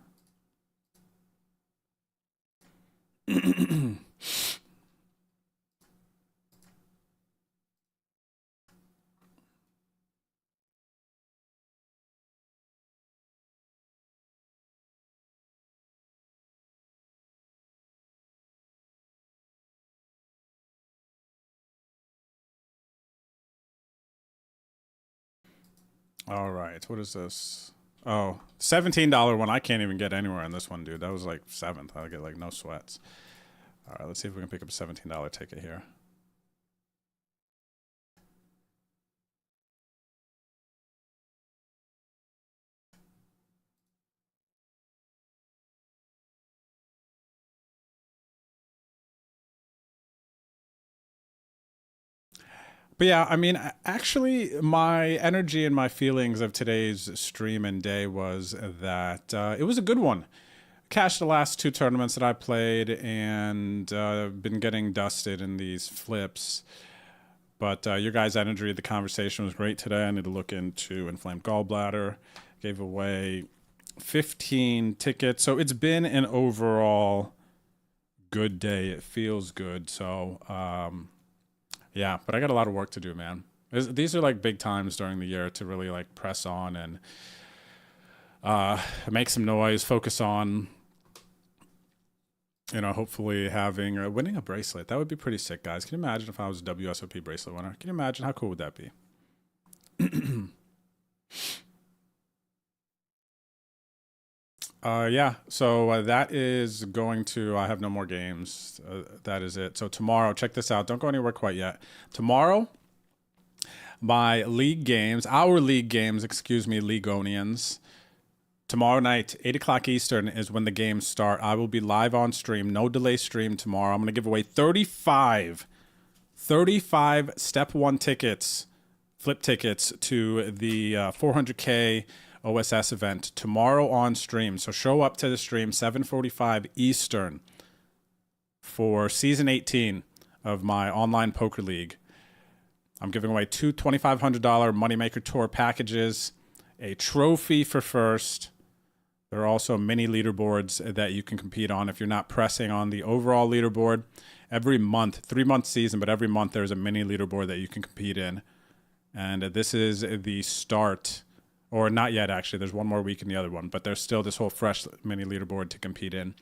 All right, what is this? Oh, $17 one. I can't even get anywhere in this one, dude. That was like 7th. I'll get like no sweats. All right, let's see if we can pick up a $17 ticket here. But yeah, I mean, actually, my energy and my feelings of today's stream and day was that it was a good one. Cashed the last 2 tournaments that I played and been getting dusted in these flips. But your guys' energy, the conversation was great today. I need to look into Inflamed Gallbladder. Gave away 15 tickets. So it's been an overall good day. It feels good. So, yeah, but I got a lot of work to do, man. These are like big times during the year to really like press on and make some noise, focus on, you know, hopefully having winning a bracelet. That would be pretty sick, guys. Can you imagine if I was a WSOP bracelet winner? Can you imagine how cool would that be? Yeah, so that is going to, I have no more games. That is it. So tomorrow, check this out. Don't go anywhere quite yet. Tomorrow, my league games, our league games, excuse me, Legonians. Tomorrow night, 8 o'clock Eastern is when the games start. I will be live on stream, no delay stream tomorrow. I'm going to give away 35 Step 1 tickets, flip tickets to the 400K OSS event tomorrow on stream. So show up to the stream 7:45 Eastern for season 18 of my online poker league. I'm giving away 2 $2,500 Moneymaker Tour packages, a trophy for first. There are also mini leaderboards that you can compete on if you're not pressing on the overall leaderboard. Every month, 3-month season, but every month there's a mini leaderboard that you can compete in. And this is the start. Or not yet, actually. There's one more week in the other one. But there's still this whole fresh mini leaderboard to compete in.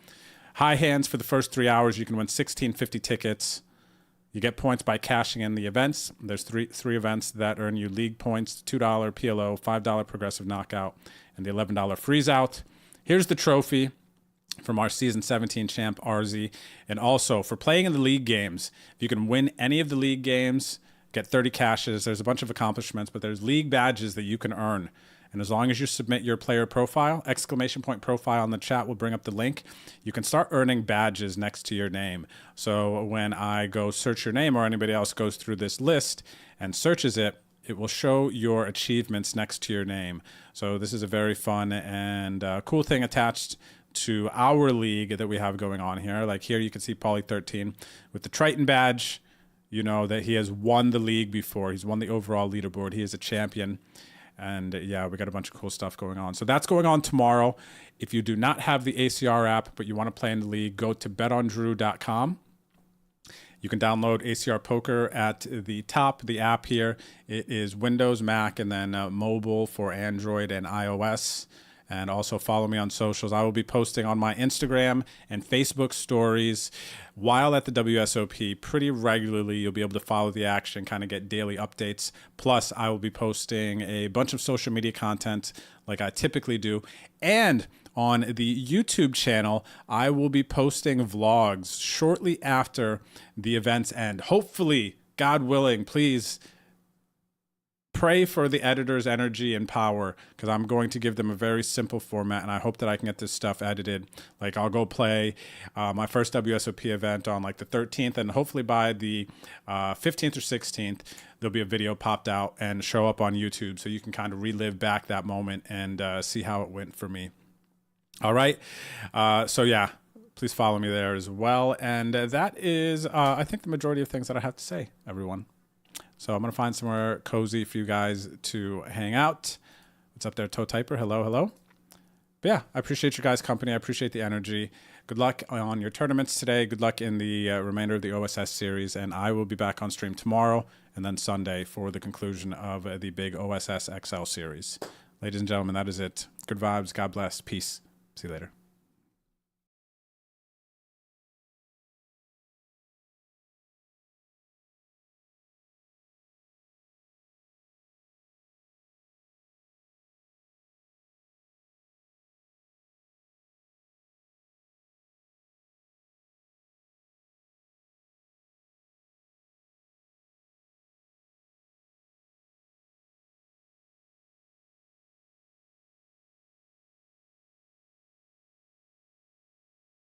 High hands for the first 3 hours. You can win 1650 tickets. You get points by cashing in the events. There's three events that earn you league points. $2 PLO, $5 progressive knockout, and the $11 freeze out. Here's the trophy from our season 17 champ, RZ. And also, for playing in the league games, if you can win any of the league games, get 30 cashes. There's a bunch of accomplishments, but there's league badges that you can earn. And as long as you submit your player profile, ! profile in the chat will bring up the link. You can start earning badges next to your name. So when I go search your name or anybody else goes through this list and searches it, it will show your achievements next to your name. So this is a very fun and cool thing attached to our league that we have going on here. Like here you can see Pauly13 with the Triton badge. You know that he has won the league before. He's won the overall leaderboard. He is a champion. And yeah, we got a bunch of cool stuff going on. So that's going on tomorrow. If you do not have the ACR app, but you want to play in the league, go to betondrew.com. You can download ACR Poker at the top, the app here. It is Windows, Mac, and then mobile for Android and iOS. And also follow me on socials. I will be posting on my Instagram and Facebook stories while at the WSOP pretty regularly. You'll be able to follow the action, kind of get daily updates. Plus, I will be posting a bunch of social media content like I typically do. And on the YouTube channel, I will be posting vlogs shortly after the events end. Hopefully, God willing, please pray for the editor's energy and power, because I'm going to give them a very simple format, and I hope that I can get this stuff edited. Like I'll go play my first WSOP event on like the 13th, and hopefully by the 15th or 16th, there'll be a video popped out and show up on YouTube, so you can kind of relive back that moment and see how it went for me. All right. So yeah, please follow me there as well. And that is, I think, the majority of things that I have to say, everyone. So I'm going to find somewhere cozy for you guys to hang out. What's up there, Toe Typer? Hello, hello. But yeah, I appreciate your guys' company. I appreciate the energy. Good luck on your tournaments today. Good luck in the remainder of the OSS series. And I will be back on stream tomorrow and then Sunday for the conclusion of the big OSS XL series. Ladies and gentlemen, that is it. Good vibes. God bless. Peace. See you later.